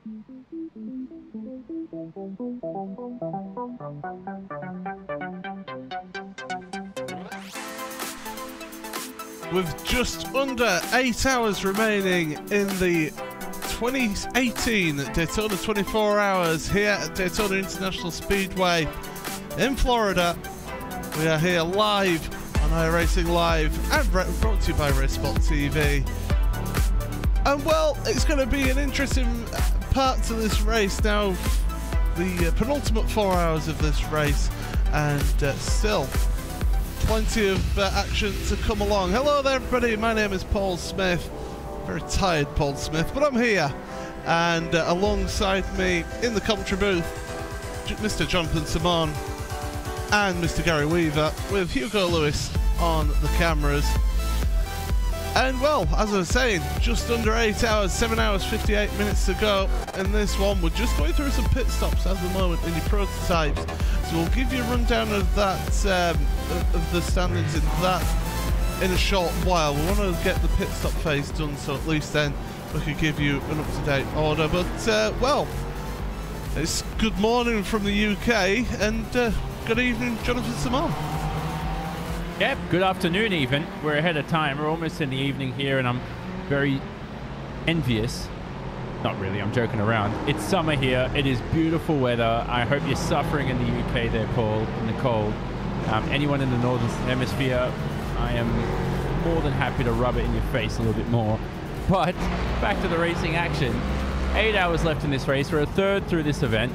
With just under 8 hours remaining in the 2018 Daytona 24 Hours here at Daytona International Speedway in Florida, we are here live on iRacing Live and brought to you by RaceSpotTV. And well, it's going to be an interesting part to this race now, the penultimate 4 hours of this race, and still plenty of action to come along. Hello there everybody, my name is Paul Smith, very tired Paul Smith, but I'm here, and alongside me in the commentary booth, Mr. Jonathan Simon and Mr. Gary Weaver, with Hugo Lewis on the cameras. And well, as I was saying, just under 8 hours, 7 hours 58 minutes to go in this one. We're just going through some pit stops at the moment in your prototypes, so we'll give you a rundown of that, of the standings in that in a short while. We want to get the pit stop phase done, so at least then we could give you an up-to-date order. But well, it's good morning from the UK, and good evening, Jonathan Simon. Yep, good afternoon even. We're ahead of time. We're almost in the evening here, and I'm very envious. Not really, I'm joking around. It's summer here. It is beautiful weather. I hope you're suffering in the UK there, Paul, in the cold. Anyone in the Northern Hemisphere, I am more than happy to rub it in your face a little bit more. But back to the racing action. 8 hours left in this race. We're a third through this event.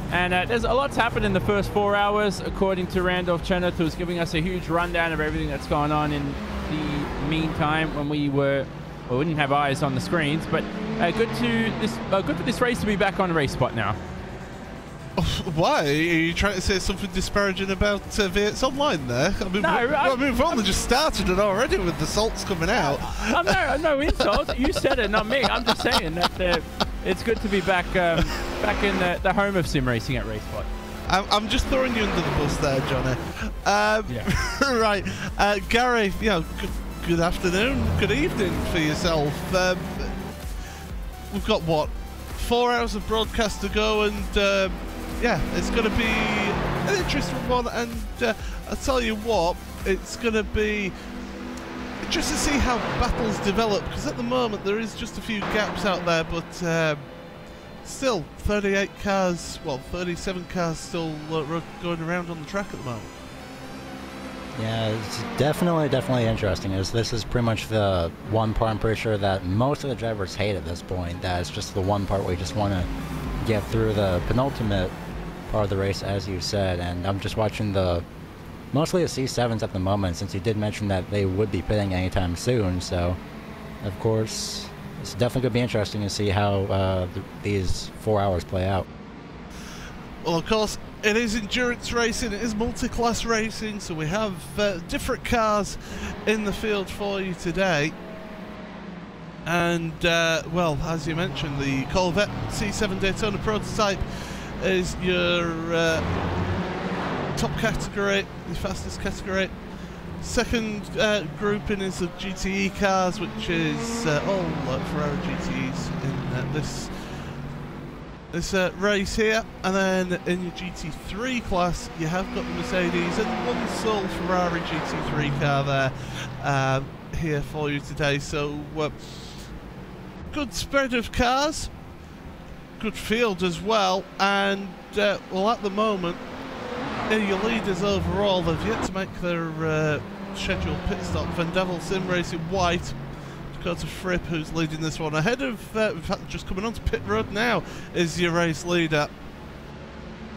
And there's a lot's happened in the first 4 hours, according to Randolph Cheneth, who's giving us a huge rundown of everything that's gone on in the meantime when we didn't have eyes on the screens. But good for this race to be back on RaceSpot now. Why? Are you trying to say something disparaging about V8's online there? I mean, no, we've only just started it already with the salts coming out. No insult. You said it, not me. I'm just saying that it's good to be back back in the home of sim racing at RaceSpot. I'm just throwing you under the bus there, Johnny. Yeah. Right. Gary, you know, good afternoon, good evening for yourself. We've got, what, 4 hours of broadcast to go, and yeah, it's going to be an interesting one, and I'll tell you what, it's going to be just to see how battles develop, because at the moment there is just a few gaps out there, but still 38 cars, well 37 cars still going around on the track at the moment. Yeah, it's definitely interesting, as this is pretty much the one part I'm pretty sure that most of the drivers hate at this point. That it's just the one part where you just want to get through the penultimate part of the race, as you said. And I'm just watching mostly the C7s at the moment, since you did mention that they would be pitting anytime soon. So, of course, it's definitely going to be interesting to see how these 4 hours play out. Well, of course, it is endurance racing, it is multi-class racing, so we have different cars in the field for you today. And, well, as you mentioned, the Corvette C7 Daytona prototype is your top category, the fastest category. Second grouping is the GTE cars, which is all Ferrari GTEs in this race here. And then in your GT3 class, you have got the Mercedes and one sole Ferrari GT3 car there here for you today. So good spread of cars, good field as well, and well, at the moment, your leaders overall, they've yet to make their scheduled pit stop. Van Devil Sim Racing White, Dakota Fripp, who's leading this one ahead of, in fact, just coming onto pit road now, is your race leader.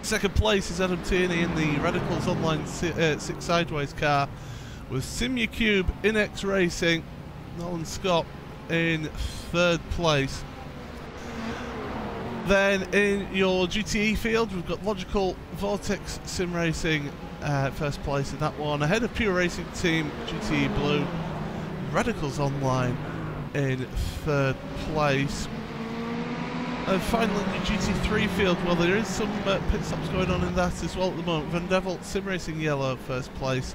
Second place is Adam Tierney in the Radicals Online 6 Sideways car, with SimuCube Inex Racing, Nolan Scott in third place. Then in your GTE field, we've got Logical Vortex Sim Racing first place in that one, ahead of Pure Racing Team GTE Blue, Radicals Online in third place. And finally in the GT3 field, well, there is some pit stops going on in that as well at the moment. Van Devil Sim Racing Yellow first place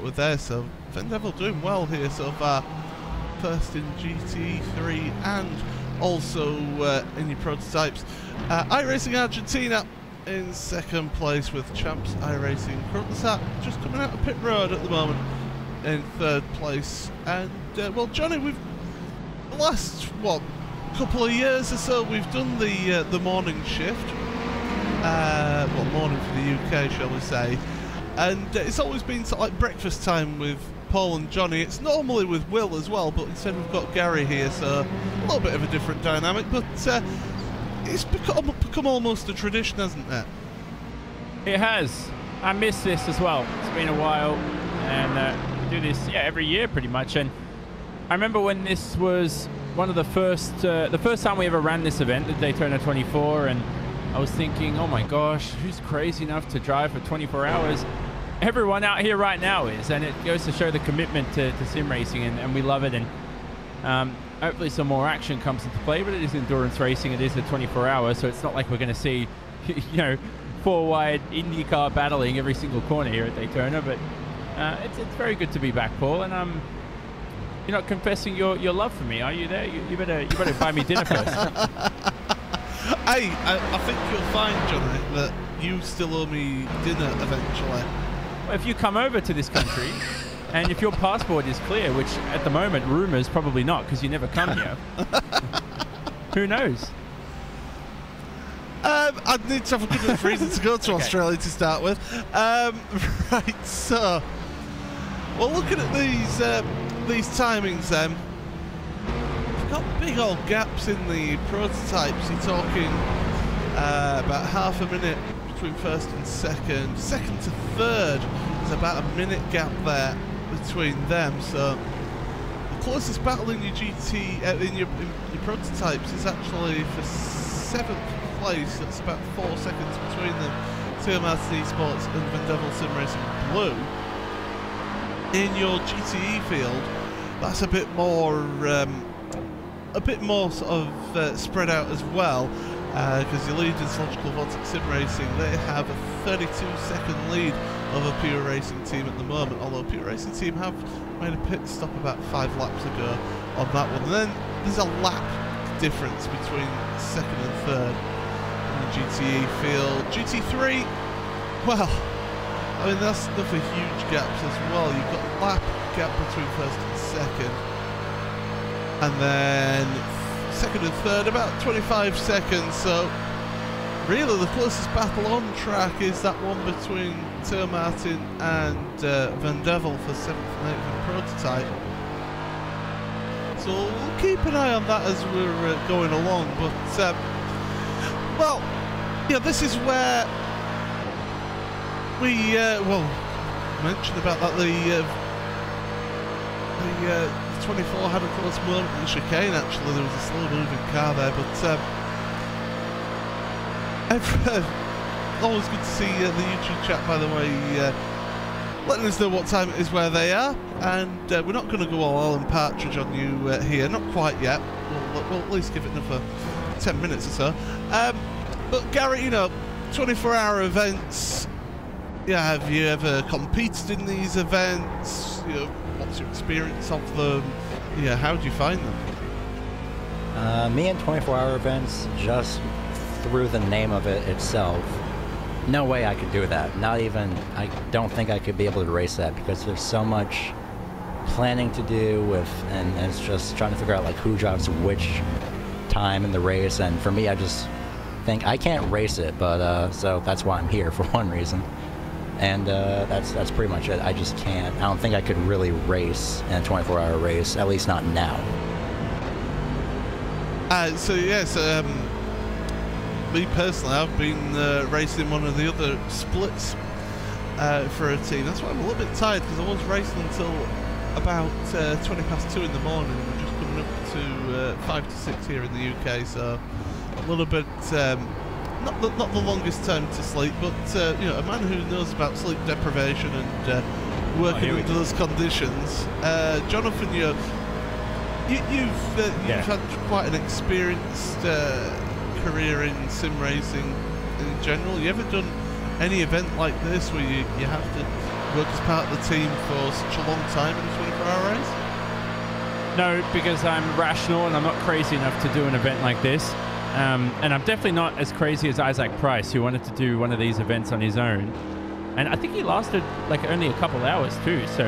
with there, so Van Devil doing well here so far. First in GT3 and also in your prototypes. iRacing Argentina in second place with Champs iRacing. Currently sat just coming out of pit road at the moment in third place. And well, Johnny, we've the last couple of years or so we've done the morning shift. Well, morning for the UK, shall we say? And it's always been sort of like breakfast time with Paul and Johnny. It's normally with Will as well, but instead we've got Gary here, so a little bit of a different dynamic. But it's become almost a tradition, hasn't it? It has. I miss this as well. It's been a while, and we do this every year pretty much. And I remember when this was one of the first time we ever ran this event, the Daytona 24, and I was thinking, oh my gosh, who's crazy enough to drive for 24 hours? Everyone out here right now is, and it goes to show the commitment to sim racing, and we love it. And hopefully some more action comes into play, but it is endurance racing. It is a 24 hour, so it's not like we're going to see, you know, 4-wide IndyCar battling every single corner here at Daytona. But it's very good to be back, Paul. And you're not confessing your love for me, are you? There, you better buy me dinner first. Hey, I think you'll find, Johnny, that you still owe me dinner eventually. Well, if you come over to this country, and if your passport is clear, which at the moment, rumours probably not, because you never come here. Who knows? I'd need to have a good enough reason to go to Australia to start with. Right, so... Well, looking at these timings then, we've got big old gaps in the prototypes. You're talking about half a minute between first and second. Second to third, there's about a minute gap there between them. So the closest battle in your in your prototypes is actually for 7th place. That's about 4 seconds between them. Martin Esports and Van Devil Sim Racing Blue. In your GTE field, that's a bit more sort of spread out as well, because your lead is Logical Vortex Sim Racing. They have a 32-second lead over Pure Racing Team at the moment, although Pure Racing Team have made a pit stop about 5 laps ago on that one. And then there's a lap difference between second and third in the GTE field. GT3, well, I mean, that's nothing huge gaps as well. You've got a lap gap between first and second. And then second and third, about 25 seconds. So really the closest battle on track is that one between Teo Martin and Van Devil for 7th and 8th prototype. So we'll keep an eye on that as we're going along. But, well, yeah, this is where we, well, mentioned about that the 24 had a close moment in the chicane. Actually, there was a slow-moving car there, but always good to see the YouTube chat, by the way, letting us know what time it is where they are. And we're not going to go all Alan Partridge on you here, not quite yet. We'll at least give it another 10 minutes or so. But Gary, you know, 24-hour events. Yeah, have you ever competed in these events? You know, what's your experience of them? Yeah, how do you find them? Me and 24-hour events, just through the name of it itself, no way I could do that. Not even, I don't think I could be able to race that, because there's so much planning to do with, and it's just trying to figure out like who drives which time in the race. And for me, I just think I can't race it, but so that's why I'm here, for one reason. And that's pretty much it. I just can't. I don't think I could really race in a 24-hour race, at least not now. So yes, me personally, I've been racing one of the other splits for a team. That's why I'm a little bit tired, because I was racing until about 20 past 2 in the morning. We're just coming up to 5 to 6 here in the UK, so a little bit. Not the longest time to sleep, but you know, a man who knows about sleep deprivation and working under those conditions. Jonathan, you've had quite an experienced career in sim racing in general. You ever done any event like this where you have to work as part of the team for such a long time in a 24-hour race? No, because I'm rational and I'm not crazy enough to do an event like this. And I'm definitely not as crazy as Isaac Price, who wanted to do one of these events on his own. And I think he lasted like only a couple hours too. So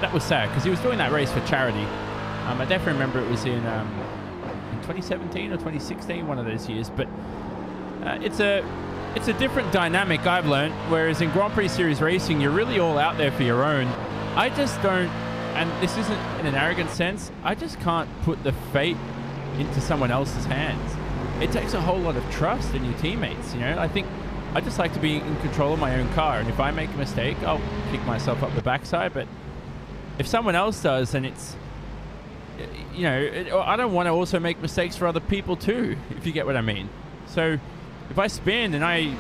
that was sad because he was doing that race for charity. I definitely remember it was in 2017 or 2016, one of those years. But it's a different dynamic, I've learned. Whereas in Grand Prix Series racing, you're really all out there for your own. I just don't, and this isn't in an arrogant sense, I just can't put the fate into someone else's hands. It takes a whole lot of trust in your teammates, you know? I think I just like to be in control of my own car, and if I make a mistake, I'll kick myself up the backside. But if someone else does, and it's, you know, I don't want to also make mistakes for other people too, if you get what I mean. So if I spin and I, you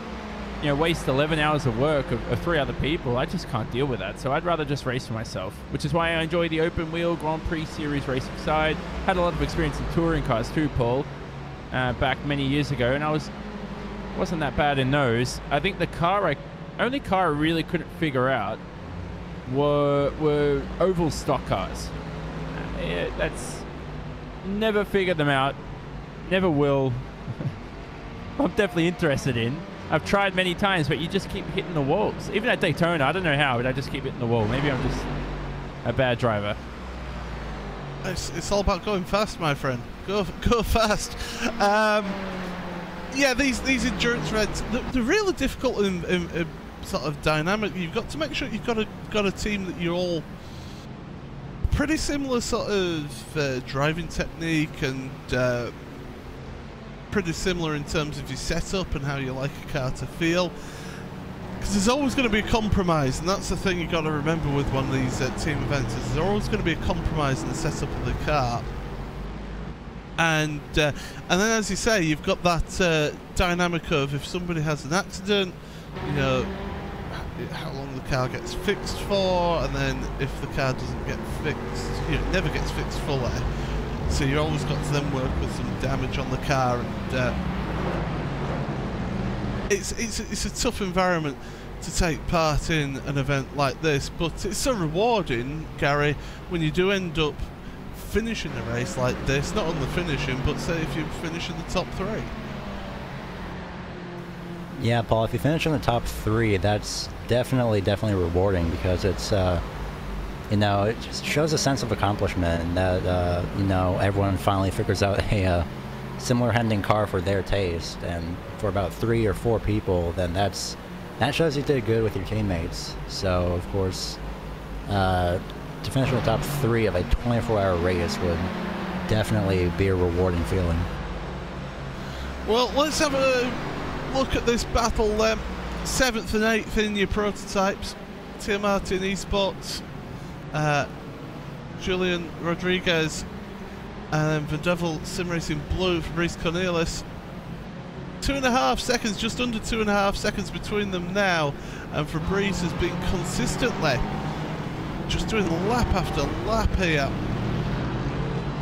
know, waste 11 hours of work of 3 other people, I just can't deal with that. So I'd rather just race for myself, which is why I enjoy the open wheel Grand Prix Series racing side. Had a lot of experience in touring cars too, Paul, back many years ago, and I wasn't that bad in those. I think the only car I really couldn't figure out were oval stock cars. That's never figured them out, never will. I'm definitely interested in. I've tried many times, but you just keep hitting the walls. Even at Daytona, I don't know how, but I just keep hitting the wall. Maybe I'm just a bad driver. It's all about going fast, my friend. Go fast. Yeah, these endurance events, they're really difficult in sort of dynamic. You've got to make sure you've got a team that you're all pretty similar sort of driving technique and pretty similar in terms of your setup and how you like a car to feel. Because there's always going to be a compromise, and that's the thing you've got to remember with one of these team events, is there's always going to be a compromise in the setup of the car. And then, as you say, you've got that dynamic of if somebody has an accident, you know, how long the car gets fixed for, and then if the car doesn't get fixed, you know, it never gets fixed fully. So you've always got to then work with some damage on the car, and it's a tough environment to take part in an event like this, but it's so rewarding, Gary, when you do end up finishing a race like this, not on the finishing, but say if you finish in the top 3. Yeah, Paul, if you finish in the top 3, that's definitely rewarding, because it's you know, it just shows a sense of accomplishment, and that you know, everyone finally figures out a similar handling car for their taste. And for about 3 or 4 people, then that shows you did good with your teammates. So of course, to finish in the top 3 of a 24-hour race would definitely be a rewarding feeling. Well, let's have a look at this battle then. 7th and 8th in your prototypes, Tia Martin Esports, Julian Rodriguez, and Van Devil Sim Racing Blue, Fabrice Cornelis. 2.5 seconds, just under 2.5 seconds between them now, and Fabrice has been consistently just doing lap after lap here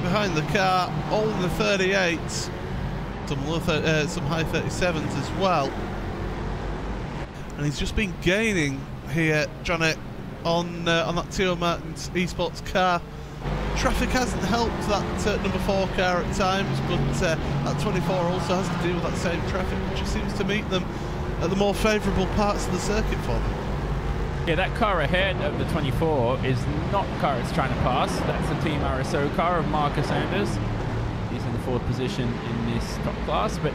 behind the car, all in the 38s, some high 37s as well, and he's just been gaining here, Johnny, on that Tia Martin's Esports car. Traffic hasn't helped that number 4 car at times, but that 24 also has to deal with that same traffic, which just seems to meet them at the more favourable parts of the circuit for them. Yeah, that car ahead of the 24 is not the car it's trying to pass. That's the Team RSO car of Marcus Anders. He's in the 4th position in this top class, but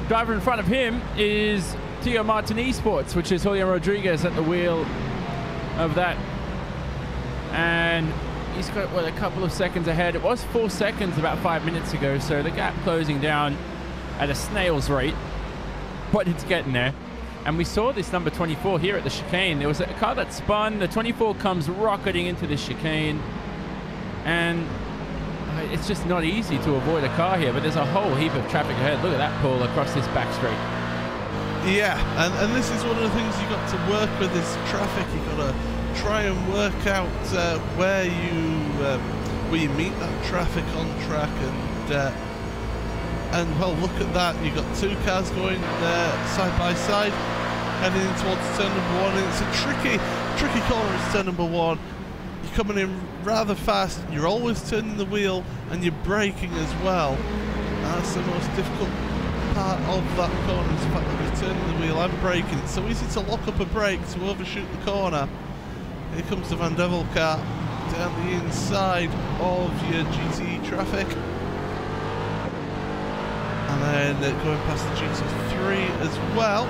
driver in front of him is Tia Martin Esports, which is Julian Rodriguez at the wheel of that. And he's got, what, a couple of seconds ahead. It was 4 seconds about 5 minutes ago, so the gap closing down at a snail's rate, but it's getting there. And we saw this number 24 here at the chicane. There was a car that spun. The 24 comes rocketing into the chicane, and it's just not easy to avoid a car here, but there's a whole heap of traffic ahead. Look at that pull across this back straight. Yeah, and this is one of the things you've got to work with, is traffic. You've got to try and work out where you meet that traffic on track, and well, look at that. You've got 2 cars going side by side, heading in towards turn number 1, and it's a tricky corner. It's turn number 1. You coming in rather fast, you're always turning the wheel and you're braking as well. That's the most difficult part of that corner, is the fact that you're turning the wheel and braking. It's so easy to lock up a brake to overshoot the corner. Here comes the Van Devel car down the inside of your GTE traffic. And then going past the GT3 as well.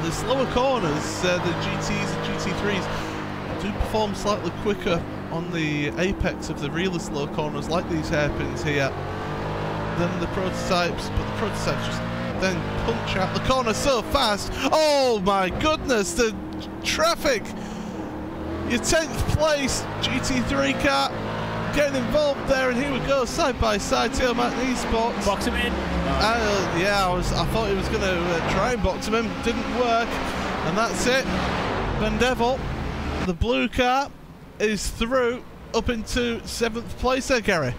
The slower corners, the GTs and GT3s do perform slightly quicker on the apex of the really slow corners, like these hairpins here, than the prototypes, but the prototypes just then punch out the corner so fast. Oh my goodness, the traffic! Your 10th place GT3 car getting involved there, and here we go, side by side, Theo Martin Esports. Box him in. Yeah, I thought he was going to try and box him in, didn't work, and that's it. Van Devel, the blue car, is through up into 7th place there, Gary.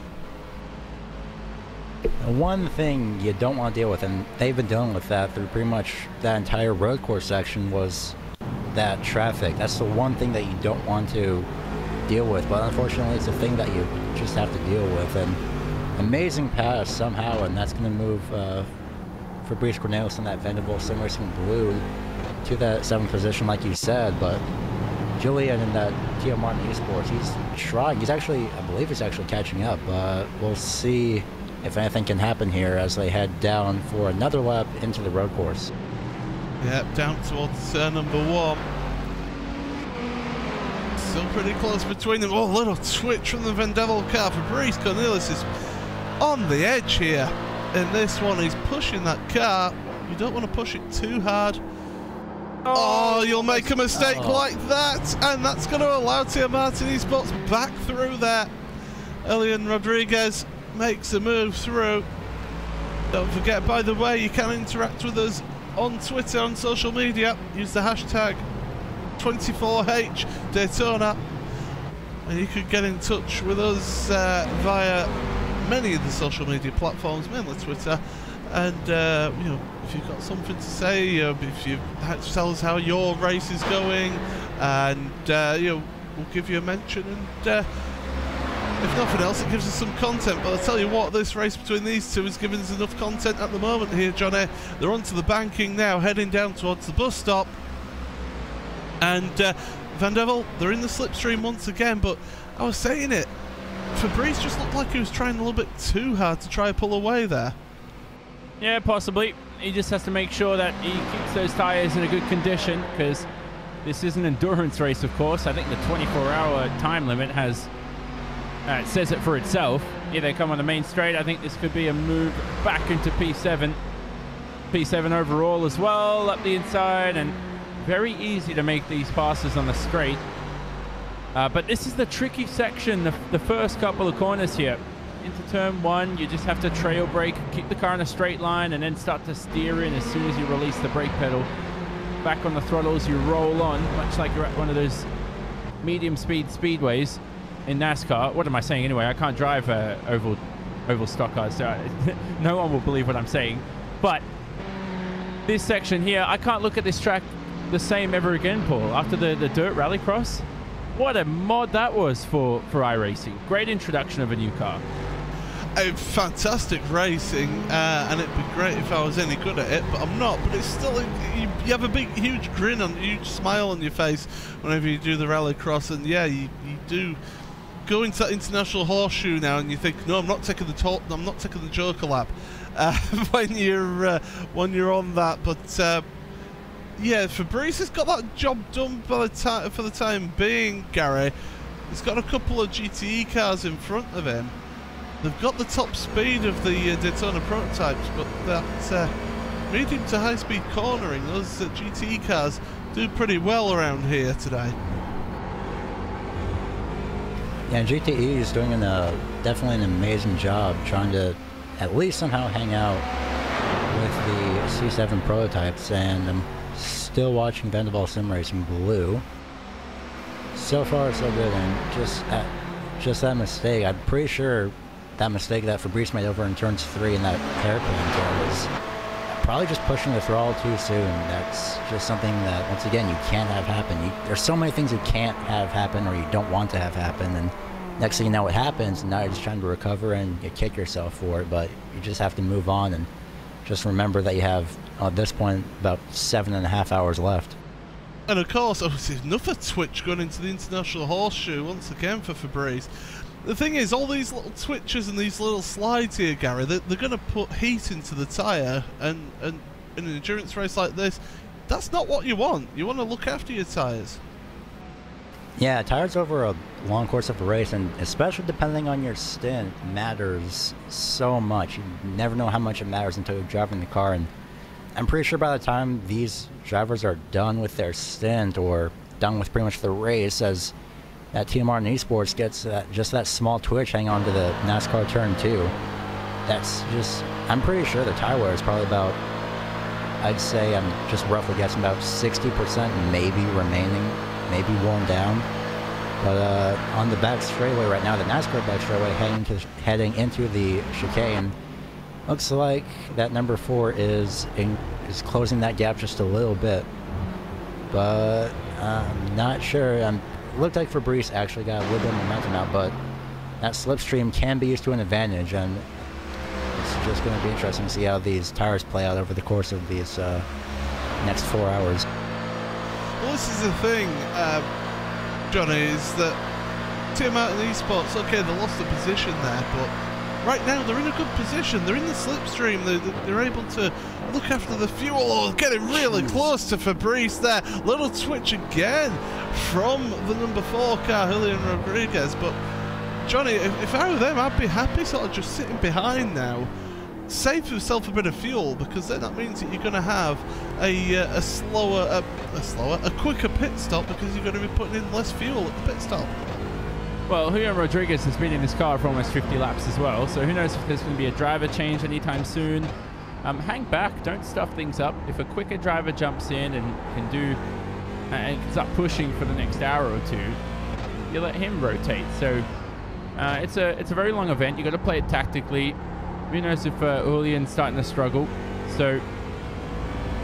One thing you don't want to deal with, and they've been dealing with that through pretty much that entire road course section, was that traffic. That's the one thing that you don't want to deal with, but unfortunately it's a thing that you just have to deal with. And amazing pass somehow, and that's going to move Fabrice Cornelis in that Vanderbilt Sim Racing Blue to that 7th position, like you said. But Julian in that Theo Martin Esports, he's trying. He's actually, I believe he's actually catching up. We'll see if anything can happen here as they head down for another lap into the road course. Yep, down towards number 1. Still pretty close between them. Oh, a little twitch from the Van Devel car. Fabrice Cornelis is on the edge here in this one. He's pushing that car. You don't want to push it too hard. Oh, you'll make a mistake like that, and that's going to allow Theo Martin Esports back through there. Elian Rodriguez makes a move through. Don't forget, by the way, you can interact with us on Twitter, on social media. Use the hashtag 24H Daytona, and you could get in touch with us via many of the social media platforms, mainly Twitter. And you know, if you've got something to say, if you have to tell us how your race is going, and you know, we'll give you a mention. And if nothing else, it gives us some content. But I'll tell you what, this race between these two is giving us enough content at the moment here, Johnny. They're onto the banking now, heading down towards the bus stop. And Van Devel, they're in the slipstream once again, but I was saying it, Fabrice just looked like he was trying a little bit too hard to try and pull away there. Yeah, possibly. He just has to make sure that he keeps those tyres in a good condition, because this is an endurance race, of course. I think the 24-hour time limit has it says it for itself. Here they come on the main straight. I think this could be a move back into P7. P7 overall as well, up the inside, and very easy to make these passes on the straight. But this is the tricky section, the first couple of corners here. Into turn 1, you just have to trail brake, keep the car in a straight line, and then start to steer in as soon as you release the brake pedal. Back on the throttles, you roll on, much like you're at one of those medium speed speedways in NASCAR. What am I saying anyway? I can't drive oval stock cars, so no one will believe what I'm saying. But this section here, I can't look at this track the same ever again, Paul. After the dirt rallycross, what a mod that was for iRacing. Great introduction of a new car. Fantastic racing, and it'd be great if I was any good at it, but I'm not. But it's still, you have a big, huge grin on, huge smile on your face whenever you do the rallycross, and yeah, you do go into that international horseshoe now, and you think, no, I'm not taking the Joker lap when you're on that. But yeah, Fabrice has got that job done for the time being, Gary. He's got a couple of GTE cars in front of him. They've got the top speed of the Daytona prototypes, but that medium to high speed cornering, those GTE cars do pretty well around here today. Yeah, GTE is doing definitely an amazing job trying to at least somehow hang out with the C7 prototypes, and I'm still watching Vanderbilt Sim Racing Blue. So far so good, and just that mistake, I'm pretty sure that mistake that Fabrice made over in turns 3 in that hairpin was probably just pushing the throttle too soon. That's just something that, once again, you can't have happen. There's so many things you can't have happen or you don't want to have happen, and next thing you know, it happens, and now you're just trying to recover and you kick yourself for it. But you just have to move on and just remember that you have, at this point, about 7.5 hours left. And of course, obviously, another twitch going into the International Horseshoe once again for Fabrice. The thing is, all these little twitches and these little slides here, Gary, they're going to put heat into the tyre, and in an endurance race like this, that's not what you want. You want to look after your tyres. Yeah, tires over a long course of a race, and especially depending on your stint, matters so much. You never know how much it matters until you're driving the car, and I'm pretty sure by the time these drivers are done with their stint or done with pretty much the race, as that Team Martin Esports gets just that small twitch hanging on to the NASCAR turn 2, that's just, I'm pretty sure the tire wear is probably about, I'd say, I'm just roughly guessing about 60% maybe remaining, maybe worn down. But on the back straightaway right now, the NASCAR back straightaway heading into the chicane, looks like that number 4 is closing that gap just a little bit. But I'm not sure. It looked like Fabrice actually got a little bit of momentum out, but that slipstream can be used to an advantage, and it's just going to be interesting to see how these tires play out over the course of these next 4 hours. Well, this is the thing, Johnny, is that Team Martin Esports, okay, they lost the position there, but right now they're in a good position. They're in the slipstream. They're able to look after the fuel. Oh, getting really close to Fabrice there. Little twitch again from the number 4 car, Julian Rodriguez. But Johnny, if I were them, I'd be happy sort of just sitting behind now. Save yourself a bit of fuel, because then that means that you're going to have a quicker pit stop, because you're going to be putting in less fuel at the pit stop. Well, Julian Rodriguez has been in this car for almost 50 laps as well, so who knows if there's going to be a driver change anytime soon. Hang back, don't stuff things up. If a quicker driver jumps in and can do and can start pushing for the next hour or two, you let him rotate. So it's a very long event. You've got to play it tactically. Who knows if Julian's starting to struggle. So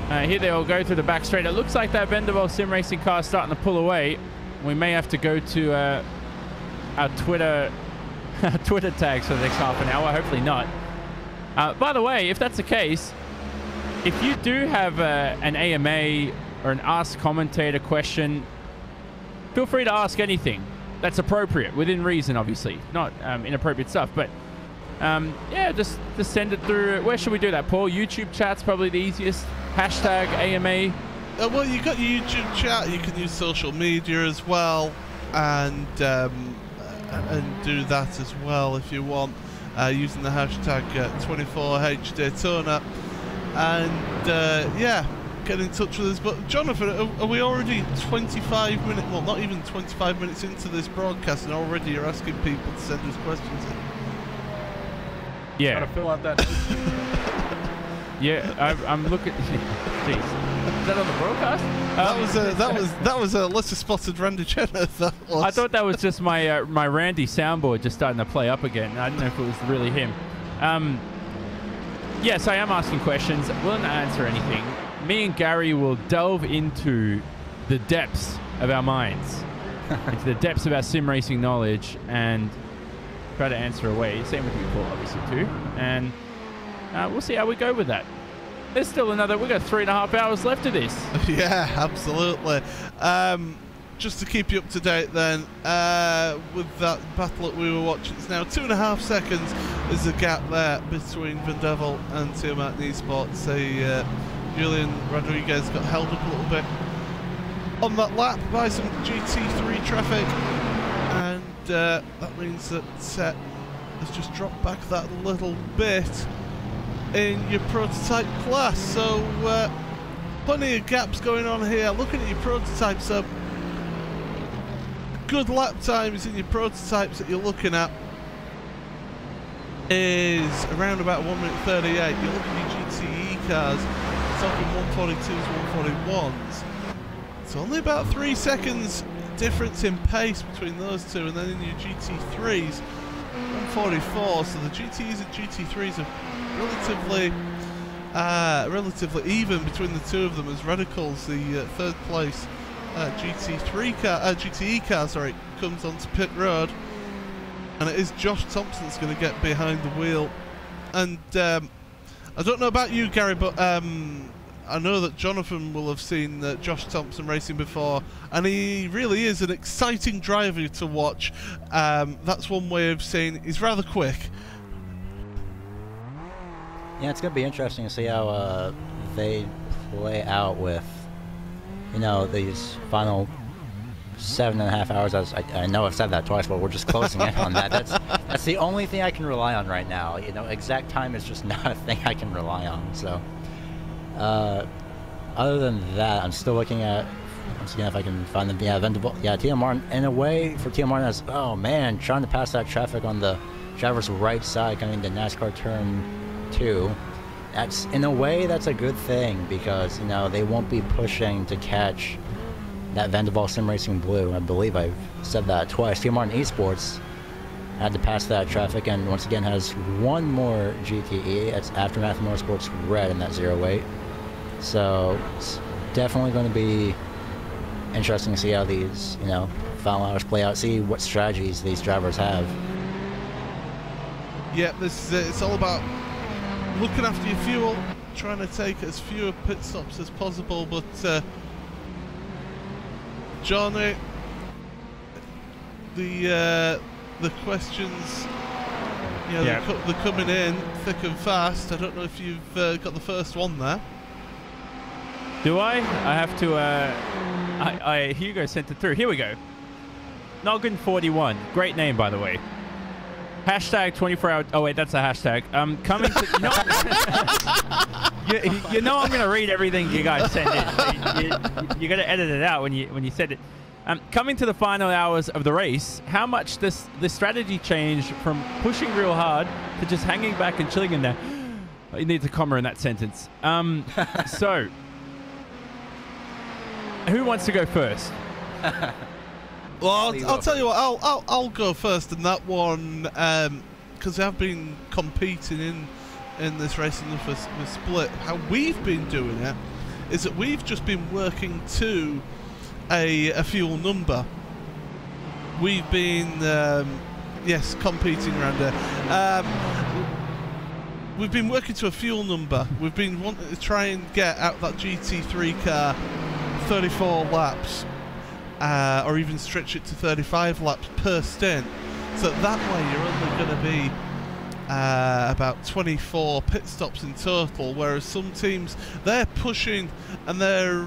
here they all go through the back straight. It looks like that Vanderbilt sim racing car is starting to pull away. We may have to go to our Twitter tags for the next half an hour. Hopefully not. By the way, if that's the case, if you do have an AMA or an Ask Commentator question, feel free to ask anything that's appropriate, within reason, obviously. Not inappropriate stuff, but yeah, just send it through. Where should we do that, Paul? YouTube chat's probably the easiest. Hashtag AMA. Well, you got your YouTube chat. You can use social media as well, and do that as well if you want, using the hashtag 24H Daytona. And yeah, get in touch with us. But Jonathan, are we already 25 minutes, well, not even 25 minutes into this broadcast, and already you're asking people to send us questions in? Yeah. Gotta fill out that. Yeah, I'm looking. Jeez, is that on the broadcast? That was a lesser spotted Randy Jenner. I thought that was just my my Randy soundboard just starting to play up again. I don't know if it was really him. Yes, I am asking questions. Willing to answer anything. Me and Gary will delve into the depths of our minds, into the depths of our sim racing knowledge, and try to answer away. Same with you, Paul, obviously, too. And we'll see how we go with that. There's still another, we've got 3.5 hours left of this. Yeah, absolutely. Just to keep you up to date then, with that battle that we were watching, it's now 2.5 seconds is the gap there between Van Devil and Team Martin Esports. Julian Rodriguez got held up a little bit on that lap by some GT3 traffic, and that means that has just dropped back that little bit in your prototype class. So plenty of gaps going on here. Looking at your prototypes, so good lap times in your prototypes that you're looking at is around about 1 minute 38. You're looking at your GTE cars, talking 142s, 141s. It's only about 3 seconds difference in pace between those two, and then in your GT3s, 144. So the GTs and GT3s are relatively relatively even between the two of them as Radicals, the third place GTE car, sorry, comes onto pit road, and it is Josh Thompson that's going to get behind the wheel. And I don't know about you, Gary, but I know that Jonathan will have seen Josh Thompson racing before, and he really is an exciting driver to watch. That's one way of saying he's rather quick. Yeah, it's going to be interesting to see how they play out with, you know, these final 7.5 hours. I know I've said that twice, but we're just closing in on that. That's the only thing I can rely on right now. You know, exact time is just not a thing I can rely on. So, other than that, I'm still looking at, once again, if I can find the Vendaval. Yeah, Tia Martin. In a way, for Tia Martin, that's, oh man, trying to pass that traffic on the driver's right side, coming into NASCAR turn 2. That's, in a way, that's a good thing, because, you know, they won't be pushing to catch that Vendaval Sim Racing Blue. I believe I've said that twice. Tia Martin Esports had to pass that traffic, and once again has one more GTE. It's Aftermath Motorsports Red in that 08. So it's definitely going to be interesting to see how these, you know, final hours play out, see what strategies these drivers have. Yeah, it's all about looking after your fuel, trying to take as few pit stops as possible. But Johnny, the questions, yeah. They're coming in thick and fast. I don't know if you've got the first one there. Do I? I have to. Hugo sent it through. Here we go. Noggin41. Great name, by the way. Hashtag 24-hour. Oh wait, that's a hashtag. Coming to. You know I'm gonna read everything you guys send in. You got to edit it out when you said it. Coming to the final hours of the race, how much the strategy changed from pushing real hard to just hanging back and chilling in there. You need a comma in that sentence. So, who wants to go first? Well, I'll tell you what. I'll go first in that one, because I've been competing in this racing for Split. How we've been doing it is that we've just been working to a fuel number. We've been yes, competing around there. We've been working to a fuel number. We've been wanting to try and get out that GT3 car 34 laps. Or even stretch it to 35 laps per stint, so that way you're only going to be about 24 pit stops in total, whereas some teams, they're pushing and they're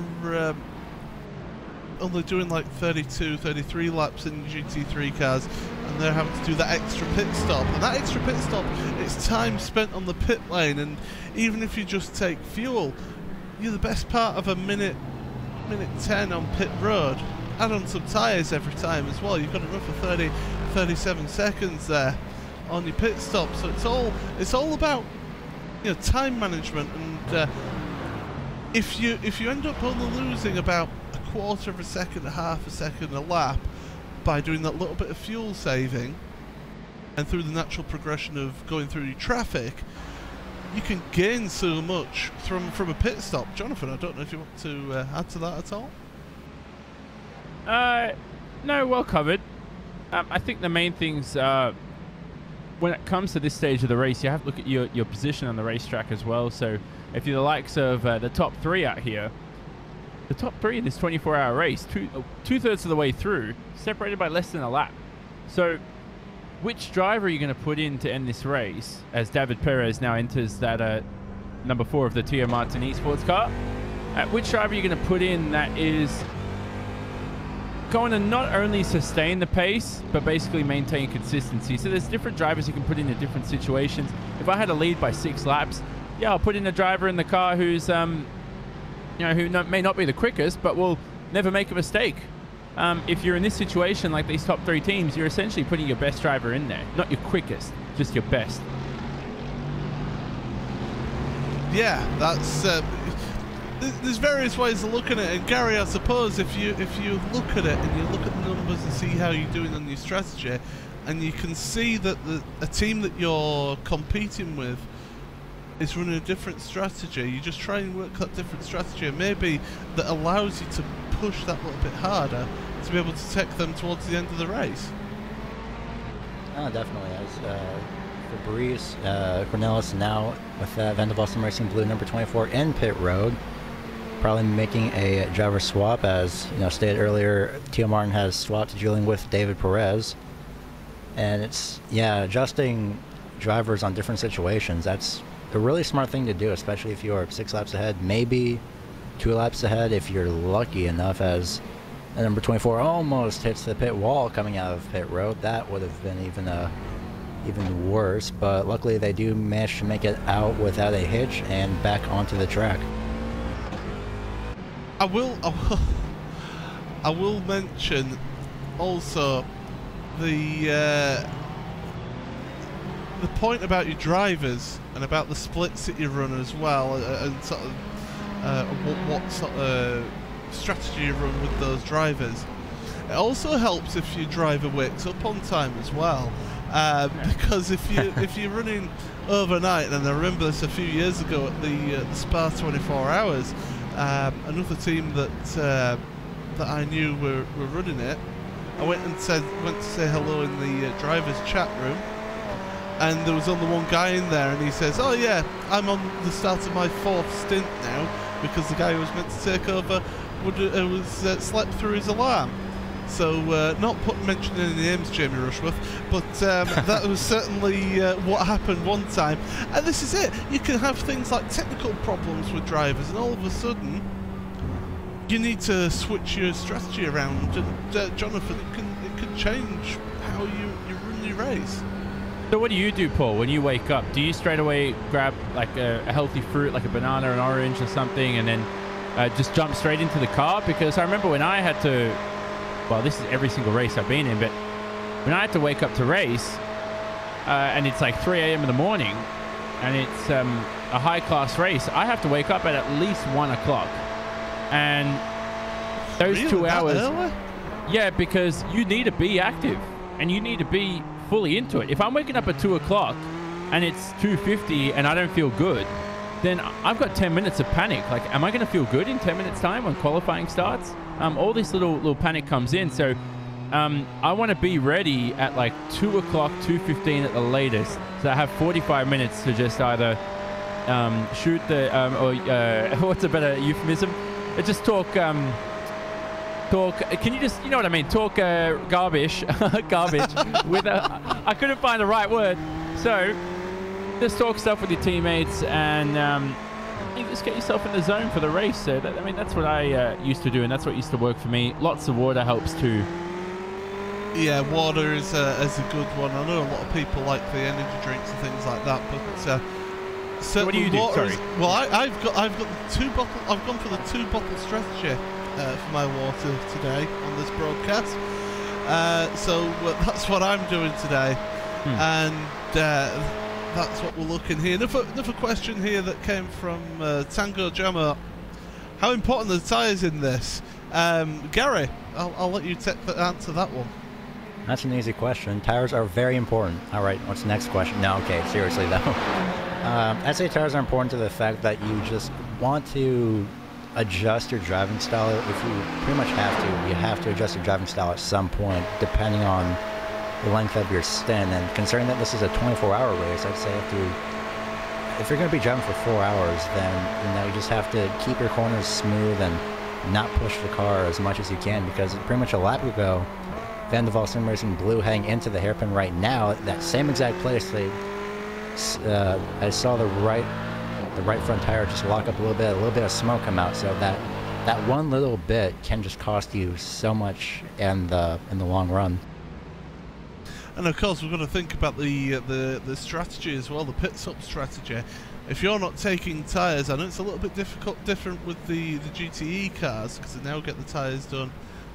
only doing like 32, 33 laps in GT3 cars, and they're having to do that extra pit stop, and that extra pit stop, it's time spent on the pit lane. And even if you just take fuel, you're the best part of a minute 10 on pit road. Add on some tyres every time as well. You've got enough for 37 seconds there on your pit stop. So it's all about, you know, time management. And if you end up only losing about a quarter of a second, a half a second a lap by doing that little bit of fuel saving, and through the natural progression of going through your traffic, you can gain so much from a pit stop. Jonathan, I don't know if you want to add to that at all. No, well covered. I think the main things, when it comes to this stage of the race, you have to look at your position on the racetrack as well. So if you're the likes of the top 3 out here, the top 3 in this 24-hour race, two-thirds of the way through, separated by less than a lap. So which driver are you going to put in to end this race, as David Perez now enters that number 4 of the Tia Martin Esports car? Which driver are you going to put in that is going to not only sustain the pace, but basically maintain consistency? So there's different drivers you can put into different situations. If I had a lead by 6 laps, yeah, I'll put in a driver in the car who's, who may not be the quickest, but will never make a mistake. If you're in this situation, like these top 3 teams, you're essentially putting your best driver in there. Not your quickest, just your best. Yeah, that's... there's various ways of looking at it, and Gary, I suppose if you look at it and you look at the numbers and see how you're doing on your strategy, and you can see that a team that you're competing with is running a different strategy. You just try and work that different strategy, and maybe that allows you to push that little bit harder to be able to take them towards the end of the race. Oh, definitely. As Fabrice, Cornelis now with Van der Vossen Racing Blue number 24 in pit road, probably making a driver swap. As you know, stated earlier, Tio Martin has swapped to Julian with David Perez, and it's adjusting drivers on different situations. That's a really smart thing to do, especially if you're 6 laps ahead, maybe 2 laps ahead if you're lucky enough, as number 24 almost hits the pit wall coming out of pit road. That would have been even worse, but luckily they do manage to make it out without a hitch and back onto the track. I will mention also the point about your drivers and about the splits that you run as well, and sort of what sort of strategy you run with those drivers. It also helps if your driver wakes up on time as well, because if you're running overnight, and I remember this a few years ago at the Spa 24 Hours, another team that I knew were running it. I went to say hello in the drivers chat room, and there was only one guy in there, and he says, "Oh yeah, I'm on the start of my 4th stint now, because the guy who was meant to take over was slept through his alarm." So not mentioning any names, Jamie Rushworth, but that was certainly what happened one time. And this is it. You can have things like technical problems with drivers, and all of a sudden you need to switch your strategy around. And Jonathan, it can change how you run your race. So what do you do, Paul, when you wake up? Do you straight away grab like a healthy fruit, like a banana, an orange or something, and then just jump straight into the car? Because I remember when I had to, well, this is every single race I've been in, but when I had to wake up to race, and it's like 3 a.m. in the morning, and it's a high-class race, I have to wake up at least 1 o'clock. And those Really? 2 hours... Early? Yeah, because you need to be active, and you need to be fully into it. If I'm waking up at 2 o'clock and it's 2:50 and I don't feel good, then I've got 10 minutes of panic. Like, am I going to feel good in 10 minutes time when qualifying starts? All this little panic comes in. So I want to be ready at like 2 o'clock, 2:15 at the latest. So I have 45 minutes to just either shoot the, or what's a better euphemism? Just talk, can you just, you know what I mean? Talk garbage with I couldn't find the right word. So just talk stuff with your teammates, and you just get yourself in the zone for the race. So I mean, that's what I used to do, and that's what used to work for me. Lots of water helps too. Yeah, water is a good one. I know a lot of people like the energy drinks and things like that, but so what do you do? Sorry. Well, I've got the 2 bottle. I've gone for the 2 bottle strategy for my water today on this broadcast. So that's what I'm doing today, and that's what we're looking here. Another question here that came from Tango Jammer. How important are the tyres in this? Gary, I'll let you answer that one. That's an easy question. Tires are very important. All right, what's the next question? No, okay, seriously though. I'd say tires are important to the fact that you just want to adjust your driving style. If you pretty much have to adjust your driving style at some point, depending on the length of your stint. And considering that this is a 24-hour race, I'd say if you're going to be driving for 4 hours, then you just have to keep your corners smooth and not push the car as much as you can, because pretty much a lap ago, Van der Vossen Racing Blue heading into the hairpin right now, that same exact place, I saw the right front tire just lock up a little bit of smoke come out. So that one little bit can just cost you so much in the long run. And of course, we've got to think about the strategy as well, the pit stop strategy. If you're not taking tyres, I know it's a little bit different with the GTE cars, because they now get the tyres done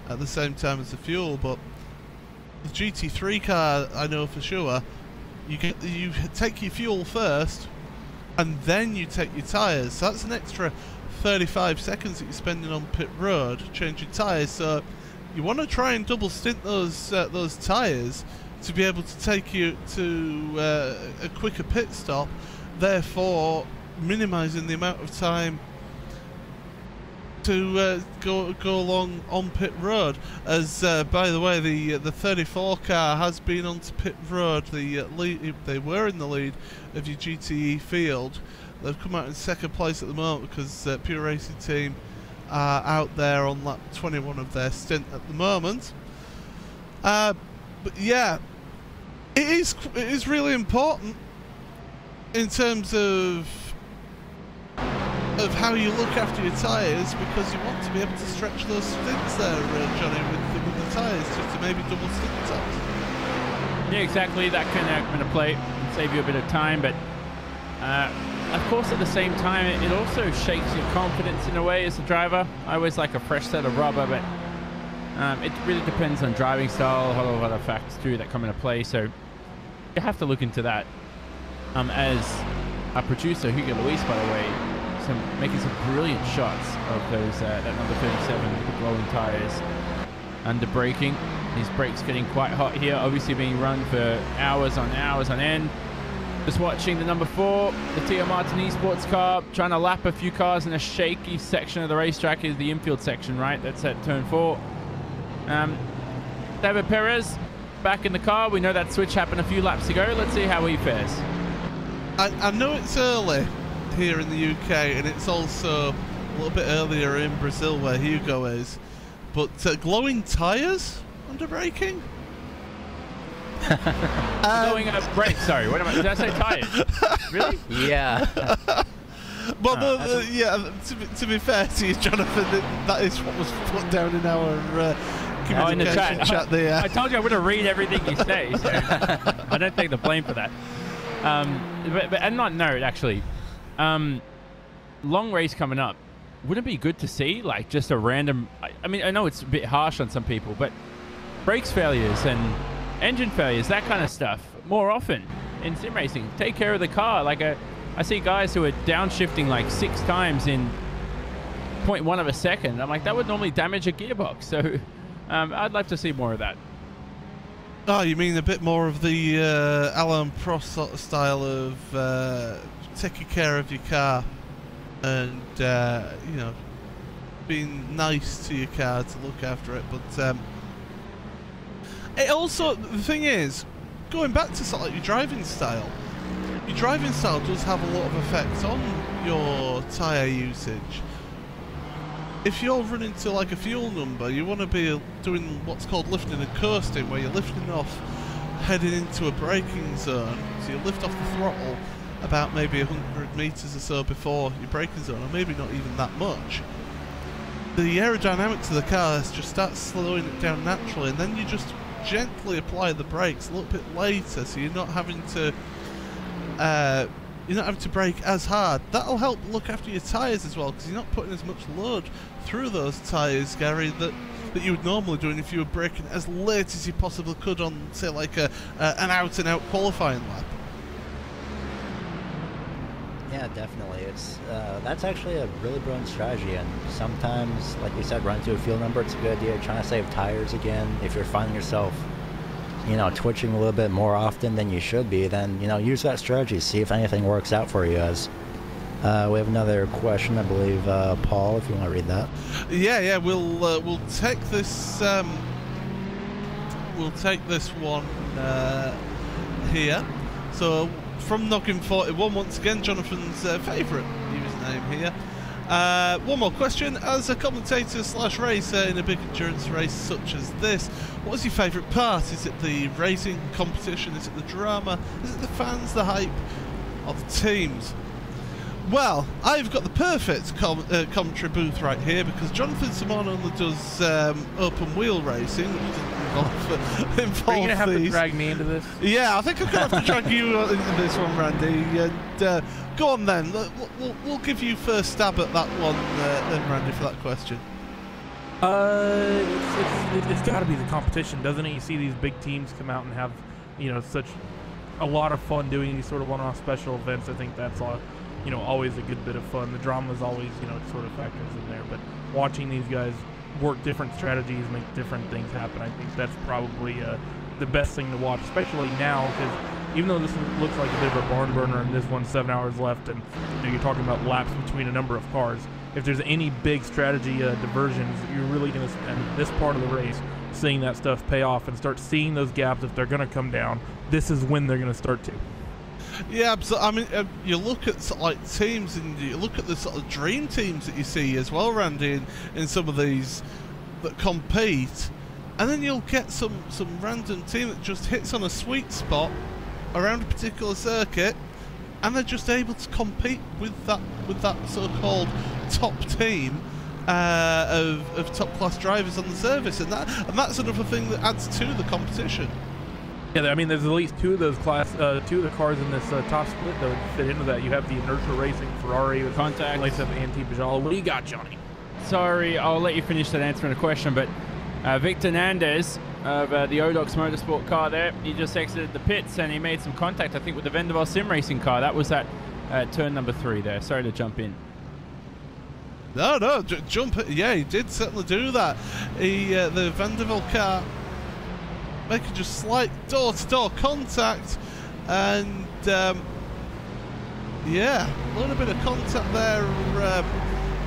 at the same time as the fuel, but the GT3 car, I know for sure, you take your fuel first, and then you take your tyres. So that's an extra 35 seconds that you're spending on pit road changing tyres. So you want to try and double stint those tyres to be able to take you to a quicker pit stop therefore minimizing the amount of time to go along on pit road. As by the way, the 34 car has been onto pit road. The lead, they were in the lead of your GTE field. They've come out in second place at the moment because Pure Racing Team are out there on lap 21 of their stint at the moment. But yeah, it is really important in terms of how you look after your tyres, because you want to be able to stretch those stints there, Johnny, with the tyres, just to maybe double stint tops. Yeah, exactly. That can come into play and save you a bit of time, but of course at the same time it also shakes your confidence in a way as a driver. I always like a fresh set of rubber, but it really depends on driving style, a whole lot of other factors too that come into play, so you have to look into that. As our producer Hugo Luis, by the way, making some brilliant shots of those that number 37 with the glowing tires. Under braking, his brakes getting quite hot here, obviously being run for hours on end. Just watching the number 4, the Tio Martin Esports car, trying to lap a few cars in a shaky section of the racetrack. Is the infield section, right? That's at turn 4. David Perez back in the car. We know that switch happened a few laps ago. Let's see how he fares. I know it's early here in the UK, and it's also a little bit earlier in Brazil where Hugo is, but glowing tyres under braking? Glowing brakes, sorry, what am I, did I say tyres? Really? Yeah. Well, yeah, to be fair to you, Jonathan, that is what was put down in our communication in the chat there. I told you I would have read everything you say, so I don't take the blame for that. But on that note, actually, long race coming up, wouldn't it be good to see like just a random, I mean, I know it's a bit harsh on some people, but brakes failures and engine failures, that kind of stuff, more often in sim racing. Take care of the car. Like I see guys who are downshifting like 6 times in 0.1 of a second. I'm like, that would normally damage a gearbox. So I'd like to see more of that. Oh, you mean a bit more of the Alain Prost sort of style of taking care of your car and you know, being nice to your car to look after it. But it also, the thing is, going back to sort of like your driving style does have a lot of effect on your tyre usage. If you're running to like a fuel number, you want to be doing what's called lifting and coasting, where you're lifting off, heading into a braking zone. So you lift off the throttle about maybe 100 meters or so before your braking zone, or maybe not even that much. The aerodynamics of the car just starts slowing it down naturally, and then you just gently apply the brakes a little bit later, so you're not having to brake as hard. That'll help look after your tyres as well, because you're not putting as much load through those tyres, Gary, that you would normally do if you were braking as late as you possibly could on, say, like an out-and-out qualifying lap. Yeah, definitely. It's that's actually a really brilliant strategy, and sometimes, like you said, run to a fuel number, it's a good idea. Trying to save tires again. If you're finding yourself, you know, twitching a little bit more often than you should be, then, you know, use that strategy, see if anything works out for you. As we have another question, I believe, Paul, if you want to read that. Yeah, we'll take this one here. So from Noggin41, once again, Jonathan's favourite username here. One more question. As a commentator / racer in a big endurance race such as this, what is your favourite part? Is it the racing competition? Is it the drama? Is it the fans, the hype, or the teams? Well, I've got the perfect commentary booth right here, because Jonathan Simon only does open wheel racing, which doesn't involve Are you going to have these. to drag me into this? Yeah, I think I'm going to have to drag you into this one, Randy. And go on then. We'll give you first stab at that one then, Randy, for that question. It's got to be the competition, doesn't it? You see these big teams come out and have, you know, such a lot of fun doing these sort of one-off special events. I think that's you know, always a good bit of fun. The drama is always, you know, sort of factors in there. But watching these guys work different strategies, make different things happen, I think that's probably the best thing to watch, especially now, because even though this looks like a bit of a barn burner and this one's 7 hours left, and you're talking about laps between a number of cars, if there's any big strategy diversions, you're really going to spend this part of the race seeing that stuff pay off and start seeing those gaps. If they're going to come down, this is when they're going to start to. Yeah, absolutely. I mean, you look at sort of like teams, and you look at the sort of dream teams that you see as well, Randy, in some of these that compete, and then you'll get some random team that just hits on a sweet spot around a particular circuit, and they're just able to compete with that so-called top team of top-class drivers on the service, and that's another thing that adds to the competition. Yeah, I mean, there's at least two of the cars in this top split that would fit into that. You have the Inertial Racing Ferrari with Contact. Place of Anti-Bajal. What do you got, Johnny? Sorry, I'll let you finish that answering the question, but Victor Nandez of the Odox Motorsport car there, he just exited the pits and he made some contact, I think, with the Vendaval Sim Racing car. That was at turn number 3 there. Sorry to jump in. No, jump. Yeah, he did certainly do that. The Vendaval car making just slight door-to-door contact, and yeah, a little bit of contact there.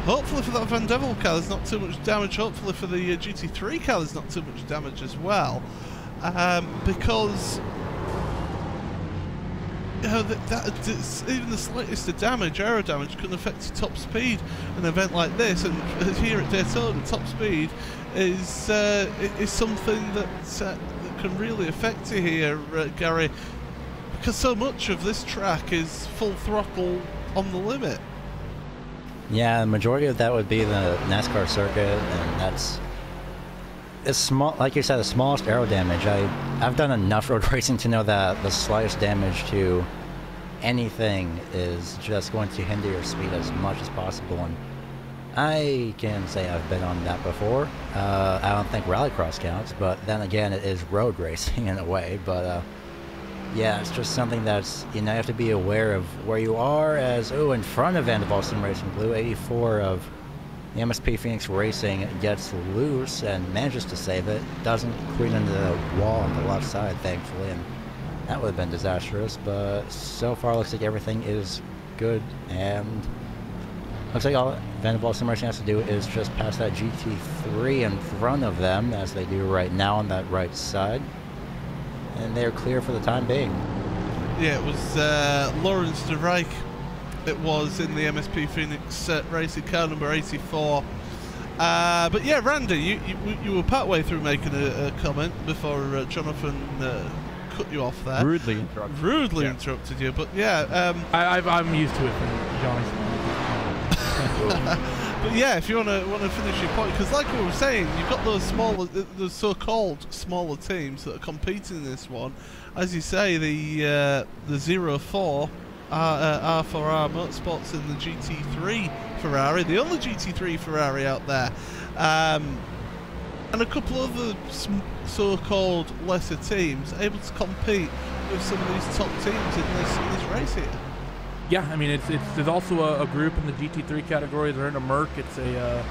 Hopefully for that Vendaval car there's not too much damage. Hopefully for the GT3 car there's not too much damage as well, because you know, even the slightest of damage, aero damage, can affect your top speed in an event like this. And here at Daytona, top speed is something that can really affect you here, Gary, because so much of this track is full throttle on the limit. Yeah, the majority of that would be the NASCAR circuit, and it's small, like you said, the smallest aero damage. I've done enough road racing to know that the slightest damage to anything is just going to hinder your speed as much as possible, and I can say I've been on that before. I don't think rallycross counts, but then again, it is road racing in a way. But yeah, it's just something that's, you have to be aware of where you are. As in front of Vendaval Sim Racing Blue, 84 of the MSP Phoenix Racing gets loose and manages to save it. Doesn't clean into the wall on the left side, thankfully, and that would have been disastrous. But so far, looks like everything is good, and looks like all Vendaval Sim Racing has to do is just pass that GT3 in front of them, as they do right now on that right side, and they're clear for the time being. Yeah, it was Lawrence de Rijk. It was in the MSP Phoenix Racing car number 84. But yeah, Randy, you were part way through making a comment before Jonathan cut you off there. Rudely interrupted. Rudely interrupted you, but yeah. I'm used to it from Johnny's. But yeah, if you want to finish your point, because like we were saying, you've got those so-called smaller teams that are competing in this one. As you say, the 04 R4R Motorsports in the GT3 Ferrari, the only GT3 Ferrari out there, and a couple other so-called lesser teams able to compete with some of these top teams in this race here. Yeah, I mean, there's also a group in the GT3 category. They're in a Merc. It's a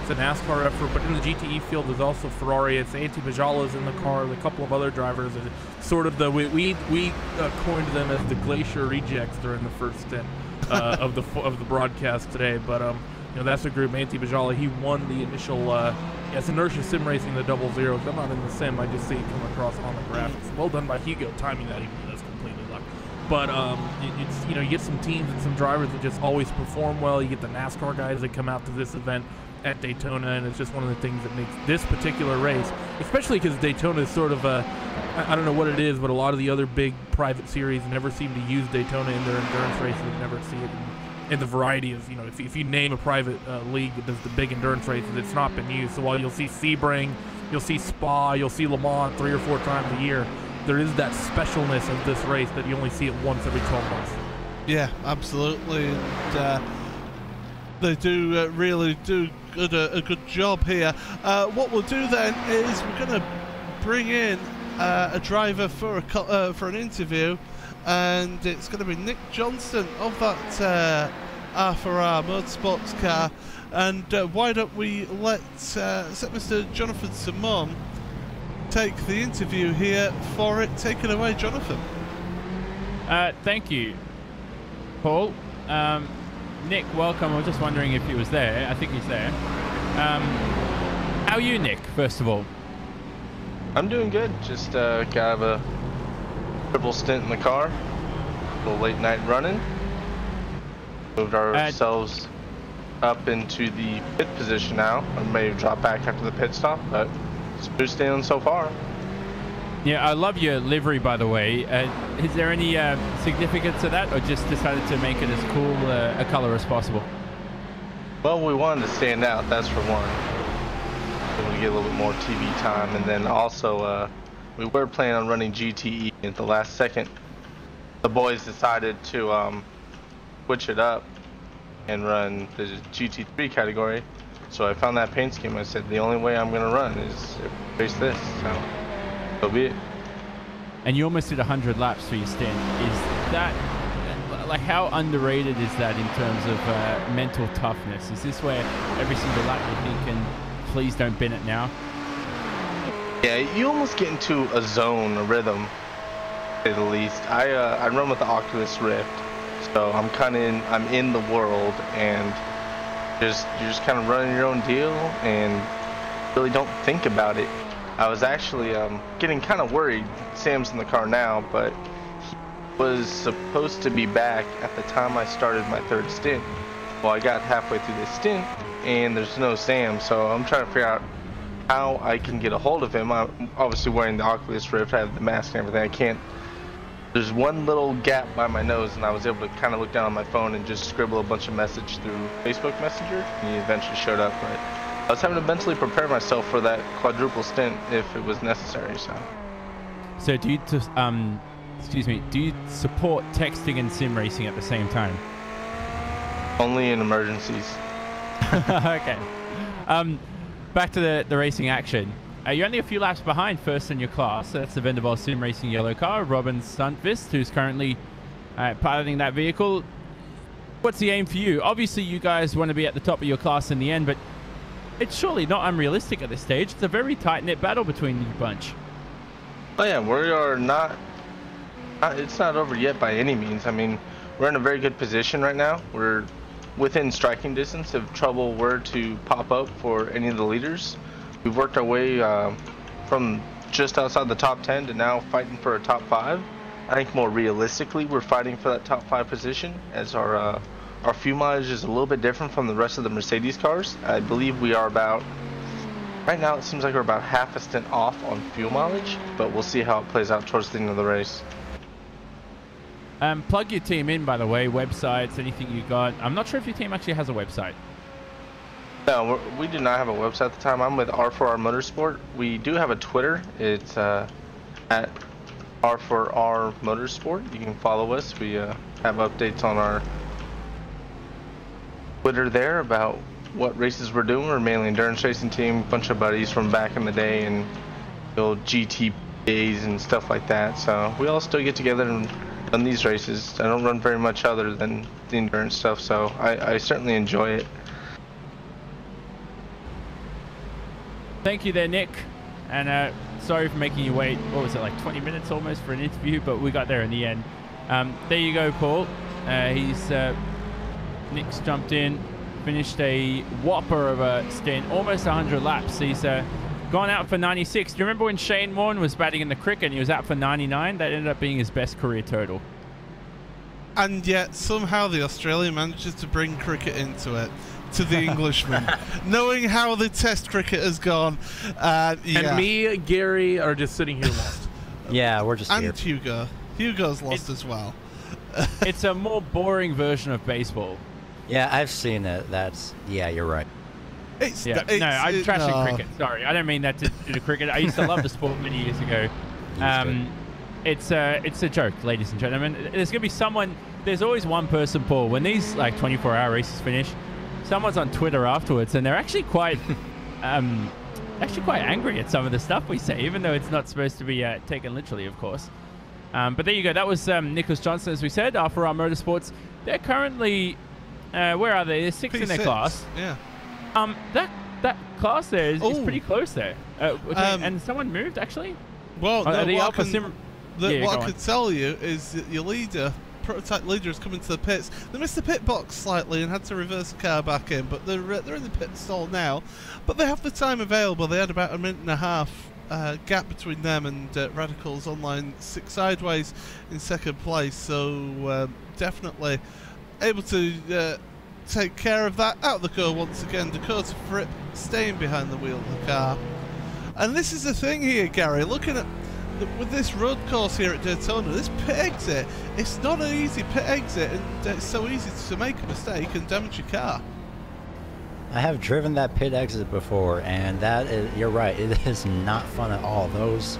NASCAR effort, but in the GTE field there's also Ferrari. It's Anti-Bajala's in the car, a couple of other drivers. Sort of we coined them as the Glacier rejects during the first stint of the broadcast today. But that's a group. Anti-Bajala, he won the initial. It's Inertia Sim Racing, the 00. I'm not in the sim. I just see it come across on the graphics. Well done by Hugo timing that, even though that's completely luck. But you get some teams and some drivers that just always perform well. You get the NASCAR guys that come out to this event at Daytona, and it's just one of the things that makes this particular race, especially because Daytona is sort of I don't know what it is, but a lot of the other big private series never seem to use Daytona in their endurance races. You never see it in the variety of, if you name a private league that does the big endurance races, it's not been used. So while you'll see Sebring, you'll see Spa, you'll see Le Mans 3 or 4 times a year, there is that specialness of this race that you only see it once every 12 months. Yeah, absolutely. And they do really do a good job here. What we'll do then is we're going to bring in a driver for an interview, and it's going to be Nick Johnston of that R4R Motorsports car. And why don't we let Mr. Jonathan Simon take the interview here for it. Take it away, Jonathan. Thank you, Paul. Nick, welcome. I was just wondering if he was there. I think he's there. How are you, Nick, first of all? I'm doing good. Just got out of a triple stint in the car. A little late night running. Moved ourselves up into the pit position now. I may drop back after the pit stop, but smooth sailing so far. Yeah, I love your livery, by the way. Is there any significance to that, or just decided to make it as cool a color as possible? Well, we wanted to stand out, that's for one. We want to get a little bit more TV time, and then also we were planning on running GTE at the last second. The boys decided to switch it up and run the GT3 category. So I found that paint scheme. I said the only way I'm going to run is race this. So be it. And you almost did 100 laps for your stint. Is that, like, how underrated is that in terms of mental toughness? Is this where every single lap you're thinking, please don't bin it now? Yeah, you almost get into a zone, a rhythm, to say the least. I run with the Oculus Rift, so I'm in the world, and you're just kind of running your own deal and really don't think about it. I was actually getting kind of worried. Sam's in the car now, but he was supposed to be back at the time I started my third stint. Well, I got halfway through this stint, and there's no Sam, so I'm trying to figure out how I can get a hold of him. I'm obviously wearing the Oculus Rift, I have the mask and everything. I can't. There's one little gap by my nose, and I was able to kind of look down on my phone and just scribble a bunch of message through Facebook Messenger, and he eventually showed up. But I was having to mentally prepare myself for that quadruple stint if it was necessary. So do you do you support texting and sim racing at the same time? Only in emergencies. Okay. Back to the racing action. You're only a few laps behind first in your class. So that's the Vanderbilt Sim Racing yellow car, Robin Sundqvist, who's currently piloting that vehicle. What's the aim for you? Obviously, you guys want to be at the top of your class in the end, but it's surely not unrealistic at this stage. It's a very tight-knit battle between you bunch. Oh yeah, we are not. It's not over yet by any means. I mean, we're in a very good position right now. We're within striking distance if trouble were to pop up for any of the leaders. We've worked our way from just outside the top 10 to now fighting for a top 5. I think more realistically, we're fighting for that top 5 position, as our fuel mileage is a little bit different from the rest of the Mercedes cars. I believe we are about, right now it seems like we're about half a stint off on fuel mileage, but we'll see how it plays out towards the end of the race. Plug your team in, by the way, websites, anything you got. I'm not sure if your team actually has a website. No, we do not have a website at the time. I'm with R4R Motorsport. We do have a Twitter. It's at R4R Motorsport. You can follow us. We have updates on our Twitter there about what races we're doing. We're mainly endurance racing team, bunch of buddies from back in the day and the old GT days and stuff like that. So we all still get together and run these races. I don't run very much other than the endurance stuff, so I certainly enjoy it. Thank you there, Nick. And sorry for making you wait. What was it, like 20 minutes almost for an interview, but we got there in the end. There you go, Paul. Nick's jumped in, finished a whopper of a stint, almost 100 laps. He's gone out for 96. Do you remember when Shane Warne was batting in the cricket and he was out for 99? That ended up being his best career total. And yet somehow the Australian manages to bring cricket into it, to the Englishman, knowing how the Test cricket has gone. Yeah. And me, Gary, are just sitting here lost. Yeah, we're just here. And Hugo. Hugo's lost as well. It's a more boring version of baseball. Yeah, I've seen it. Yeah, you're right. I'm trashing cricket. Sorry, I don't mean that to do the cricket. I used to love the sport many years ago. It's a joke, ladies and gentlemen. There's gonna be someone. There's always one person, Paul. When these like 24-hour races finish, someone's on Twitter afterwards, and they're actually quite angry at some of the stuff we say, even though it's not supposed to be taken literally, of course. But there you go. That was Nicholas Johnson, as we said, R4R Motorsports. They're currently, where are they? They're sixth in their class. Yeah. That class there is pretty close there. And someone moved, actually? Well, no, the Alpha Sim... What I could tell you is that your leader, prototype leader, is coming to the pits. They missed the pit box slightly and had to reverse the car back in, but they're in the pit stall now. But they have the time available. They had about a minute and a half gap between them and Radicals Online 6 Sideways in second place, so definitely able to take care of that. Out the car once again, Dakota Fripp staying behind the wheel of the car. And this is the thing here, Gary, looking at with this road course here at Daytona, this pit exit, it's not an easy pit exit, and it's so easy to make a mistake and damage your car. I have driven that pit exit before, and that is, you're right, it is not fun at all. Those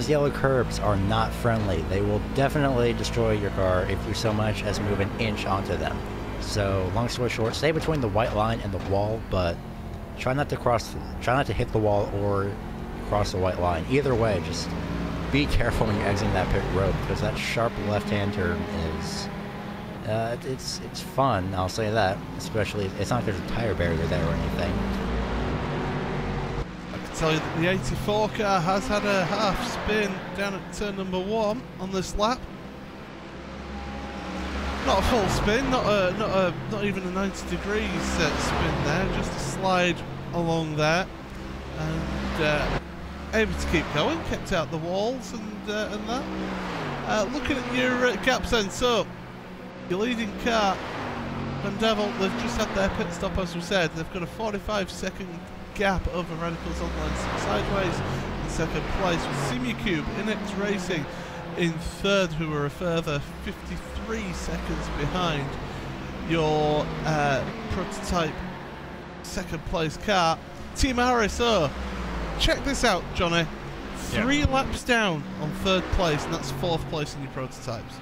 yellow curbs are not friendly. They will definitely destroy your car if you so much as move an inch onto them. So, long story short, stay between the white line and the wall, but try not to hit the wall or cross the white line. Either way, just be careful when you're exiting that pit road, because that sharp left-hand turn is it's fun, I'll say that. Especially, it's not like there's a tire barrier there or anything. I can tell you that the 84 car has had a half spin down at turn number 1 on this lap. Not a full spin, not even a 90 degrees spin there, just a slide along there, and able to keep going, kept out the walls and that. Looking at your gaps then, so your leading car, Van Devil, they've just had their pit stop, as we said. They've got a 45-second gap over Radicals Online 6 Sideways in second place, with Simukube, Inex Racing in third, who are a further 53 seconds behind your prototype second place car. Team RSO, check this out, Johnny. 3 laps down on third place, and that's fourth place in your prototypes.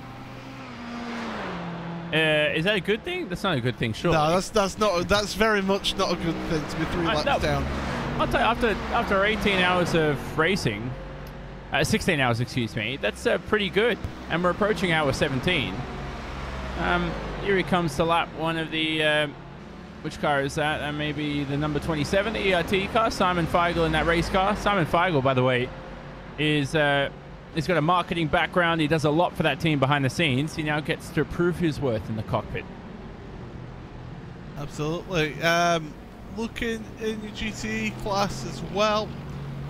Is that a good thing? That's not a good thing, sure. No, that's not. That's very much not a good thing to be 3 laps down. I'll tell you, after 18 hours of racing, 16 hours, excuse me, that's pretty good. And we're approaching hour 17. Here he comes to lap 1 of the. Which car is that? Maybe the number 27, the ERT car. Simon Feigl in that race car. Simon Feigl, by the way, is he's got a marketing background. He does a lot for that team behind the scenes. He now gets to prove his worth in the cockpit. Absolutely. Looking in your GTE class as well,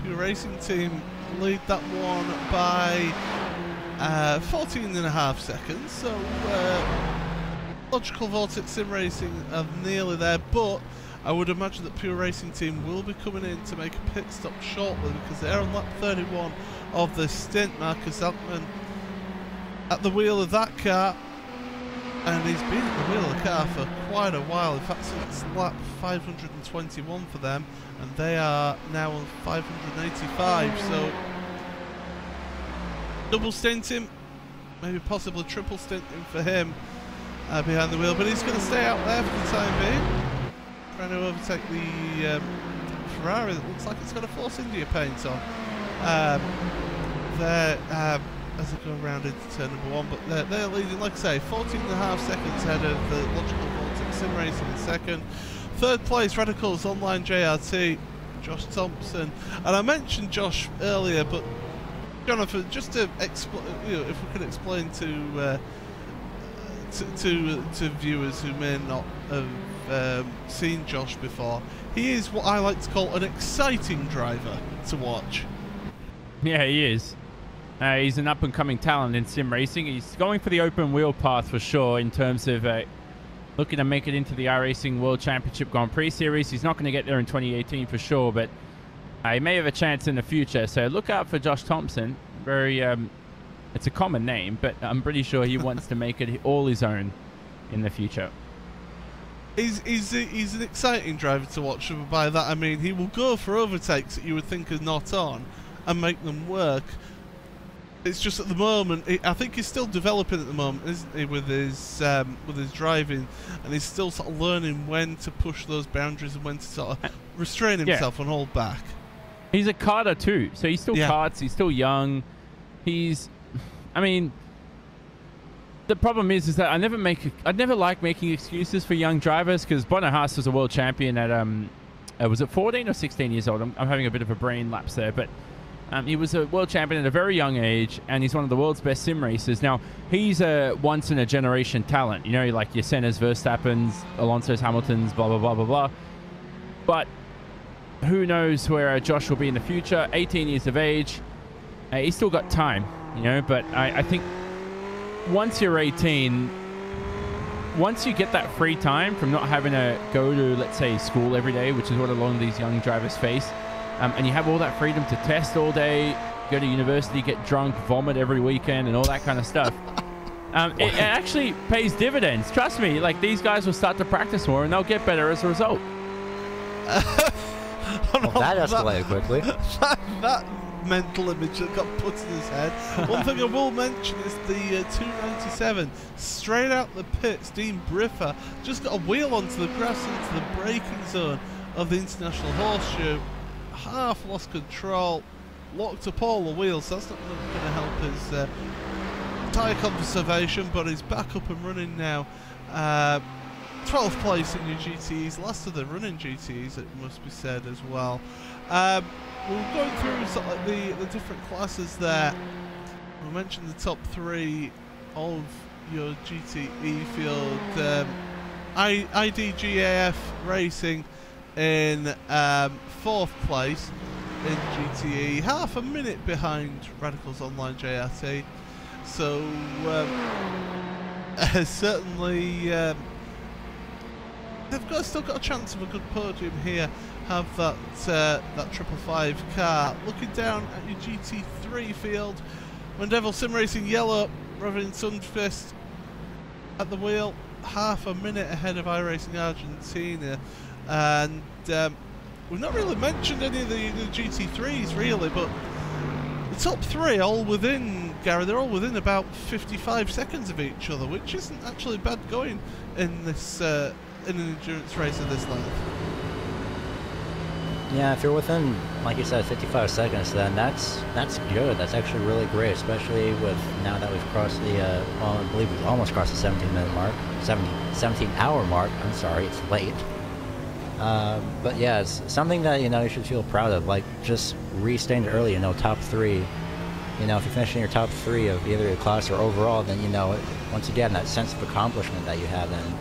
your racing team lead that one by 14.5 seconds. So Logical Vortex Sim Racing are nearly there, but I would imagine that Pure Racing Team will be coming in to make a pit stop shortly, because they're on lap 31 of the stint. Marcus Altman at the wheel of that car, and he's been at the wheel of the car for quite a while. In fact, since lap 521 for them, and they are now on 585. So double stinting, maybe possibly triple stinting for him behind the wheel, but he's going to stay out there for the time being, trying to overtake the Ferrari that looks like it's got a Force India paint on there as they go around into turn number 1. But they're leading, like I say, 14.5 seconds ahead of the Logical Vortex Sim Racing in second. Third place, Radicals Online JRT, Josh Thompson. And I mentioned Josh earlier, but Jonathan, just to explain, if we could explain to viewers who may not have seen Josh before, he is what I like to call an exciting driver to watch. Yeah, he is. He's an up-and-coming talent in sim racing. He's going for the open wheel path for sure in terms of looking to make it into the iRacing World Championship Grand Prix Series. He's not going to get there in 2018 for sure, but he may have a chance in the future. So look out for Josh Thompson. Very it's a common name, but I'm pretty sure he wants to make it all his own in the future. He's an exciting driver to watch. By that I mean he will go for overtakes that you would think are not on and make them work. It's just at the moment, I think he's still developing at the moment, isn't he, with his driving, and he's still sort of learning when to push those boundaries and when to sort of restrain himself and hold back. He's a karter too, so he still karts, he's still young. I mean, the problem is that I never like making excuses for young drivers, because Bono Haas was a world champion at was it 14 or 16 years old? I'm having a bit of a brain lapse there, but He was a world champion at a very young age, and he's one of the world's best sim racers. Now, he's a once-in-a-generation talent. You know, like your Senna's, Verstappen's, Alonso's, Hamilton's, blah, blah, blah, blah, blah. But who knows where Josh will be in the future. 18 years of age. He's still got time, you know, but I think once you're 18, once you get that free time from not having to go to, let's say, school every day, which is what a lot of these young drivers face, and you have all that freedom to test all day, go to university, get drunk, vomit every weekend, and all that kind of stuff. It actually pays dividends. Trust me, like, these guys will start to practice more, and they'll get better as a result. Well, that escalated quickly. That mental image that got put in his head. One thing I will mention is the 297 straight out the pits. Dean Briffa just got a wheel onto the grass into the braking zone of the International Horseshoe. Half lost control, locked up all the wheels. That's not going to help his tyre conservation, but he's back up and running now. 12th place in your GTEs, last of the running GTEs, it must be said as well. We're going through sort of like the different classes there. We mentioned the top 3 of your GTE field. IDGAF Racing in 4th place in GTE, half a minute behind Radicals Online JRT. So certainly they've still got a chance of a good podium here. Have that 555 car. Looking down at your GT3 field, Mendeville Sim Racing Yellow, Reverend Sundfist at the wheel, half a minute ahead of iRacing Argentina. And we've not really mentioned any of the GT3s really, but the top 3 all within, Gary, they're all within about 55 seconds of each other, which isn't actually bad going in this in an endurance race of this length. Yeah, if you're within, like you said, 55 seconds, then that's good. That's actually really great, especially with now that we've crossed the, well, I believe we've almost crossed the 17-minute mark, 17-hour mark. I'm sorry, it's late. But yeah, it's something that, you know, you should feel proud of. Like, just restated early, you know, top 3. You know, if you're finishing your top 3 of either your class or overall, then, you know, once again, that sense of accomplishment that you have, then,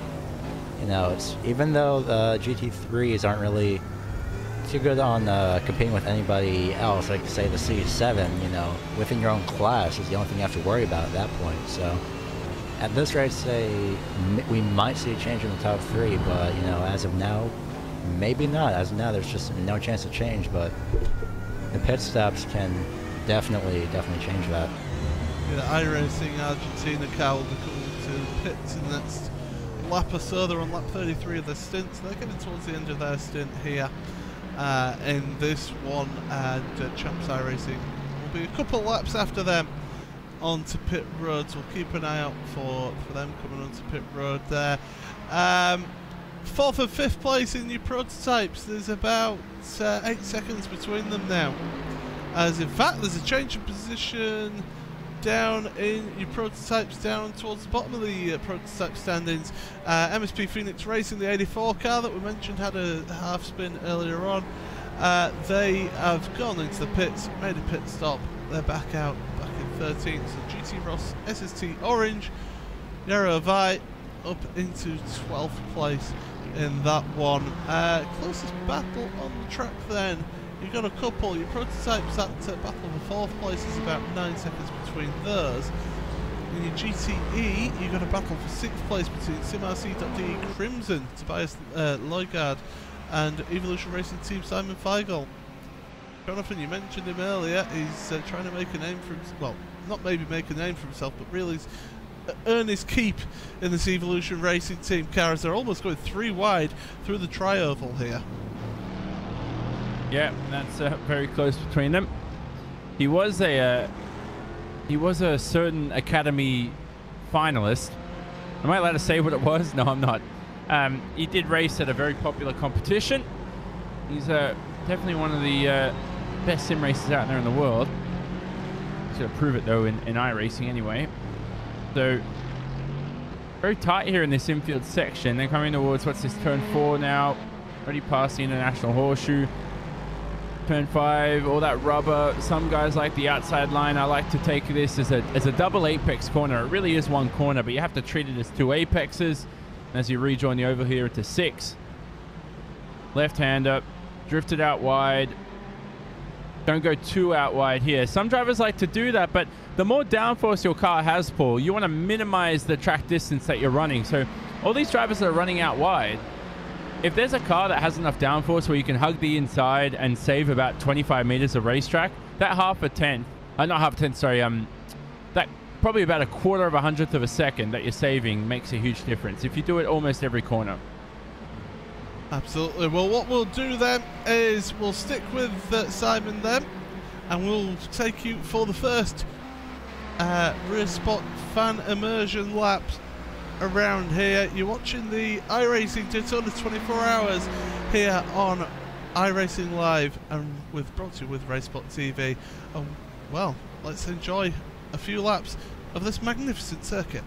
you know, it's, even though the GT3s aren't really too good on competing with anybody else, like say the C7, you know, within your own class is the only thing you have to worry about at that point. So at this rate, say we might see a change in the top 3, but, you know, as of now, maybe not. As of now, there's just no chance of change, but the pit stops can definitely change that. Yeah, iRacing Argentina car will be coming to pits in the next lap or so. They're on lap 33 of their stint, so they're getting towards the end of their stint here in this one, and Champs iRacing will be a couple laps after them onto pit roads. We'll keep an eye out for them coming onto pit road there. 4th and 5th place in your prototypes. There's about 8 seconds between them now, as in fact there's a change of position down in your prototypes, down towards the bottom of the prototype standings. MSP Phoenix Racing, the 84 car that we mentioned had a half spin earlier on, they have gone into the pits, made a pit stop, they're back out, back in 13th. So GT Ross, SST Orange, Yarrow Vi up into 12th place in that one. Closest battle on the track then, you've got a couple. Your prototypes at battle for 4th place is about 9 seconds between those. In your GTE, you've got a battle for 6th place between SimRC.de Crimson, Tobias Loigard, and Evolution Racing Team Simon Feigl. Jonathan, you mentioned him earlier. He's trying to make a name for himself. Well, not maybe make a name for himself, but really earn his keep in this Evolution Racing Team car, as they're almost going 3 wide through the tri-oval here. Yeah, that's very close between them. He was a certain Academy finalist. Am I allowed to say what it was? No, I'm not. He did race at a very popular competition. He's definitely one of the best sim racers out there in the world. He's going to prove it though in iRacing anyway. So very tight here in this infield section. They're coming towards, what's this, turn 4 now. Already past the International Horseshoe. turn 5, all that rubber. Some guys like the outside line. I like to take this as a double apex corner. It really is one corner, but you have to treat it as 2 apexes. As you rejoin the oval here into 6. Left-hander, drifted out wide. Don't go too out wide here. Some drivers like to do that, but the more downforce your car has, Paul, you want to minimize the track distance that you're running. So all these drivers that are running out wide, if there's a car that has enough downforce where you can hug the inside and save about 25 meters of racetrack, that that probably about 1/4 of a 100th of a second that you're saving makes a huge difference if you do it almost every corner. Absolutely. Well, what we'll do then is we'll stick with Simon then, and we'll take you for the first RaceSpot fan immersion laps around here. You're watching the iRacing Daytona 24 Hours here on iRacing Live, and brought to you with RaceSpotTV. Well, let's enjoy a few laps of this magnificent circuit.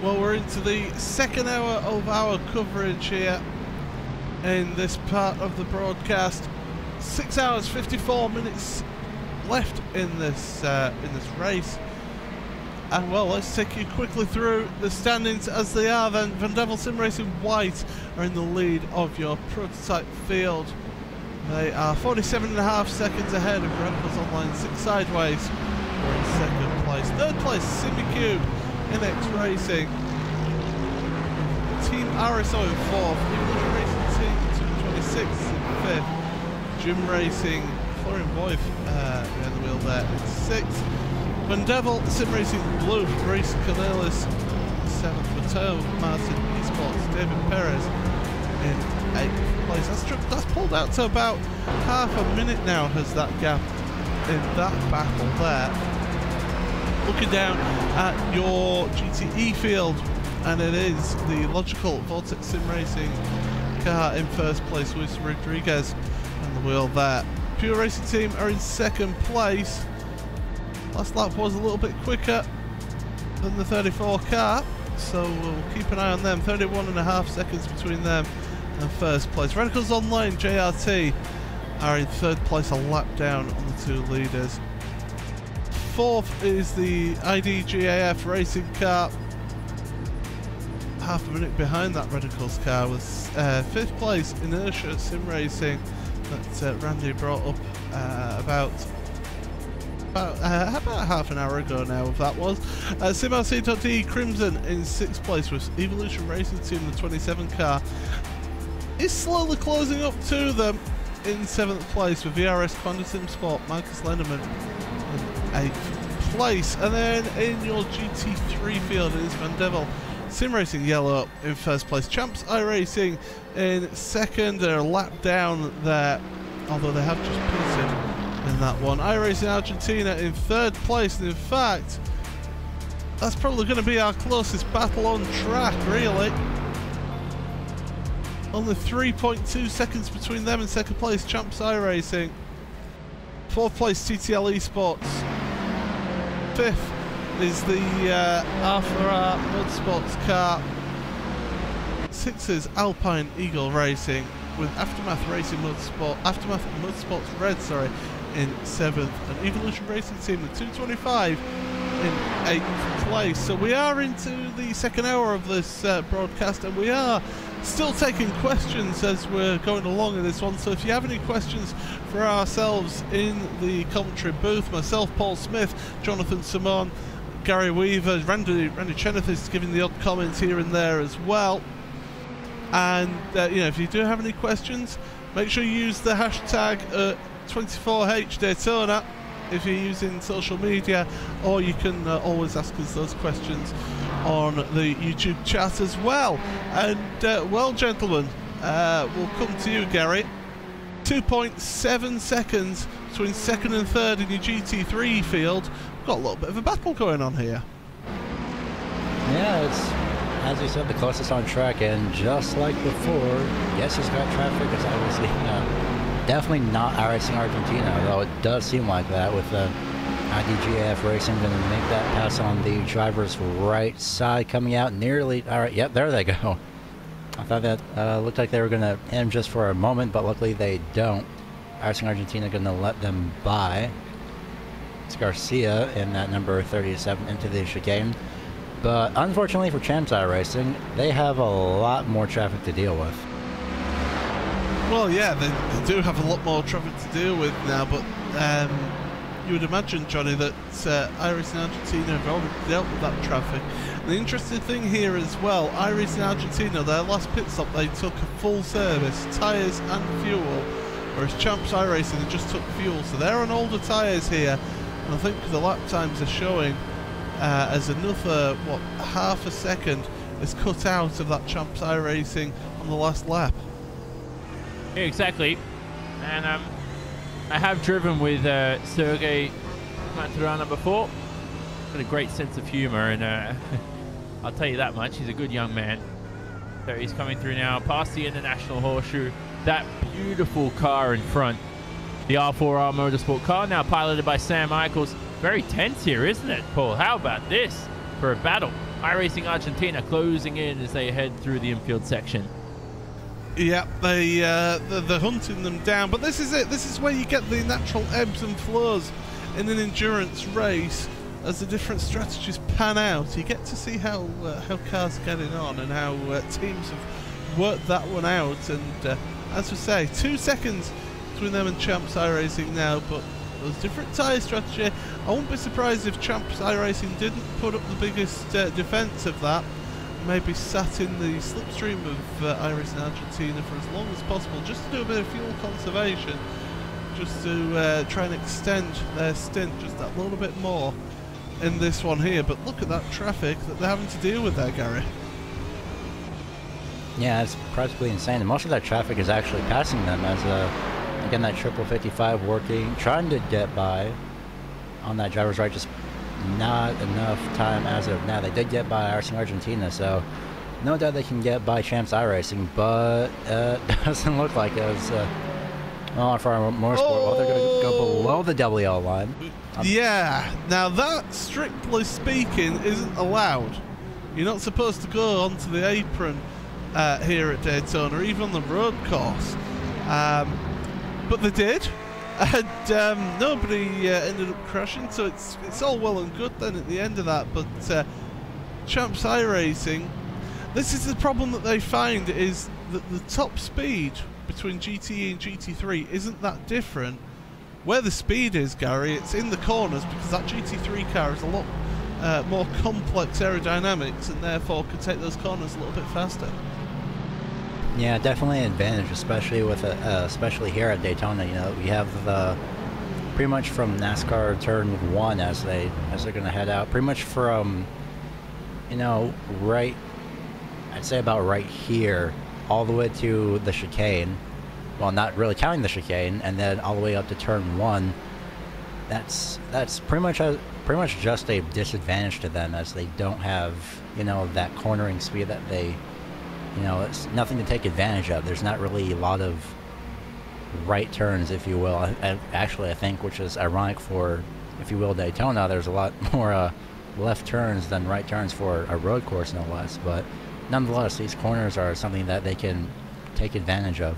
Well, we're into the second hour of our coverage here in this part of the broadcast. 6 hours, 54 minutes left in this race. And well, let's take you quickly through the standings as they are then. Van Devil Sim Racing White are in the lead of your prototype field. They are 47.5 seconds ahead of Radicals Online 6 Sideways. We're in second place. Third place, SimiCube NX Racing. Team RSO in fourth. Evolution Racing Team 226 in fifth. Gym Racing, Florian Boyf behind the wheel there in sixth. Van Devil Sim Racing Blue, Grace Cornelis 7th. Mateo Martin Esports, David Perez in 8th place. That's pulled out to about half a minute now, has that gap in that battle there. Looking down at your GTE field, and it is the logical Vortex Sim Racing car in first place, Luis Rodriguez on the wheel there. Pure Racing Team are in second place. Last lap was a little bit quicker than the 34 car, so we'll keep an eye on them. 31.5 seconds between them and first place. Radicals Online JRT are in third place, a lap down on the two leaders. Fourth is the IDGAF racing car, half a minute behind that Radicals car. Was fifth place Inertia Sim Racing that Randy brought up about half an hour ago now, if that was. SimRC.de Crimson in sixth place with Evolution Racing Team, the 27 car, is slowly closing up to them in seventh place with VRS Quantum Sport, Marcus Lenderman in eighth place. And then in your GT3 field is Van Devil Sim Racing Yellow in first place. Champs iRacing in second. They're a lap down there, although they have just pitted in that one. iRacing Argentina in third place, and in fact that's probably going to be our closest battle on track, really. Only 3.2 seconds between them and second place Champs iRacing. Fourth place TTL Esports. Fifth is the Alpha Motorsports car. Sixth is Alpine Eagle Racing with Aftermath Racing Motorsport, Aftermath Motorsports Red, sorry, in seventh, and Evolution Racing Team, the 225, in eighth place. So we are into the second hour of this broadcast, and we are still taking questions as we're going along in this one. So if you have any questions for ourselves in the commentary booth, myself, Paul Smith, Jonathan Simon, Gary Weaver, Randy Cheneth is giving the odd comments here and there as well. And you know, if you do have any questions, make sure you use the hashtag 24H Daytona if you're using social media, or you can always ask us those questions on the YouTube chat as well. And well, gentlemen, we'll come to you, Gary. 2.7 seconds between second and third in your GT3 field. We've got a little bit of a battle going on here. Yeah, it's, as you said, the closest on track, and just like before, yes, it's got traffic. It's obviously definitely not iRacing Argentina, though it does seem like that, with the IDGAF Racing going to make that pass on the driver's right side, coming out nearly. All right, yep, there they go. I thought that looked like they were going to end just for a moment, but luckily they don't. iRacing Argentina going to let them by. It's Garcia in that number 37 into the chicane. But unfortunately for Champs iRacing, they have a lot more traffic to deal with. Well, yeah, they do have a lot more traffic to deal with now, but you would imagine, Johnny, that iRacing Argentina have already dealt with that traffic. And the interesting thing here as well, iRacing Argentina, their last pit stop, they took a full service, tyres and fuel, whereas Champs iRacing, they just took fuel. So they're on older tyres here, and I think the lap times are showing as another, what, half a second is cut out of that Champs iRacing on the last lap. Yeah, exactly. And I have driven with Sergey Maturana before. Got a great sense of humor, and I'll tell you that much. He's a good young man. So he's coming through now past the International Horseshoe. That beautiful car in front, the R4R Motorsport car, now piloted by Sam Michaels. Very tense here, isn't it, Paul? How about this for a battle? iRacing Argentina closing in as they head through the infield section. Yeah, they're hunting them down, but this is it. This is where you get the natural ebbs and flows in an endurance race, as the different strategies pan out, you get to see how cars are getting on and how teams have worked that one out. And as we say, 2 seconds between them and Champs iRacing now, but there's different tyre strategy. I wouldn't be surprised if Champs iRacing didn't put up the biggest defence of that. Maybe sat in the slipstream of iRacing Argentina for as long as possible, just to do a bit of fuel conservation, just to try and extend their stint just that little bit more in this one here. But look at that traffic that they're having to deal with there, Gary. Yeah, it's practically insane. And most of that traffic is actually passing them as again, that triple 55 working, trying to get by on that driver's right, just not enough time as of now. They did get by iRacing Argentina, so no doubt they can get by Champs iRacing, but doesn't look like it. Well, for our motorsport, well, they're going to go below the WL line. Yeah, now that, strictly speaking, isn't allowed. You're not supposed to go onto the apron here at Daytona, or even on the road course. But they did, and nobody ended up crashing, so it's all well and good then at the end of that. But Champs iRacing, this is the problem that they find, is that the top speed between GTE and GT3 isn't that different. Where the speed is, Gary, it's in the corners, because that GT3 car is a lot more complex aerodynamics and therefore can take those corners a little bit faster. Yeah, definitely an advantage, especially with especially here at Daytona. You know, we have the pretty much from NASCAR turn 1 as they're going to head out, pretty much from, you know, right, I'd say about right here, all the way to the chicane. Well, not really counting the chicane, and then all the way up to turn 1. That's pretty much just a disadvantage to them, as they don't have, you know, that cornering speed that they. You know, it's nothing to take advantage of. There's not really a lot of right turns, if you will. Actually, I think, which is ironic for, if you will, Daytona, there's a lot more left turns than right turns for a road course, no less. But nonetheless, these corners are something that they can take advantage of.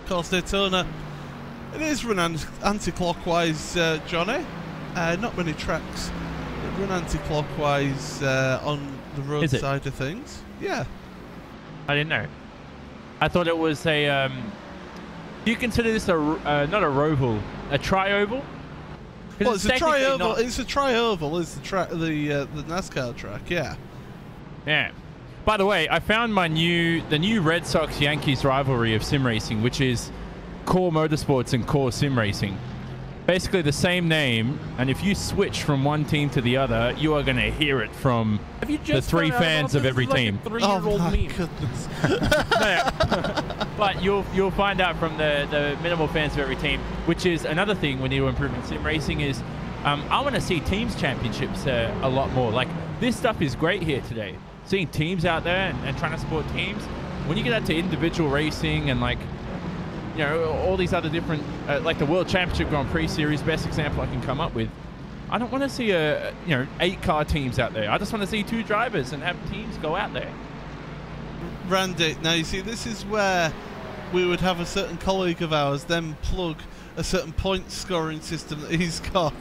Of course, Daytona, it is run anti-clockwise, Johnny. Not many tracks that run anti-clockwise on the road side of things. Yeah. I didn't know. I thought it was a do you consider this a not a roval, a tri-oval? Well, it's a tri-oval. It's a tri-oval. Is the NASCAR track? Yeah. Yeah. By the way, I found the new Red Sox Yankees rivalry of sim racing, which is Core Motorsports and Core Sim Racing. Basically the same name, and if you switch from one team to the other, you are going to hear it from the 3 fans of every team. Oh my goodness! But you'll find out from the minimal fans of every team, which is another thing we need to improve in sim racing. Is I want to see teams championships a lot more. Like, this stuff is great here today. Seeing teams out there and trying to support teams. When you get out to individual racing and, like, you know, all these other different, like the World Championship Grand Prix Series, best example I can come up with. I don't want to see 8-car teams out there. I just want to see 2 drivers and have teams go out there. Randy, now you see, this is where we would have a certain colleague of ours then plug a certain point scoring system that he's got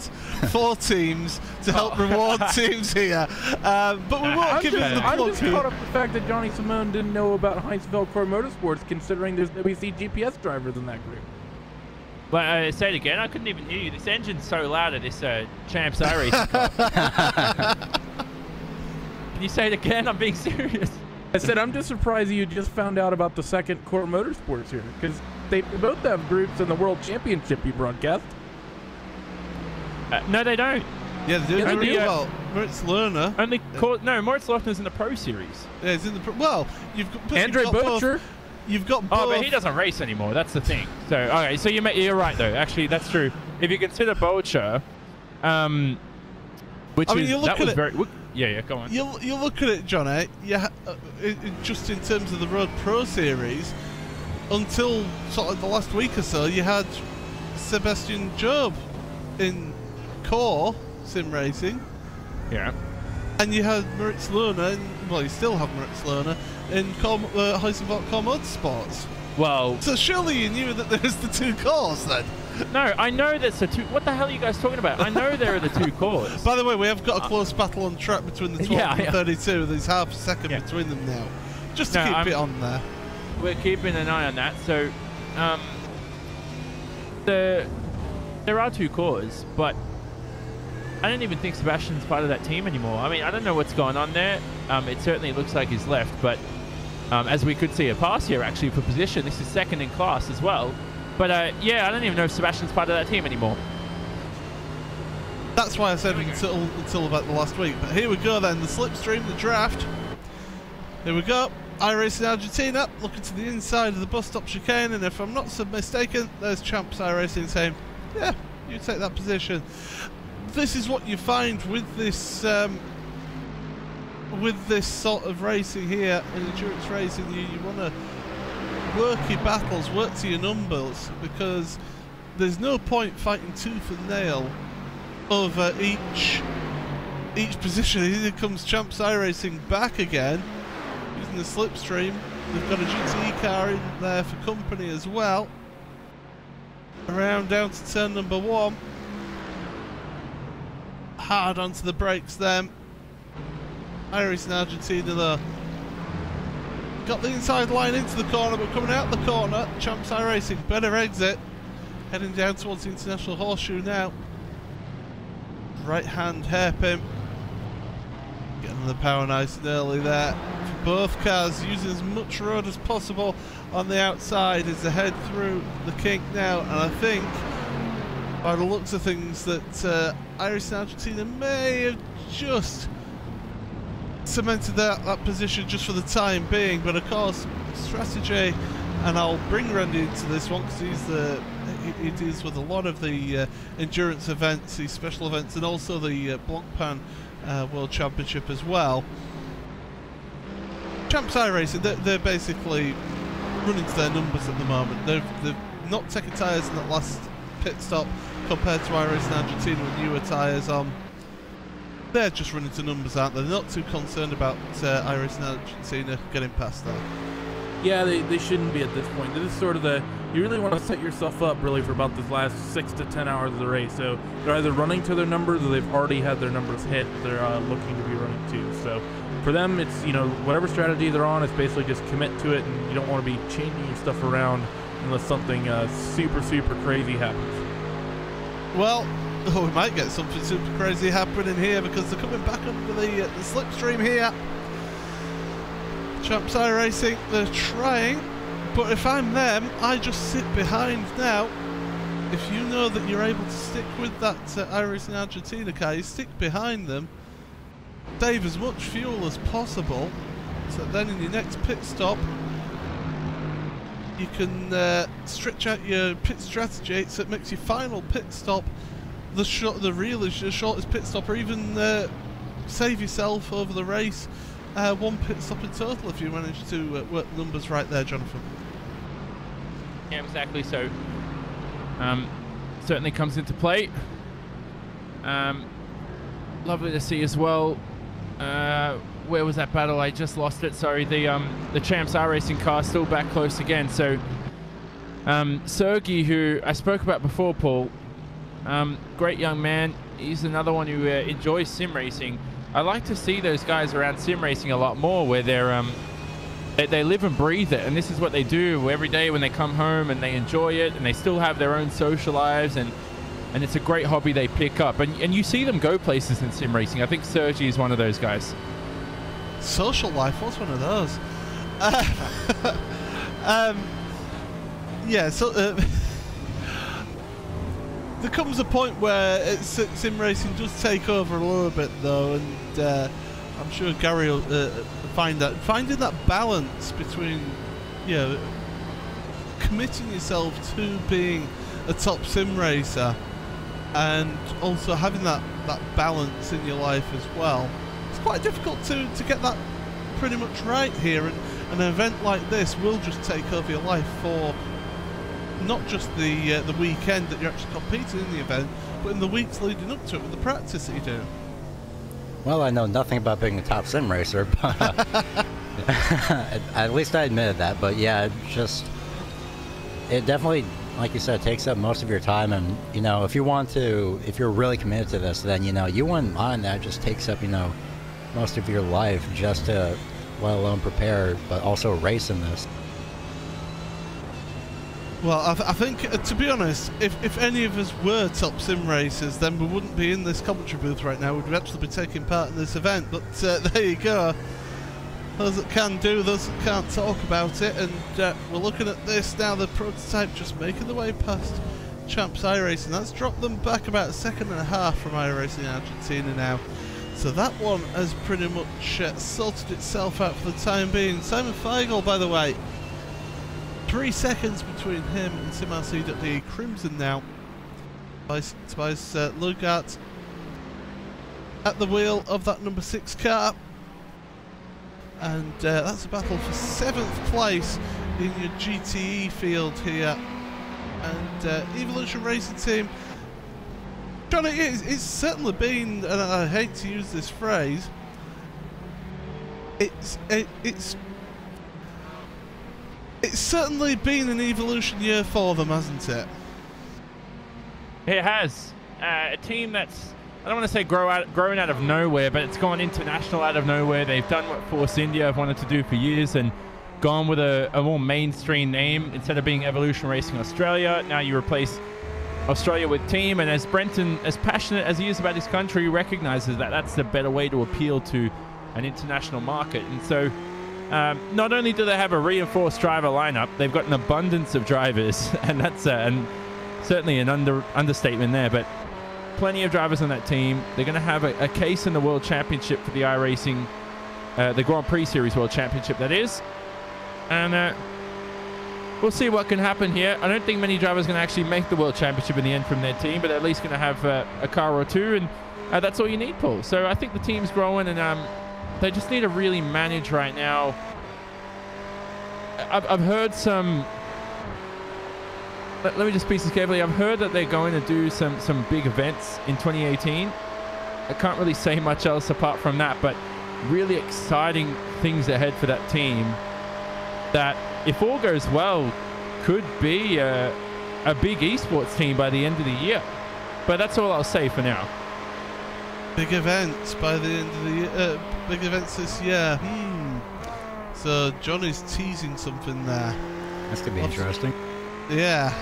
for teams to help reward teams here. But we won't give him the plug. I'm just caught up with the fact that Johnny Simone didn't know about Heinzville Core Motorsports, considering we see GPS drivers in that group. But say it again, I couldn't even hear you. This engine's so loud at this Champs iRacing car. Can you say it again? I'm being serious. I said, I'm just surprised you just found out about the second Core Motorsports here, because they both have groups in the World Championship you broadcast. No, they don't. Yeah, they do. Well, Moritz Lerner. Moritz Lerner's in the Pro Series. Yeah, he's in the Well, you've got Andre Butcher. You've got both. Oh, but he doesn't race anymore. That's the thing. So, okay, so you're right though. Actually, that's true. If you consider Butcher, which I mean, Yeah, go on. You look at it, Johnny. Yeah, just in terms of the Road Pro Series, until sort of the last week or so, you had Sebastian Job in Core Sim Racing. Yeah. And you had Moritz Lerner, well, you still have Moritz Lerner in Heisenberg Core Motorsports. Well, So surely you knew that there's the 2 cores then? no, I know that's the 2. What the hell are you guys talking about? I know there are the 2 cores. By the way, we have got a close battle on track between the 12 Yeah, and 32. There's half a second Yeah. between them now. Just to No, keep I'm- it on there. We're keeping an eye on that. So, there are 2 cores, but I don't even think Sebastian's part of that team anymore. I mean, I don't know what's going on there. It certainly looks like he's left, but as we could see a pass here actually for position. This is second in class as well. But yeah, I don't even know if Sebastian's part of that team anymore. That's why I said until about the last week. But here we go then, the slipstream, the draft. Here we go. iRacing Argentina looking to the inside of the bus stop chicane, and if I'm not so mistaken, there's Champs iRacing saying, yeah, you take that position. This is what you find with this sort of racing here, in endurance racing. You want to work your battles, work to your numbers, because there's no point fighting tooth and nail over each position. Here comes Champs iRacing back again, using the slipstream. They've got a GTE car in there for company as well. Around down to turn number 1. Hard onto the brakes then. iRacing Argentina though. Got the inside line into the corner, but coming out the corner, Champs iRacing, better exit. Heading down towards the International Horseshoe now. Right hand hairpin. Getting the power nice and early there. For both cars, using as much road as possible on the outside as they head through the kink now. And I think, by the looks of things, that iRacing Argentina may have just cemented that position just for the time being. But of course, strategy, and I'll bring Randy into this one because he deals with a lot of the endurance events, the special events, and also the Blancpain World Championship as well. Champs iRacing, they're basically running to their numbers at the moment. They've not taken tyres in that last pit stop compared to iRacing Argentina with newer tyres on. They're just running to numbers, aren't they? They're not too concerned about iRacing Argentina getting past that. Yeah, they shouldn't be at this point. This is sort of you really want to set yourself up really for about this last 6 to 10 hours of the race. So they're either running to their numbers or they've already had their numbers hit. They're looking to be running to. So for them, it's, whatever strategy they're on, it's basically just commit to it, and you don't want to be changing your stuff around unless something super, super crazy happens. Well, we might get something super crazy happening here because they're coming back under the slipstream here. Champs iRacing, they're trying, but if I'm them, I just sit behind now. If you know that you're able to stick with that iRacing Argentina car, you stick behind them, save as much fuel as possible, so then in your next pit stop, you can stretch out your pit strategy so it makes your final pit stop the shortest pit stop, or even save yourself over the race 1 pit stop in total if you manage to work the numbers right there, Jonathan. Yeah, exactly. So certainly comes into play. Lovely to see as well. Where was that battle? I just lost it. Sorry. The Champs iRacing car still back close again. So Sergey, who I spoke about before, Paul, great young man. He's another one who enjoys sim racing. I like to see those guys around sim racing a lot more, where they live and breathe it, and this is what they do every day when they come home, and they enjoy it, and they still have their own social lives, and it's a great hobby they pick up, and you see them go places in sim racing. I think Sergey is one of those guys. Social life, what's one of those? Yeah, so there comes a point where sim racing does take over a little bit though, and I'm sure Gary will finding that balance between, committing yourself to being a top sim racer and also having that balance in your life as well. It's quite difficult to get that pretty much right here, and an event like this will just take over your life for not just the weekend that you're actually competing in the event, but in the weeks leading up to it with the practice that you do. Well, I know nothing about being a top sim racer, but at least I admitted that. But yeah, just it definitely, like you said, takes up most of your time. And, you know, if you're really committed to this, then, you know, you wouldn't mind that just takes up, you know, most of your life just to, let alone prepare, but also race in this. Well, I think, to be honest, if any of us were top sim racers, then we wouldn't be in this commentary booth right now. We'd actually be taking part in this event. But there you go. Those that can do, those that can't talk about it. And we're looking at this now, the prototype just making the way past Champs iRacing. That's dropped them back about a second and a half from iRacing Argentina now. So that one has pretty much sorted itself out for the time being. Simon Feigl, by the way, 3 seconds between him and SimRC.de. Crimson now. Tobias Lugart at the wheel of that number 6 car. And that's a battle for 7th place in your GTE field here. And Evolution Racing Team, Johnny, it's certainly been, and I hate to use this phrase, it's certainly been an evolution year for them, hasn't it? It has. A team that's, I don't want to say grown out of nowhere, but it's gone international out of nowhere. They've done what Force India have wanted to do for years and gone with a more mainstream name. Instead of being Evolution Racing Australia, now you replace Australia with Team. And as Brenton, as passionate as he is about his country, recognizes that that's the better way to appeal to an international market. And so not only do they have a reinforced driver lineup, they've got an abundance of drivers, and that's and certainly an understatement there, but plenty of drivers on that team. They're going to have a case in the World Championship for the iRacing, the Grand Prix Series World Championship, that is. And we'll see what can happen here. I don't think many drivers are going to actually make the World Championship in the end from their team, but they're at least going to have a car or two, and that's all you need, Paul. So I think the team's growing, and they just need to really manage right now. I've heard some... Let me just speak this carefully. I've heard that they're going to do some big events in 2018. I can't really say much else apart from that, but really exciting things ahead for that team that, if all goes well, could be a big esports team by the end of the year. But that's all I'll say for now. Big events by the end of the year. Big events this year. So Johnny's teasing something there. That's going to be interesting. Yeah.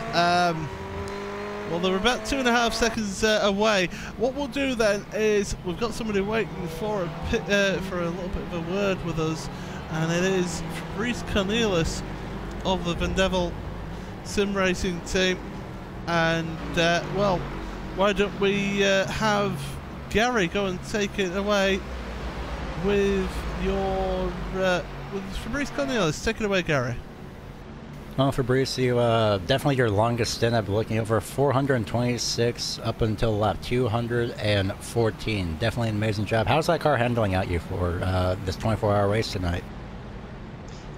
Well, they're about 2.5 seconds away. What we'll do then is we've got somebody waiting for a little bit of a word with us, and it is Fabrice Cornelis of the Vendevil Sim Racing Team. And well, why don't we have Gary go and take it away with your with Fabrice Cornelis. Take it away, Gary. Well, Fabrice, you definitely your longest stint. I've been looking over 426 up until lap 214. Definitely an amazing job. How's that car handling out you for this 24-hour race tonight?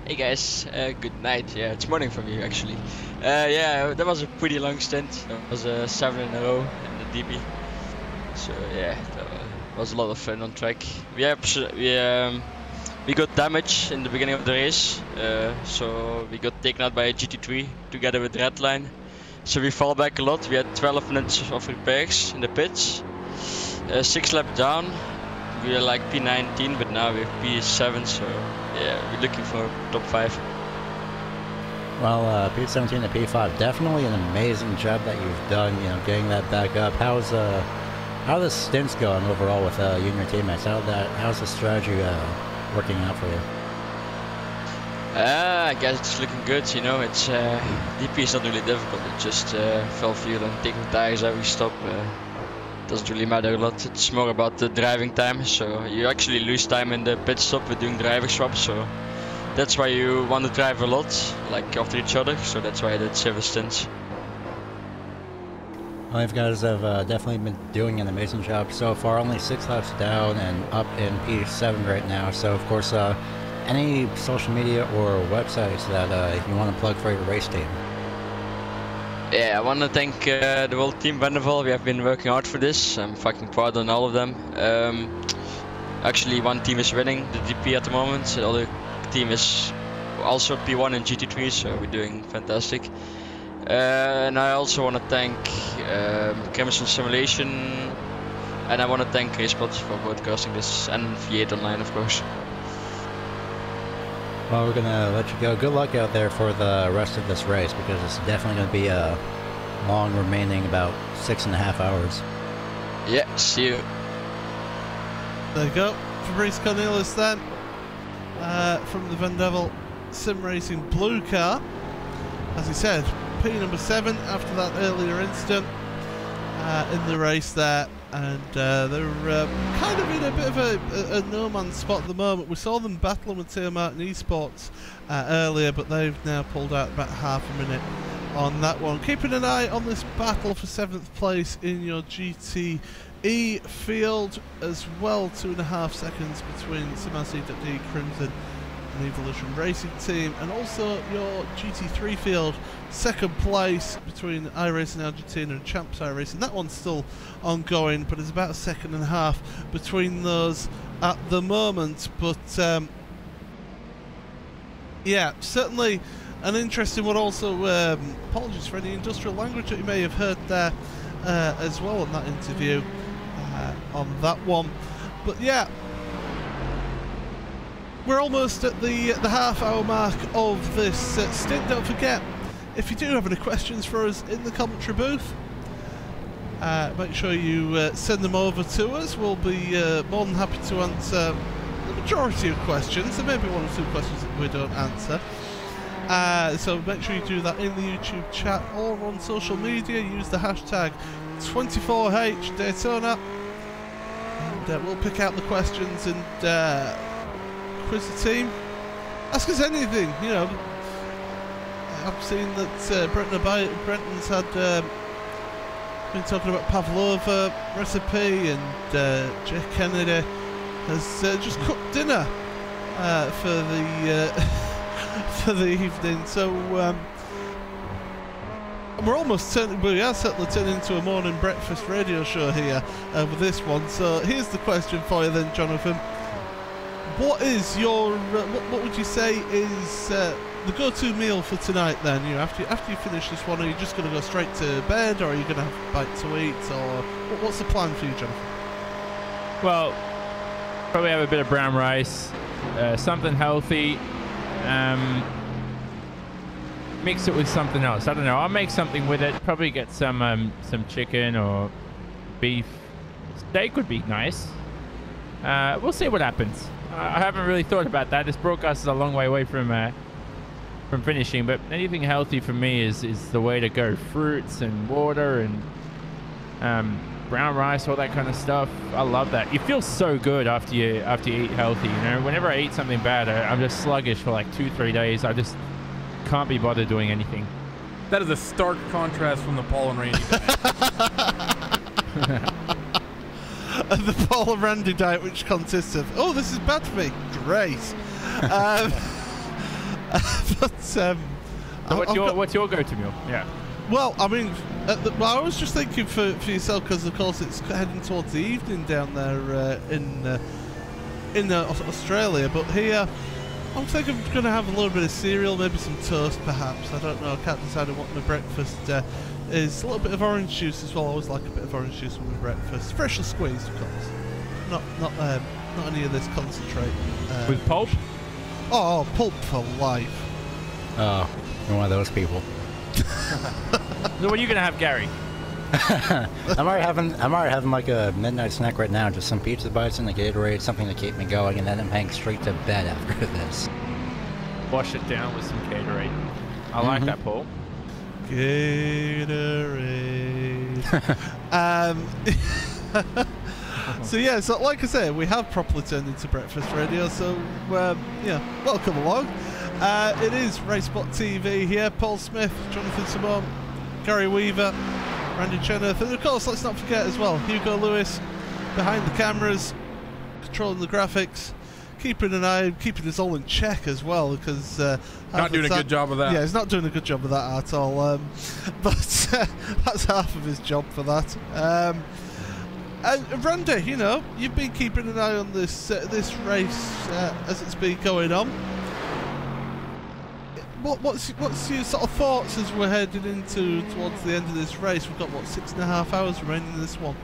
Hey guys, good night. Yeah, it's morning from you actually. Yeah, that was a pretty long stint. It was 7 in a row in the DB. So yeah, that was a lot of fun on track. We got damage in the beginning of the race, so we got taken out by a GT3 together with Redline. So we fall back a lot. We had 12 minutes of repairs in the pits. 6 laps down, we were like P19, but now we're P7, so yeah, we're looking for top 5. Well, P17 to P5, definitely an amazing job that you've done, you know, getting that back up. How the stints going overall with you and your teammates? How's the strategy working out for you? I guess it's looking good, you know. It's DP is not really difficult. It's just fill fuel and taking tires every stop. Doesn't really matter a lot. It's more about the driving time. So you actually lose time in the pit stop with doing driver swaps. So that's why you want to drive a lot, like after each other. So that's why I did 7 stints. Well, you guys have definitely been doing an amazing job so far. Only 6 laps down and up in P7 right now. So, of course, any social media or websites that you want to plug for your race team? Yeah, I want to thank the whole team Vendevil. We have been working hard for this. I'm fucking proud on all of them. Actually, one team is winning the DP at the moment. The other team is also P1 and GT3, so we're doing fantastic. And I also want to thank Crimson Simulation, and I want to thank RaceSpot for broadcasting this, and V8 Online, of course. Well, we're gonna let you go. Good luck out there for the rest of this race, because it's definitely gonna be a long remaining about 6.5 hours. Yeah, see you. There you go, Fabrice Cornelis then, from the Van Devil Sim Racing blue car. As he said, P number 7 after that earlier incident in the race there, and they're kind of in a bit of a no man's spot at the moment. We saw them battling with Theo Martin Esports earlier, but they've now pulled out about half a minute on that one. Keeping an eye on this battle for 7th place in your GTE field as well. 2.5 seconds between SimRC.D, Crimson and Evolution Racing Team, and also your GT3 field, 2nd place between iRacing Argentina and Champs iRacing. That one's still ongoing, but it's about 1.5 seconds between those at the moment. But yeah, certainly an interesting one. Also, apologies for any industrial language that you may have heard there as well on that interview on that one. But yeah, we're almost at the half-hour mark of this stint. Don't forget, if you do have any questions for us in the commentary booth, make sure you send them over to us. We'll be more than happy to answer the majority of questions. There may be 1 or 2 questions that we don't answer. So make sure you do that in the YouTube chat or on social media. Use the hashtag 24HDaytona, and we'll pick out the questions and quiz the team. Ask us anything, you know. I've seen that Brenton's had been talking about Pavlova recipe, and Jake Kennedy has just cooked dinner for the for the evening. So we're almost turning, we are certainly turning into a morning breakfast radio show here with this one. So here's the question for you then, Jonathan. What is your what would you say is the go-to meal for tonight then? You after you finish this one, are you just going to go straight to bed, or are you going to have a bite to eat, or what's the plan for you, Jonathan? Well, probably have a bit of brown rice, something healthy, mix it with something else. I don't know, I'll make something with it. Probably get some chicken or beef. Steak would be nice. We'll see what happens. I haven't really thought about that. This broadcast is a long way away from finishing, but anything healthy for me is the way to go. Fruits and water and brown rice, all that kind of stuff. I love that. You feel so good after you eat healthy, you know. Whenever I eat something bad, I'm just sluggish for like 2-3 days. I just can't be bothered doing anything. That is a stark contrast from the Paul and Randy diet. The Paul and Randy diet, which consists of, oh, this is bad for me. Great. But so what's your go-to meal? Yeah. Well, I mean, I was just thinking for yourself, because of course it's heading towards the evening down there in Australia. But here, I'm thinking I'm going to have a little bit of cereal, maybe some toast, perhaps. I don't know. I can't decide on what my breakfast is. A little bit of orange juice as well. I always like a bit of orange juice with my breakfast, freshly squeezed, of course. Not any of this concentrate. With pulp? Oh, pulp for life. Oh, you're one of those people. So what are you gonna have, Gary? I'm already having like a midnight snack right now. Just some pizza bites and a Gatorade, something to keep me going, and then I'm heading straight to bed after this. Wash it down with some Gatorade. I like that, Paul. Gatorade. So yeah, so like I say, we have properly turned into breakfast radio. So yeah, welcome along. It is RaceSpotTV here. Paul Smith, Jonathan Simone, Gary Weaver, Randy Cheneth, and of course, let's not forget as well, Hugo Lewis behind the cameras, controlling the graphics, keeping an eye, keeping us all in check as well, because not doing a good job of that. Yeah, he's not doing a good job of that at all. But that's half of his job for that. And Randy, you know, you've been keeping an eye on this this race as it's been going on. what's your sort of thoughts as we're heading towards the end of this race? We've got what, 6.5 hours remaining in this one.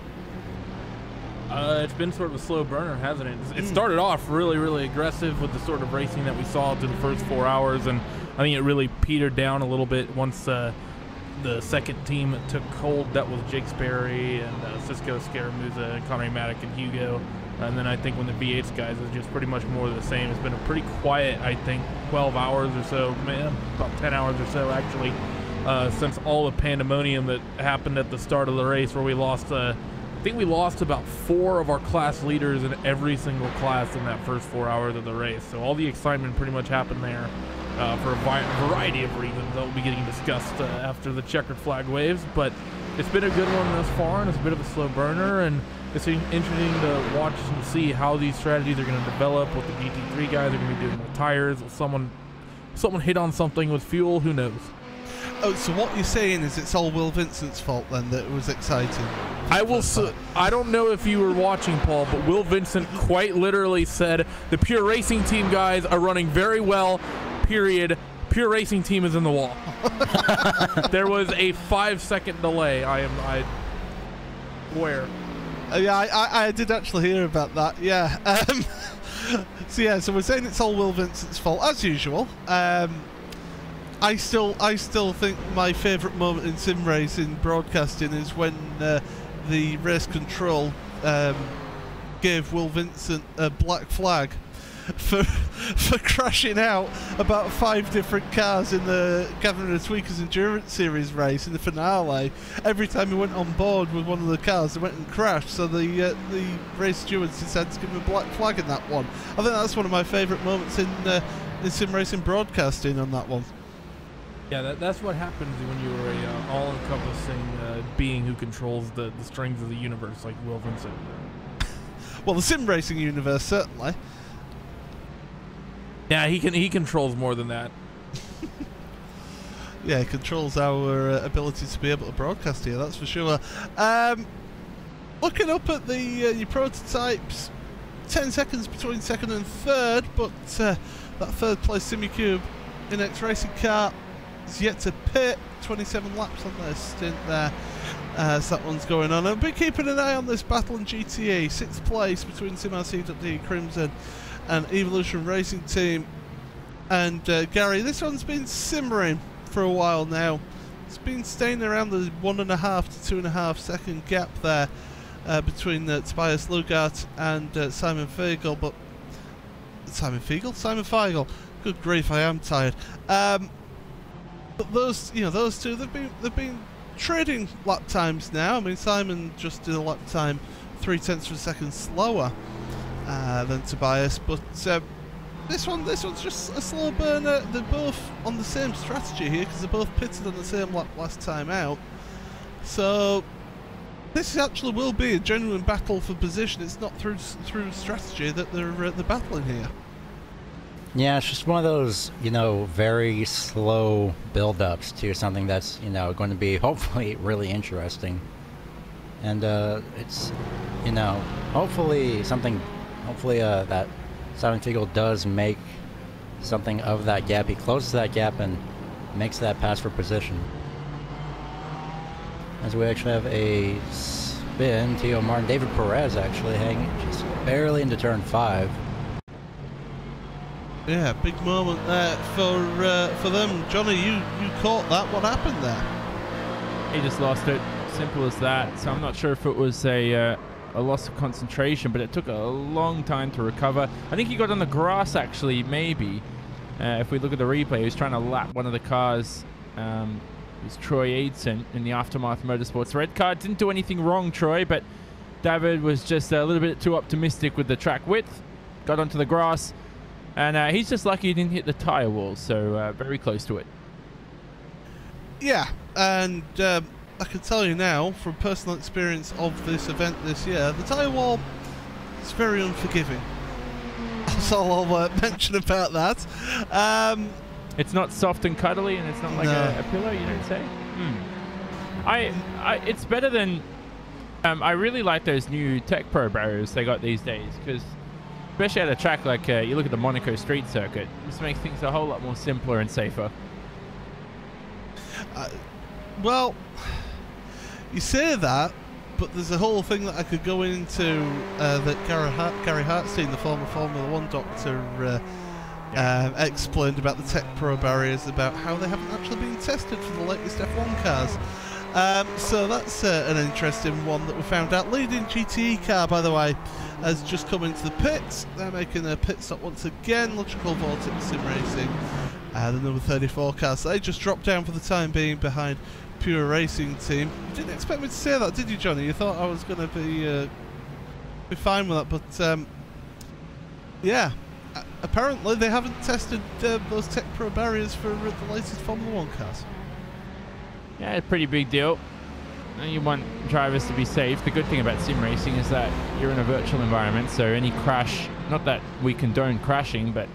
It's been sort of a slow burner, hasn't it? It started off really, really aggressive with the sort of racing that we saw through the first 4 hours, and I think it really petered down a little bit once the second team took hold. That was Jake Sperry and Cisco Scaramuza and Connery Maddock and Hugo. And then I think when the V8s guys is just pretty much more of the same. It's been a pretty quiet, I think, 12 hours or so, man, about 10 hours or so actually, since all the pandemonium that happened at the start of the race, where we lost, I think we lost about 4 of our class leaders in every single class in that first 4 hours of the race. So all the excitement pretty much happened there for a variety of reasons that will be getting discussed after the checkered flag waves. But it's been a good one thus far, and it's a bit of a slow burner, and it's interesting to watch and see how these strategies are going to develop, what the GT3 guys are going to be doing with tires. Will someone hit on something with fuel? Who knows? Oh, so what you're saying is it's all Will Vincent's fault then that it was exciting? I don't know if you were watching, Paul, but Will Vincent quite literally said the Pure Racing Team guys are running very well, period. Pure Racing Team is in the wall. There was a 5-second delay. I swear. Yeah, I did actually hear about that. Yeah. So we're saying it's all Will Vincent's fault as usual. I still think my favourite moment in sim racing broadcasting is when the race control gave Will Vincent a black flag for crashing out about 5 different cars in the Gavin Tweaker's Endurance Series race in the finale. Every time he went on board with one of the cars, they went and crashed, so the race stewards decided to give him a black flag in that one. I think that's one of my favourite moments in sim racing broadcasting on that one. Yeah, that's what happens when you're a all-encompassing being who controls the strings of the universe, like Will Vincent. Well, the sim racing universe, certainly. Yeah, he controls more than that. Yeah, it controls our ability to be able to broadcast here, that's for sure. Looking up at your prototypes, 10 seconds between second and third, but that third place SimiCube NX Racing car is yet to pit. 27 laps on their stint there as that one's going on. I'll be keeping an eye on this battle in GTA. 6th place between SimRC.D Crimson and Evolution Racing Team. And Gary, this one's been simmering for a while now. It's been staying around the 1.5 to 2.5 second gap there between Tobias Lugart and Simon Feigl. But Simon Feigl. Good grief, I am tired. But those two, they've been trading lap times now. I mean, Simon just did a lap time 0.3 of a second slower than Tobias, but this one's just a slow burner. They're both on the same strategy here because they're both pitted on the same lap last time out. So this actually will be a genuine battle for position. It's not through strategy that they're battling here. Yeah, it's just one of those, very slow build-ups to something that's, going to be hopefully really interesting. And it's, hopefully that Simon Feigl does make something of that gap. He closes that gap and makes that pass for position. As we actually have a spin, Tio Martin, David Perez actually hanging just barely into turn 5. Yeah, big moment there for them. Johnny, you caught that. What happened there? He just lost it. Simple as that. So I'm not sure if it was a loss of concentration, but it took a long time to recover. I think he got on the grass, actually, maybe. If we look at the replay, he was trying to lap one of the cars. It was Troy Aidson in the Aftermath Motorsports red car. Didn't do anything wrong, Troy, but David was just a little bit too optimistic with the track width. Got onto the grass. And he's just lucky he didn't hit the tire wall, so very close to it. Yeah, and I can tell you now, from personal experience of this event this year, the tire wall is very unforgiving. That's all I'll mention about that. It's not soft and cuddly, and it's not like a pillow, you don't say? It's better than... I really like those new Tech Pro barriers they got these days, because... especially at a track like you look at the Monaco street circuit, this makes things a whole lot more simpler and safer. Well, you say that, but there's a whole thing that I could go into that Gary Hartstein, the former Formula 1 doctor, explained about the Tech Pro barriers, about how they haven't actually been tested for the latest F1 cars. So that's an interesting one that we found out. Leading GTE car, by the way, has just come into the pits. They're making a pit stop once again. Logical Vortex Sim Racing, the number 34 car. So they just dropped down for the time being behind Pure Racing Team. You didn't expect me to say that, did you, Johnny? You thought I was going to be fine with that, but yeah. Apparently they haven't tested those Tech Pro barriers for the latest Formula 1 cars. Yeah, a pretty big deal. You want drivers to be safe. The good thing about sim racing is that you're in a virtual environment, so any crash, not that we condone crashing, but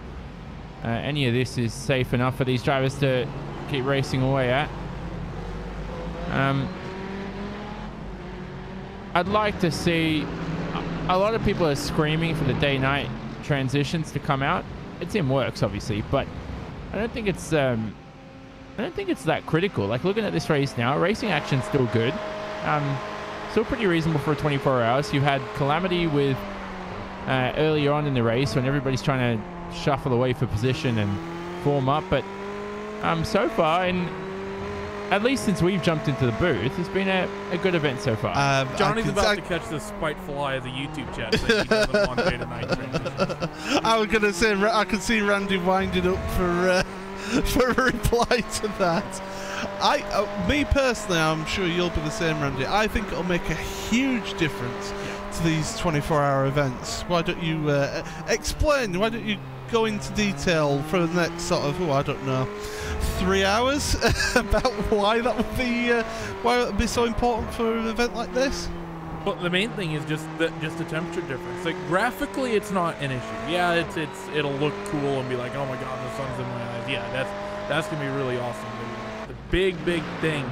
any of this is safe enough for these drivers to keep racing away at. I'd like to see, a lot of people are screaming for the day-night transitions to come out. It's in works, obviously, but I don't think it's that critical. Like, looking at this race now, racing action's still good, still pretty reasonable for 24 hours. You had calamity with earlier on in the race when everybody's trying to shuffle away for position and form up, but so far, at least since we've jumped into the booth, it's been a good event so far. Johnny's about to catch the spiteful eye of the YouTube chat saying he doesn't want day-to-night transitions. I was going to say, I could see Randy winding up for a reply to that. Me personally, I'm sure you'll be the same, Randy. I think it'll make a huge difference to these 24-hour events. Why don't you explain? Why don't you go into detail for the next sort of, I don't know, 3 hours about why that would be so important for an event like this? Well, the main thing is just the temperature difference. Like, graphically, it's not an issue. Yeah, it'll look cool and be like, oh my god, the sun's in my eyes. Yeah, that's gonna be really awesome. The big thing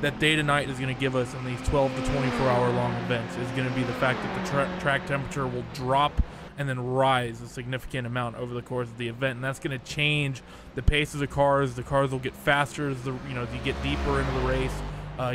that day to night is gonna give us in these 12 to 24-hour long events is gonna be the fact that the track temperature will drop and then rise a significant amount over the course of the event, and that's going to change the pace of the cars. The cars will get faster as as you get deeper into the race,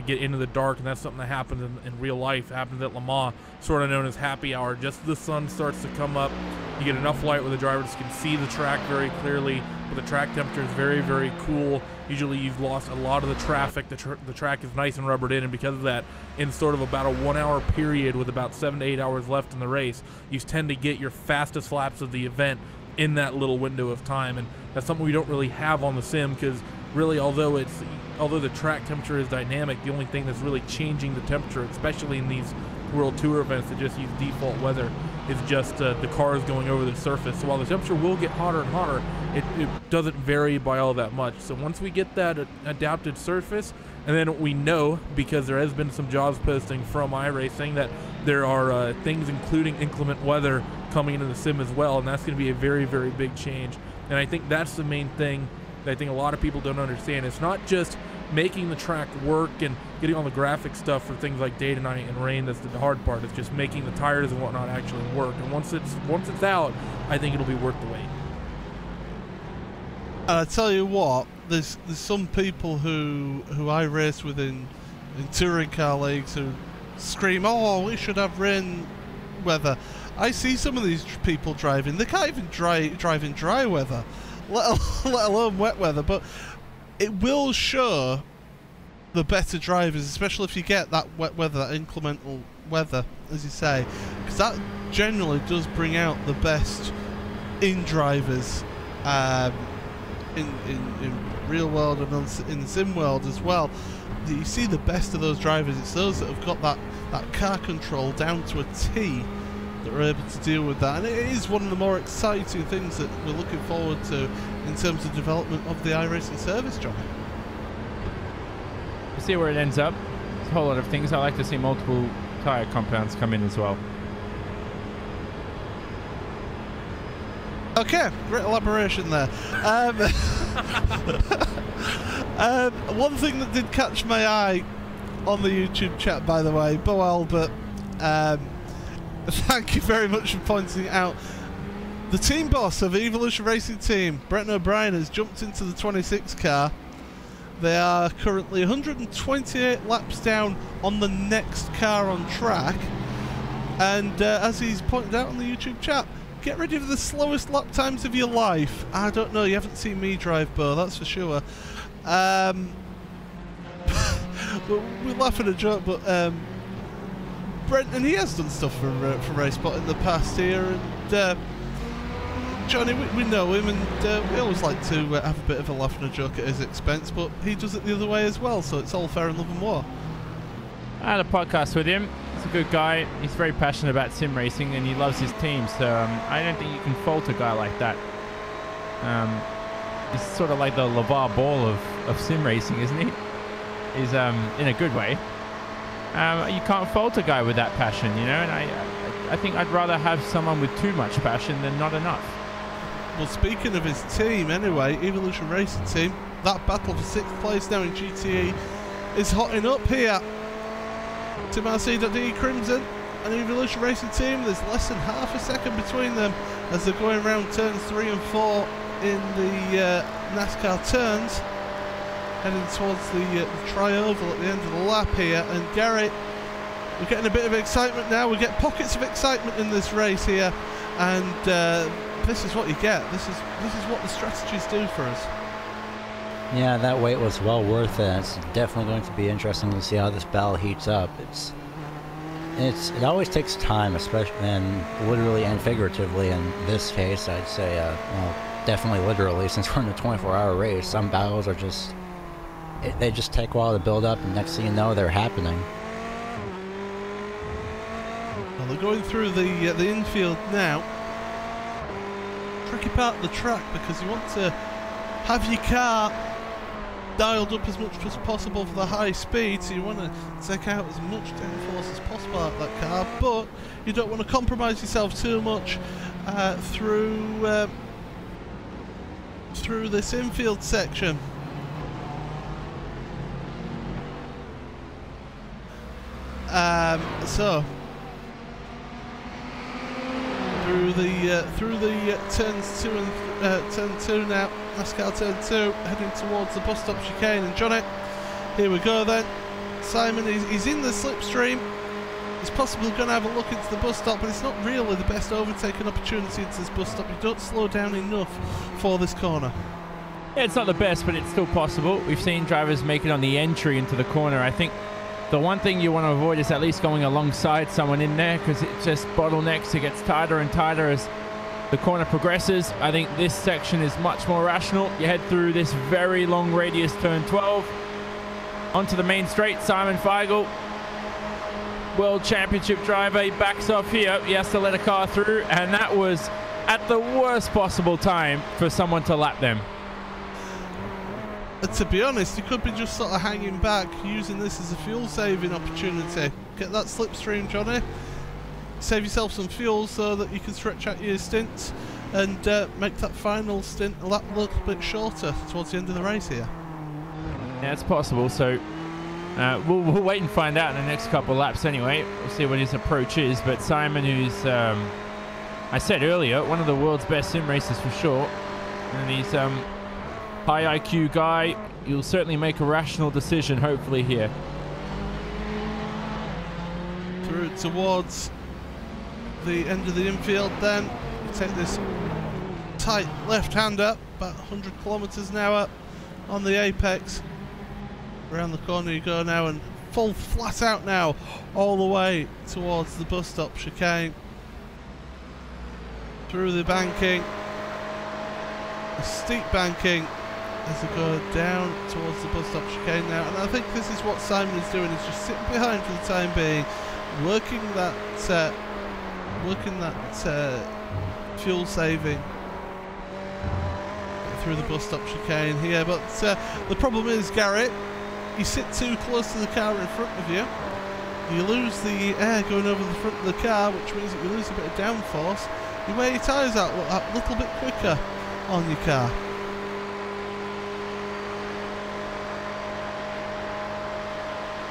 get into the dark, and that's something that happens in real life. It happens at Le Mans, sort of known as happy hour. Just as the sun starts to come up, you get enough light where the drivers can see the track very clearly, but the track temperature is very cool. Usually you've lost a lot of the traffic. The track is nice and rubbered in, and because of that, in sort of about a 1 hour period with about 7 to 8 hours left in the race, you tend to get your fastest laps of the event in that little window of time, and that's something we don't really have on the sim, because really, although the track temperature is dynamic, the only thing that's really changing the temperature, especially in these World Tour events that just use default weather, is just the cars going over the surface. So while the temperature will get hotter and hotter, it doesn't vary by all that much. So once we get that adapted surface, and then we know, because there has been some jobs posting from iRacing, that there are things including inclement weather coming into the sim as well, and that's going to be a very big change. And I think that's the main thing that I think a lot of people don't understand. It's not just making the track work and getting all the graphic stuff for things like day to night and rain that's the hard part. It's just making the tires and whatnot actually work. And once it's out, I think it'll be worth the wait. And I tell you what, there's some people who I race with in touring car leagues who scream, "Oh, we should have rain weather." I see some of these people driving; they can't even drive in dry weather, let alone wet weather. But it will show the better drivers, especially if you get that wet weather, that inclemental weather, as you say, because that generally does bring out the best in drivers. In real world and in the sim world as well, you see the best of those drivers. It's those that have got that car control down to a T that are able to deal with that, and it is one of the more exciting things that we're looking forward to in terms of development of the iRacing service, Johnny. We'll see where it ends up. There's a whole lot of things. I like to see multiple tyre compounds come in as well. Okay, great elaboration there. One thing that did catch my eye on the YouTube chat, by the way, Bo Albert, thank you very much for pointing out. The team boss of Evolution Racing Team, Brett O'Brien, has jumped into the 26 car They are currently 128 laps down on the next car on track. And as he's pointed out on the YouTube chat, get ready for the slowest lap times of your life. I don't know, you haven't seen me drive, Bo, that's for sure. But we laugh at a joke, but Brent, and he has done stuff for RaceSpot in the past here, and Johnny, we know him, and we always like to have a bit of a laugh and a joke at his expense, but he does it the other way as well, so it's all fair in love and war. I had a podcast with him. He's a good guy. He's very passionate about sim racing, and he loves his team, so I don't think you can fault a guy like that. He's sort of like the LeVar Ball of sim racing, isn't he? He's in a good way. You can't fault a guy with that passion, you know, and I think I'd rather have someone with too much passion than not enough. Well, speaking of his team anyway, Evolution Racing Team, that battle for 6th place now in GTE is hotting up here. Team RC.de Crimson and Evolution Racing Team, there's less than half a second between them as they're going around turns 3 and 4 in the NASCAR turns, heading towards the tri-oval at the end of the lap here. And Gary, we're getting a bit of excitement now. We get pockets of excitement in this race here, and this is what you get. This is what the strategies do for us. Yeah, that wait was well worth it. It's definitely going to be interesting to see how this battle heats up. It always takes time, especially, and literally and figuratively in this case, I'd say, well, definitely literally, since we're in a 24-hour race. Some battles are just, they just take a while to build up, and next thing you know, they're happening. Well, they're going through the infield now. Tricky part of the track, because you want to have your car dialed up as much as possible for the high speed, so you want to take out as much downforce as possible out of that car, but you don't want to compromise yourself too much through this infield section. So through the turns 2 and turn 2 now, NASCAR turn 2, heading towards the bus stop chicane. And Johnny, here we go then. Simon, he's in the slipstream. He's possibly going to have a look into the bus stop, but it's not really the best overtaking opportunity into this bus stop. You don't slow down enough for this corner. Yeah, it's not the best, but it's still possible. We've seen drivers make it on the entry into the corner. I think the one thing you want to avoid is at least going alongside someone in there, because it just bottlenecks. It gets tighter and tighter as the corner progresses. I think this section is much more rational. You head through this very long radius turn 12 onto the main straight. Simon Feigl, World Championship driver, he backs off here. He has to let a car through, and that was at the worst possible time for someone to lap them. To be honest, you could be just sort of hanging back, using this as a fuel saving opportunity. Get that slipstream, Johnny. Save yourself some fuel so that you can stretch out your stints and make that final stint a little bit shorter towards the end of the race here. Yeah, it's possible. So we'll wait and find out in the next couple of laps anyway. We'll see what his approach is. But Simon, who's, I said earlier, one of the world's best sim racers for sure. And he's high IQ guy. You'll certainly make a rational decision, hopefully, here. Through towards the end of the infield then. You take this tight left-hander, about 100 kilometers an hour on the apex. Around the corner you go now, and full flat out now, all the way towards the bus stop chicane. Through the banking. A steep banking as they go down towards the bus stop chicane now, and I think this is what Simon is doing. He's just sitting behind for the time being, working that fuel saving through the bus stop chicane here. But the problem is, Garrett, you sit too close to the car in front of you. You lose the air going over the front of the car, which means that you lose a bit of downforce. You wear your tyres out a little bit quicker on your car.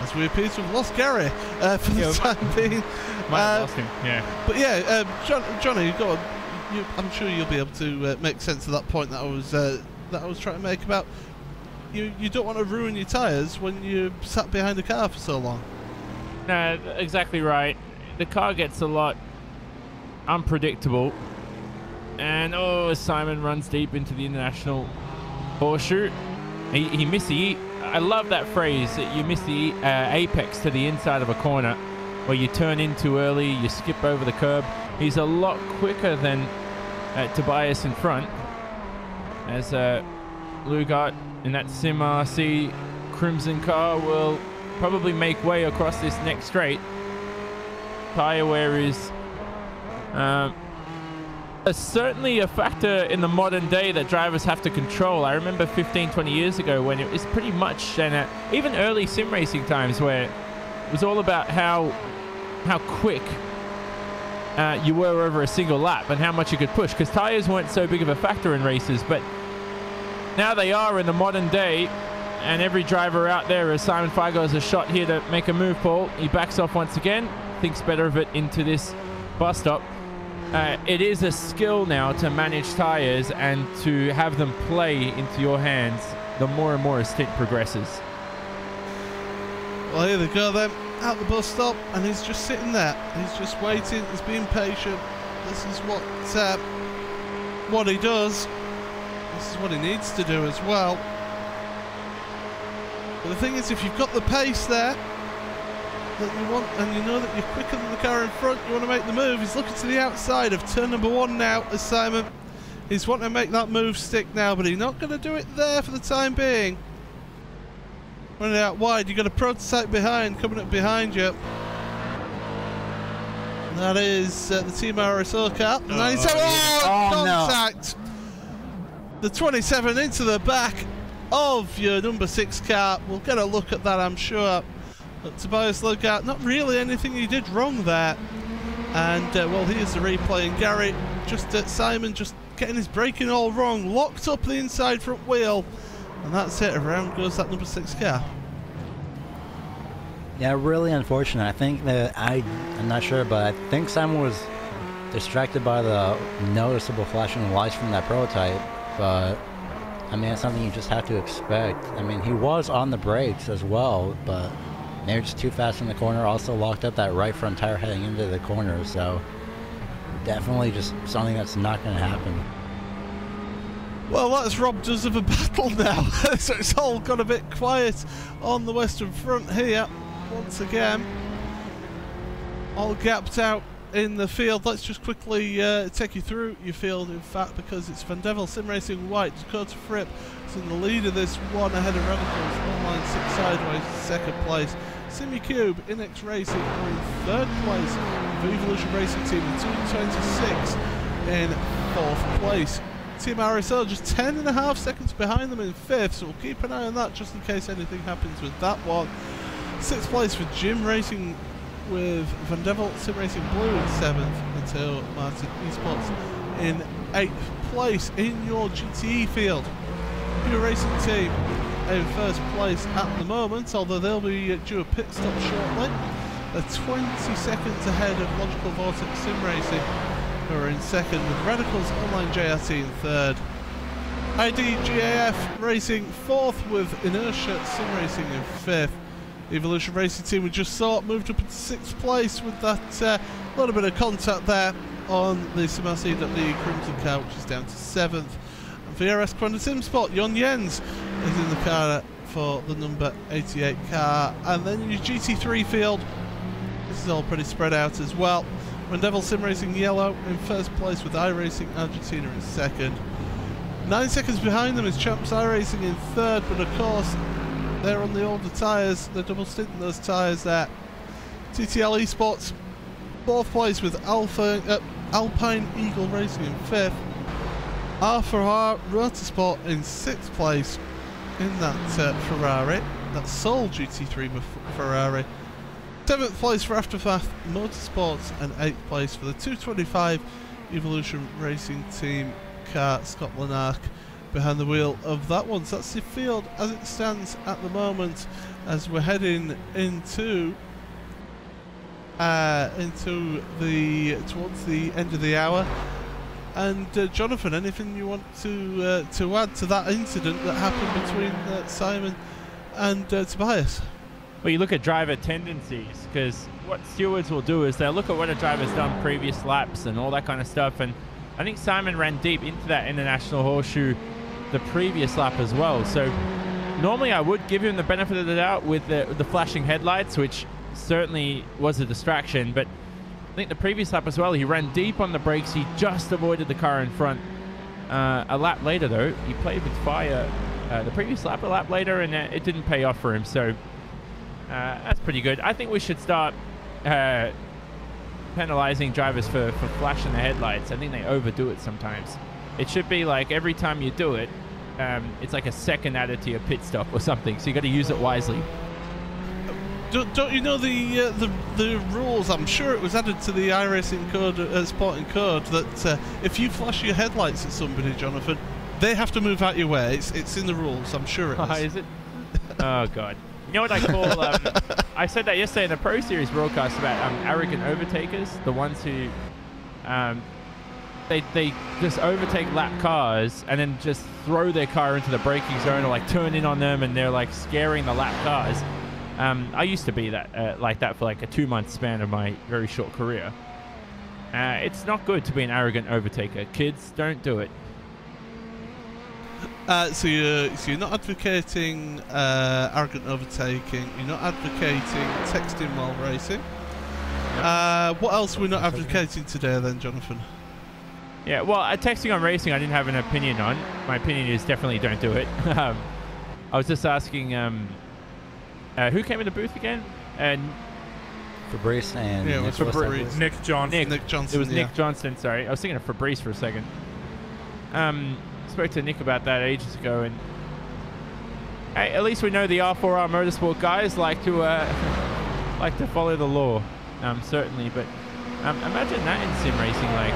As we appear to have lost Gary for the time being. Might have lost him, yeah. But yeah, Johnny, I'm sure you'll be able to make sense of that point that I was trying to make about you don't want to ruin your tyres when you sat behind a car for so long. No, exactly right. The car gets a lot unpredictable. And Simon runs deep into the international horseshoe. He missed the I love that phrase that you miss the apex to the inside of a corner, where you turn in too early, you skip over the curb. He's a lot quicker than Tobias in front, as Lugart in that Sim RC Crimson car will probably make way across this next straight. Tire wear is certainly a factor in the modern day that drivers have to control. I remember 15-20 years ago when it was pretty much, and even early sim racing times, where it was all about how quick you were over a single lap and how much you could push, because tires weren't so big of a factor in races. But now they are in the modern day, and every driver out there, as Simon Figo has a shot here to make a move, Paul. He backs off once again, thinks better of it into this bus stop. It is a skill now to manage tires and to have them play into your hands the more and more a stint progresses. Well, here they go then, at the bus stop, and he's just sitting there. He's just waiting, he's being patient. This is what he does. This is what he needs to do as well. But the thing is, if you've got the pace there that you want, and you know that you're quicker than the car in front, you want to make the move. He's looking to the outside of turn number 1 now as Simon. He's wanting to make that move stick now, but he's not going to do it there for the time being. Running out wide, you've got a prototype behind, coming up behind you. And that is the Team RSO car. And then he's contact. No. The 27 into the back of your number 6 car. We'll get a look at that, I'm sure. But Tobias Lugart, not really anything he did wrong there. And, well, here's the replay. And Gary, Simon just getting his braking all wrong. Locked up the inside front wheel. And that's it. Around goes that number 6 car. Yeah, really unfortunate. I think that I'm not sure, but I think Simon was distracted by the noticeable flashing lights from that prototype. But, I mean, it's something you just have to expect. I mean, he was on the brakes as well, but they're just too fast in the corner. Also locked up that right front tire heading into the corner, so definitely just something that's not going to happen. Well, that's robbed us of a battle now. So it's all got a bit quiet on the western front here. Once again, all gapped out in the field. Let's just quickly take you through your field, in fact, because it's Van Devil Sim Racing White, Dakota Fripp is in the lead of this one, ahead of Radicals, Online 6 Sideways, 2nd place. SimiCube, Inex Racing are in 3rd place. The Evolution Racing Team in 226 in 4th place. Team RSL just 10.5 seconds behind them in 5th, so we'll keep an eye on that just in case anything happens with that one. 6th place for Jim Racing with Van Devil Sim Racing Blue in 7th, until Martin Esports in 8th place in your GTE field. Your racing team in 1st place at the moment, although they'll be due a pit stop shortly. They're 20 seconds ahead of Logical Vortex Sim Racing, who are in 2nd, with Radicals Online JRT in 3rd. IDGAF Racing 4th, with Inertia Sim Racing in 5th. Evolution Racing Team we just saw moved up into 6th place with that little bit of contact there on the SimRC.de Crimson car, which is down to 7th. And for RS Quantum Sim Sport, Jon Jens is in the car for the number 88 car. And then your GT3 field, this is all pretty spread out as well. Van Devil Sim Racing Yellow in 1st place, with iRacing Argentina in 2nd. 9 seconds behind them is Champs iRacing in 3rd, but of course they're on the older tyres, they're double stinting those tyres there. TTL Esports, 4th place with Alpine Eagle Racing in 5th. R4R Motorsport in 6th place in that Ferrari, that sole GT3 Ferrari. 7th place for Aftermath Motorsports, and 8th place for the 225 Evolution Racing Team car, Scott Lanark behind the wheel of that one. So that's the field as it stands at the moment, as we're heading into towards the end of the hour. And Jonathan, anything you want to add to that incident that happened between Simon and Tobias? Well, you look at driver tendencies, because what stewards will do is they'll look at what a driver's done previous laps and all that kind of stuff. And I think Simon ran deep into that international horseshoe the previous lap as well. So normally I would give him the benefit of the doubt with the flashing headlights, which certainly was a distraction. But I think the previous lap as well, he ran deep on the brakes. He just avoided the car in front. A lap later, though, he played with fire the previous lap, a lap later, and it didn't pay off for him. So that's pretty good. I think we should start penalizing drivers for flashing the headlights. I think they overdo it sometimes. It should be like every time you do it, it's like a second added to your pit stop or something. So you got to use it wisely. Don't you know the rules? I'm sure it was added to the iRacing code, sporting code, that if you flash your headlights at somebody, Jonathan, they have to move out your way. It's in the rules. I'm sure it is. Is it? Oh God. You know what I call? I said that yesterday in the Pro Series broadcast about arrogant overtakers, the ones who they just overtake lap cars and then just throw their car into the braking zone or like turn in on them, and they're like scaring the lap cars. I used to be that like that for like a 2-month span of my very short career. It's not good to be an arrogant overtaker. Kids, don't do it. So you're not advocating arrogant overtaking. You're not advocating texting while racing. What else are we not advocating today, then, Jonathan? Yeah, well, texting on racing, I didn't have an opinion on. My opinion is definitely don't do it. I was just asking, who came in the booth again? And Fabrice and yeah, it was Fabrice. Nick Johnson. Nick Johnson. It was Nick Johnson. Sorry, I was thinking of Fabrice for a second. Spoke to Nick about that ages ago, and hey, at least we know the R4R Motorsport guys like to follow the law, certainly. But imagine that in sim racing. Like,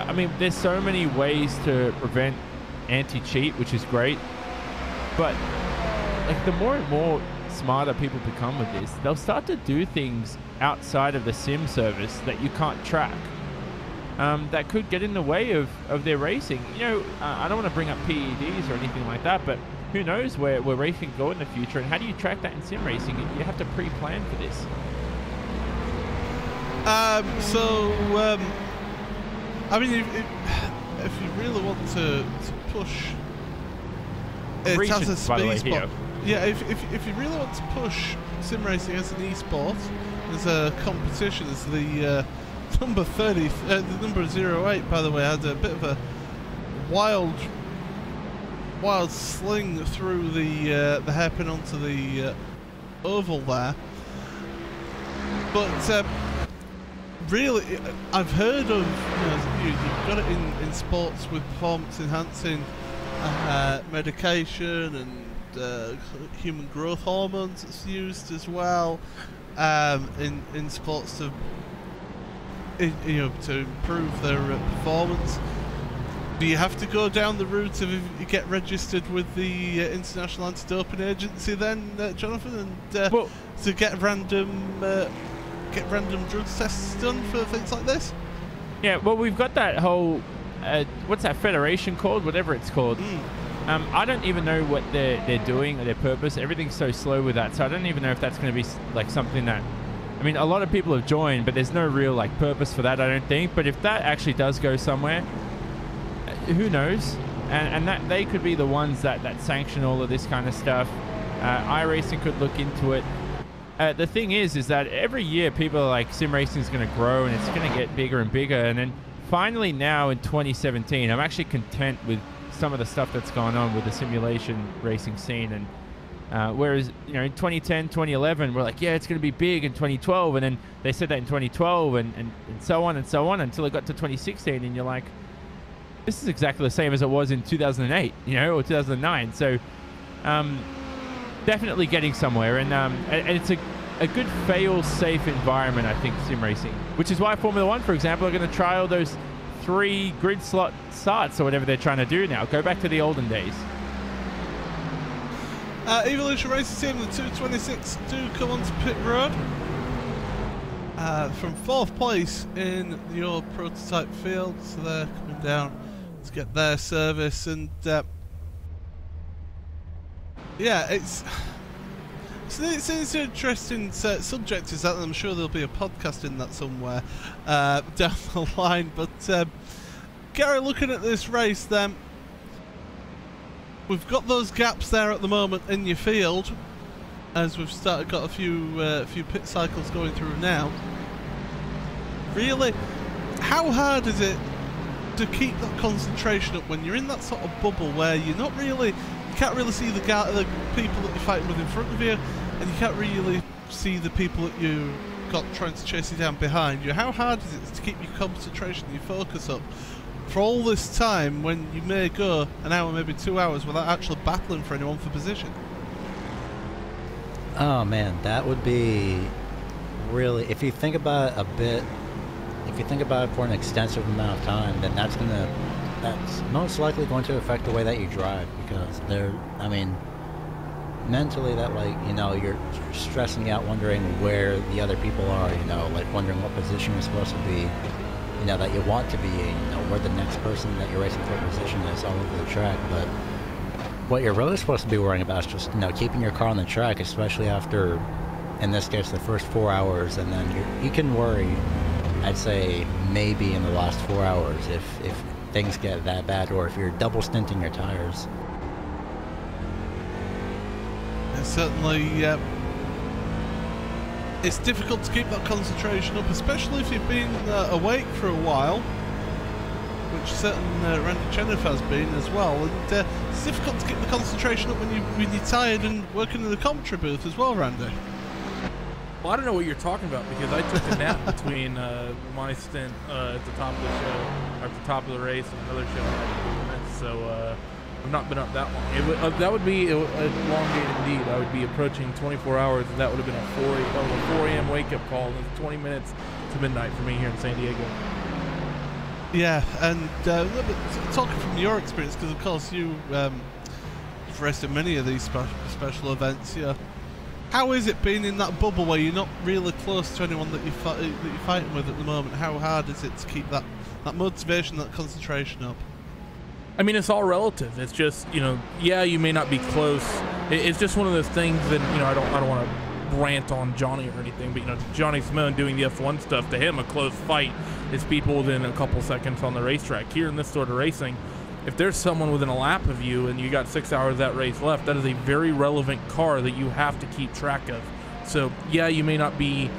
I mean, there's so many ways to prevent anti-cheat, which is great. But like, the more and more smarter people become with this, they'll start to do things outside of the sim service that you can't track. That could get in the way of their racing. You know, I don't want to bring up PEDs or anything like that, but who knows where racing can go in the future, and how do you track that in sim racing? You have to pre-plan for this. I mean, if you really want to push it as a speed sport, yeah, if you really want to push sim racing as an e-sport, as a competition, as the number 30, the number 08, by the way, had a bit of a wild sling through the hairpin onto the oval there. But really, I've heard of, you've got it in sports with performance enhancing medication and human growth hormones that's used as well in sports to improve their performance. Do you have to go down the route of you get registered with the International Anti-Doping Agency then, Jonathan, and well, to get random drugs tests done for things like this? Yeah, well, we've got that whole what's that federation called? Whatever it's called. I don't even know what they're doing or their purpose. Everything's so slow with that, so I don't even know if that's going to be like something that. I mean, a lot of people have joined, but there's no real like purpose for that, I don't think. But if that actually does go somewhere, who knows? And that they could be the ones that sanction all of this kind of stuff. iRacing could look into it. The thing is that every year people are like, sim racing is going to grow and it's going to get bigger and bigger. And then finally now in 2017, I'm actually content with some of the stuff that's gone on with the simulation racing scene. And whereas, in 2010, 2011, we're like, yeah, it's going to be big in 2012. And then they said that in 2012 and so on and so on until it got to 2016. And you're like, this is exactly the same as it was in 2008, or 2009. So definitely getting somewhere. And it's a good fail-safe environment, I think, sim racing. Which is why Formula One, for example, are going to trial those 3 grid slot starts or whatever they're trying to do now. Go back to the olden days. Evolution Racing Team, the 226 do come onto pit road. from 4th place in your prototype field, so they're coming down to get their service. And yeah, it's an interesting subject, is that, and I'm sure there'll be a podcast in that somewhere down the line. But Gary, looking at this race then, we've got those gaps there at the moment in your field, as we've got a few pit cycles going through now. Really, how hard is it to keep that concentration up when you're in that sort of bubble where you can't really see the people that you're fighting with in front of you, and you can't really see the people that you got trying to chase you down behind you? How hard is it to keep your concentration, your focus up for all this time when you may go an hour, maybe 2 hours without actually battling for anyone for position? Oh man, that would be really, if you think about it a bit, if you think about it for an extensive amount of time, then that's most likely going to affect the way that you drive, because mentally that, like, you're stressing out, wondering where the other people are, like wondering what position you're supposed to be, that you want to be in, where the next person that you're racing for position is all over the track. But what you're really supposed to be worrying about is just, keeping your car on the track, especially after, in this case, the first 4 hours, and then you can worry, I'd say, maybe in the last 4 hours if things get that bad, or if you're double stinting your tires. And certainly, it's difficult to keep that concentration up, especially if you've been awake for a while, which certainly Randy Chenef has been as well. And it's difficult to keep the concentration up when you're tired and working in the commentary booth as well, Randy. Well, I don't know what you're talking about, because I took a nap between my stint at the top of the show, or at the top of the race, and another show in minutes. So I've not been up that long. That would be a long day indeed. I would be approaching 24 hours, and that would have been a 4 a.m. wake-up call. And it's 20 minutes to midnight for me here in San Diego. Yeah, and talking from your experience, because of course you've raced in many of these special events, how is it being in that bubble where you're not really close to anyone that you're fighting with at the moment? How hard is it to keep that motivation, that concentration up? I mean, it's all relative. It's just, yeah, you may not be close. It's just one of those things that, I don't want to rant on Johnny or anything, but, Johnny Simone doing the F1 stuff, to him, a close fight is people within a couple seconds on the racetrack. Here in this sort of racing, if there's someone within a lap of you and you got 6 hours of that race left, that is a very relevant car that you have to keep track of. So, yeah, you may not be,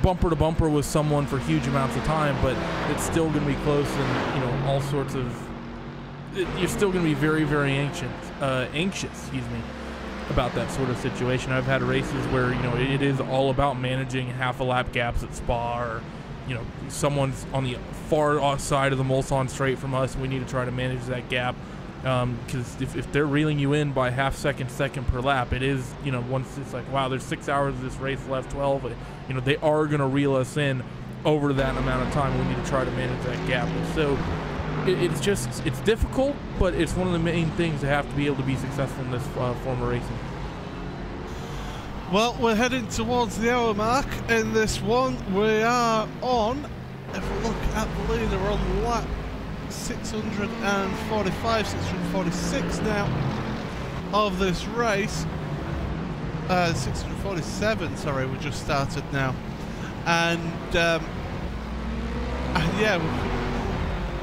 bumper to bumper with someone for huge amounts of time, but it's still going to be close, and, all sorts of... You're still going to be very, very anxious, about that sort of situation. I've had races where, it is all about managing half a lap gaps at Spa, or, someone's on the far side of the Mulsanne straight from us, and we need to try to manage that gap, because if they're reeling you in by half second per lap, it is, once it's like, wow, there's 6 hours of this race left, 12, they are going to reel us in over that amount of time. We need to try to manage that gap. And so it's difficult, but it's one of the main things to have to be able to be successful in this form of racing. Well, we're heading towards the hour mark in this one. We are on, if we look at the leader, we're on lap 645, 646 now of this race. 647, sorry, we just started now. And yeah,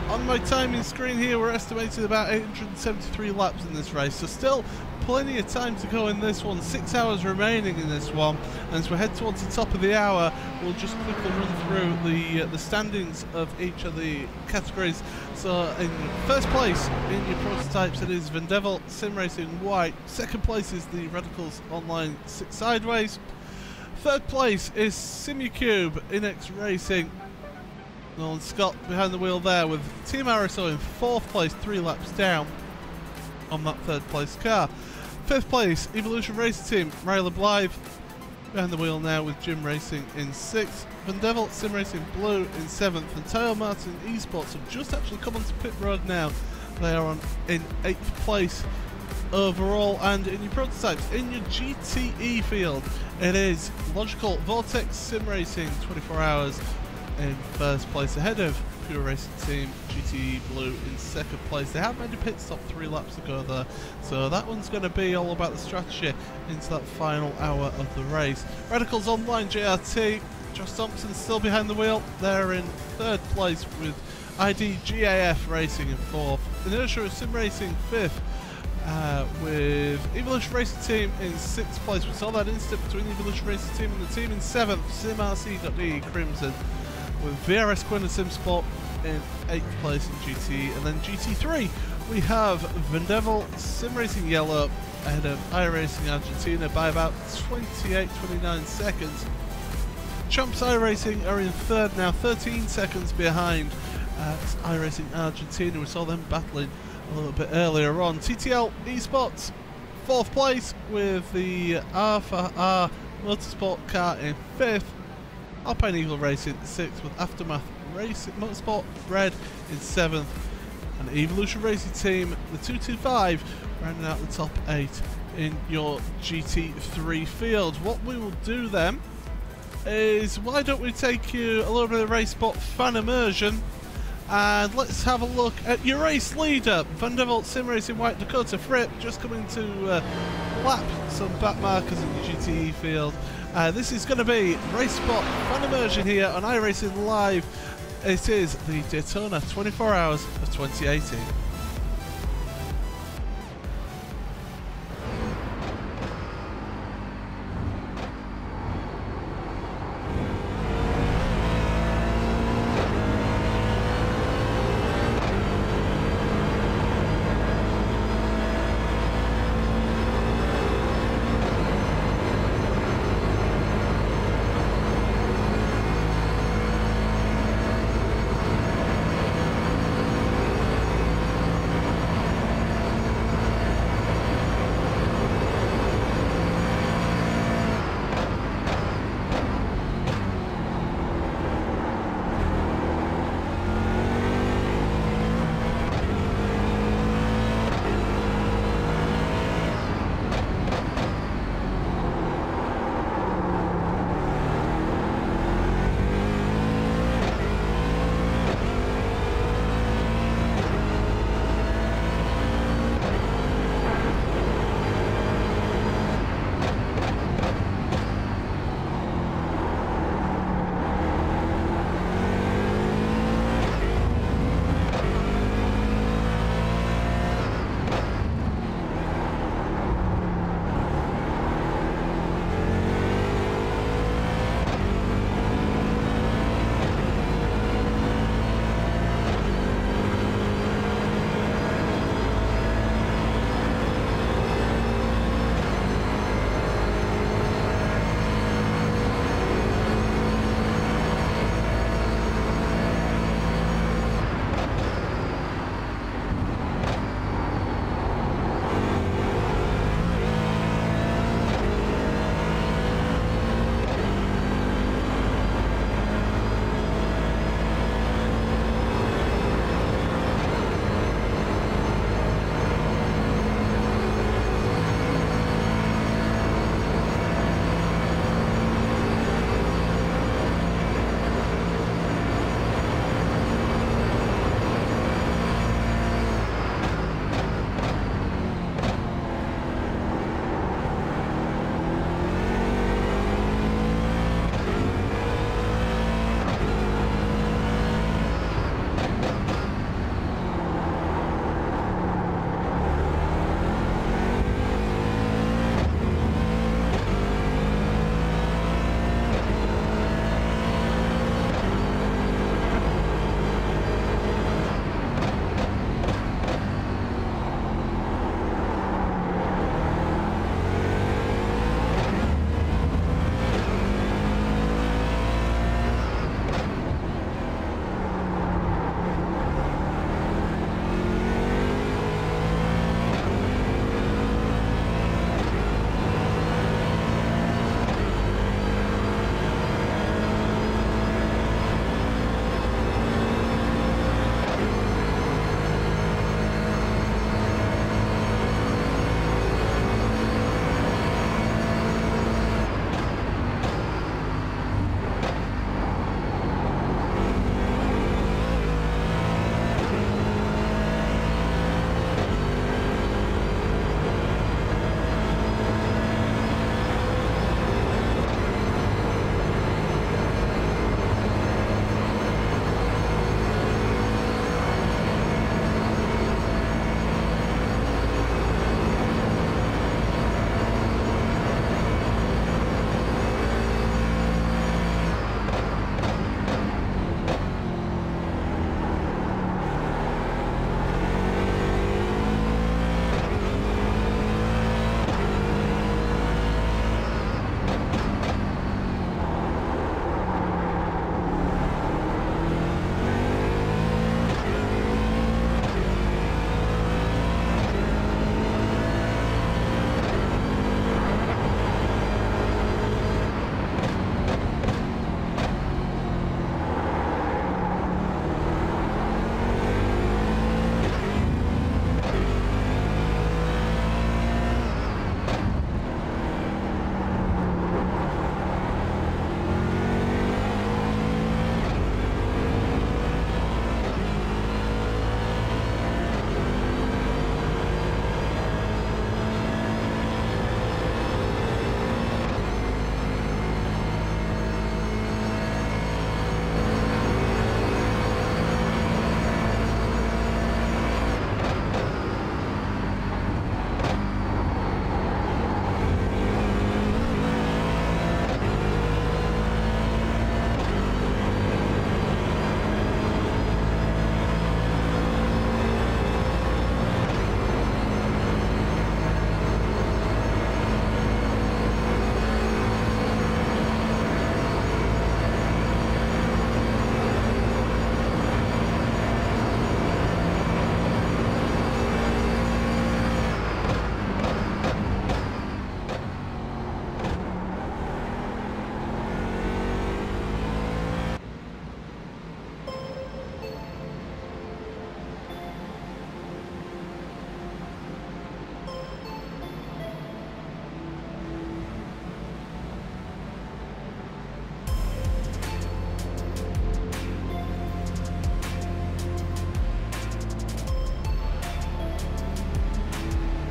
on my timing screen here, we're estimating about 873 laps in this race, so still plenty of time to go in this one. 6 hours remaining in this one, and as we head towards the top of the hour, we'll just quickly run through the standings of each of the categories. So in first place in your prototypes, it is Vendevil Sim Racing White. Second place is the Radicals Online 6 Sideways. Third place is Simucube Inex Racing. Nolan Scott behind the wheel there, with Team RSO in fourth place, 3 laps down on that third place car. Fifth place, Evolution Racing Team, Riley Blythe behind the wheel now, with Jim Racing in 6th. Vendevil Sim Racing Blue in 7th, and Tayo Martin Esports have just actually come onto pit road now. They are in 8th place. overall. And in your prototypes, in your GTE field, it is Logical Vortex Sim Racing 24 Hours in first place, ahead of Pure Racing Team GTE Blue in second place. They have made a pit stop 3 laps ago there, so that one's going to be all about the strategy into that final hour of the race. Radicals Online JRT, Josh Thompson still behind the wheel. They're in third place with ID GAF Racing in fourth. Inertia Sim Racing fifth, with Evolution Racing Team in sixth place. We saw that incident between the Evolution Racing Team and the team in seventh. SimRC.de Crimson, with VRS Quinn and SimSport in 8th place in GT. And then GT3, we have Vendevil Sim Racing Yellow ahead of iRacing Argentina by about 29 seconds. Chumps iRacing are in third now, 13 seconds behind iRacing Argentina. We saw them battling a little bit earlier on. TTL Esports, 4th place with the R4R Motorsport car in 5th. Alpine Eagle Racing 6th, with Aftermath Racing Motorsport Red in 7th, and Evolution Racing Team, the 225, rounding out the top 8 in your GT3 field. What we will do then is, why don't we take you a little bit of RaceSpot fan immersion, and let's have a look at your race leader, Vandevelt Sim Racing White Dakota Fripp, just coming to lap some back markers in the GTE field. This is going to be RaceSpot fan immersion here on iRacing Live. It is the Daytona 24 Hours of 2018.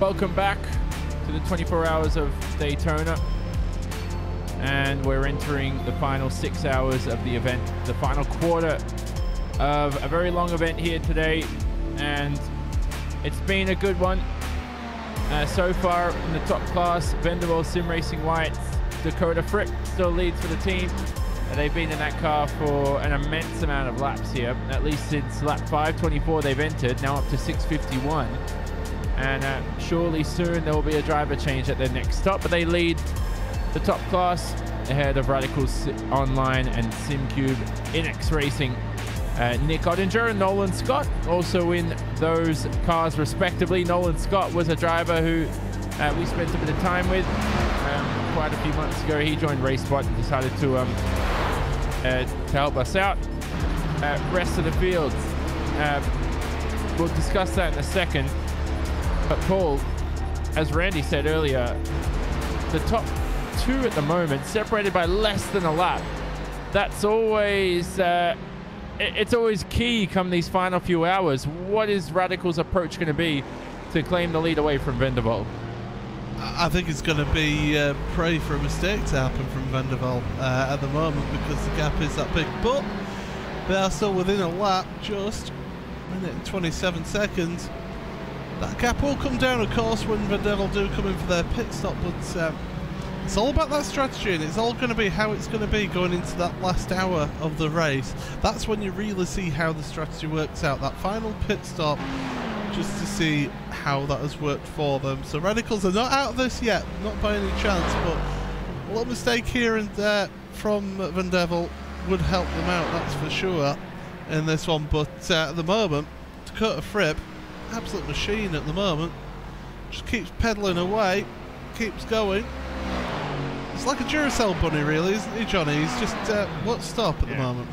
welcome back to the 24 Hours of Daytona. And we're entering the final 6 hours of the event, the final quarter of a very long event here today. And it's been a good one. So far in the top class, Vanderbilt Sim Racing White's Dakota Fripp still leads for the team. They've been in that car for an immense amount of laps here, at least since lap 524 they've entered, now up to 651. And surely soon there will be a driver change at their next stop, but they lead the top class ahead of Radicals Online and SimCube Inex Racing. Nick Ottinger and Nolan Scott also in those cars respectively. Nolan Scott was a driver who we spent a bit of time with quite a few months ago. He joined RaceSpot and decided to help us out. Rest of the fields, we'll discuss that in a second. But Paul, as Randy said earlier, the top two at the moment, separated by less than a lap. That's always it's always key come these final few hours. What is Radical's approach going to be to claim the lead away from Vanderbilt? I think it's going to be pray for a mistake to happen from Vanderbilt at the moment, because the gap is that big. But they are still within a lap, just a minute and 27 seconds. That gap will come down, of course, when Vanderbilt do come in for their pit stop. But it's all about that strategy, and it's all going to be how it's going to be going into that last hour of the race. That's when you really see how the strategy works out. That final pit stop, just to see how that has worked for them. So Radicals are not out of this yet, not by any chance, but a little mistake here and there from Vanderbilt would help them out, that's for sure, in this one. But at the moment, Dakota Fripp, absolute machine at the moment, just keeps pedaling away, keeps going. It's like a Duracell bunny, really, isn't he, Johnny? He's just won't stop at the moment.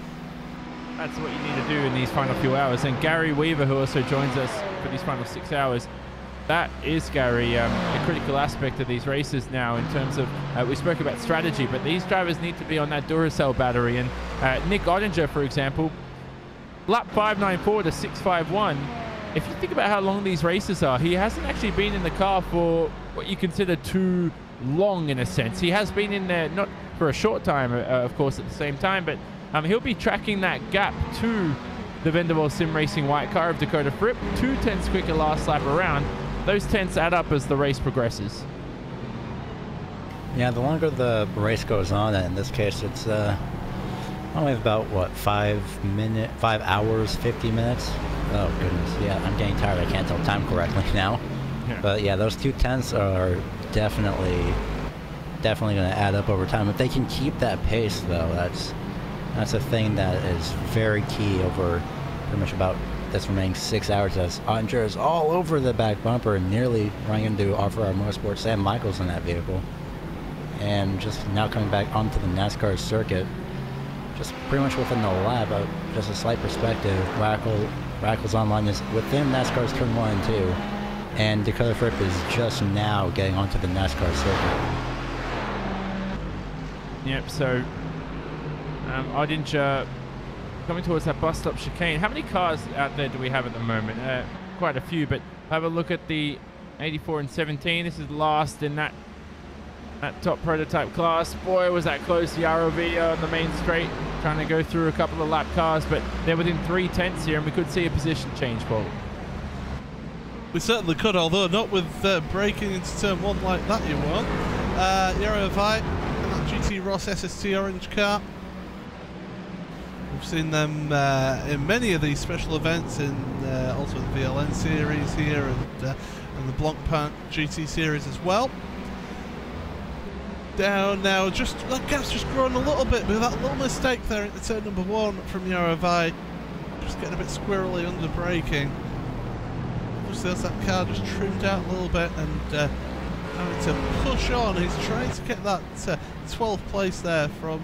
That's what you need to do in these final few hours. And Gary Weaver, who also joins us for these final 6 hours, that is, Gary, a critical aspect of these races now in terms of, we spoke about strategy, but these drivers need to be on that Duracell battery. And Nick Ottinger, for example, lap 594 to 651, if you think about how long these races are, he hasn't actually been in the car for what you consider too long, in a sense. He has been in there, not for a short time, of course, at the same time, but he'll be tracking that gap to the Vanderbilt Sim Racing White car of Dakota Fripp. 2 tenths quicker last lap around. Those tenths add up as the race progresses. Yeah, the longer the race goes on, and in this case it's only about, what, 5 hours, 50 minutes? Oh, goodness. Yeah, I'm getting tired. I can't tell time correctly now. Yeah. But yeah, those 2 tenths are definitely going to add up over time. If they can keep that pace, though, that's a thing that is very key over pretty much about this remaining 6 hours, as Ottinger is all over the back bumper and nearly running into Off-Road Motorsports Sam Michaels in that vehicle. And just now coming back onto the NASCAR circuit, just pretty much within the lap, just a slight perspective, Radicals Online is within NASCAR's turn 1 and 2, and Dakota Fripp is just now getting onto the NASCAR circuit. Yep, so Ottinger coming towards that bus stop chicane. How many cars out there do we have at the moment? Quite a few, but have a look at the 84 and 17. This is last in that top prototype class. Boy, was that close. The ROV on the main straight, trying to go through a couple of lap cars, but they're within 3 tenths here, and we could see a position change, Paul. We certainly could, although not with braking into turn 1 like that you won't. ROV and that GT Ross SST orange car. We've seen them in many of these special events, in also the VLN series here and the Blancpain GT series as well. Down now, just that gap's just grown a little bit with that little mistake there at the turn number 1 from Yarovai. Just getting a bit squirrely under braking. Obviously, as that car just trimmed out a little bit and having to push on. He's trying to get that 12th place there from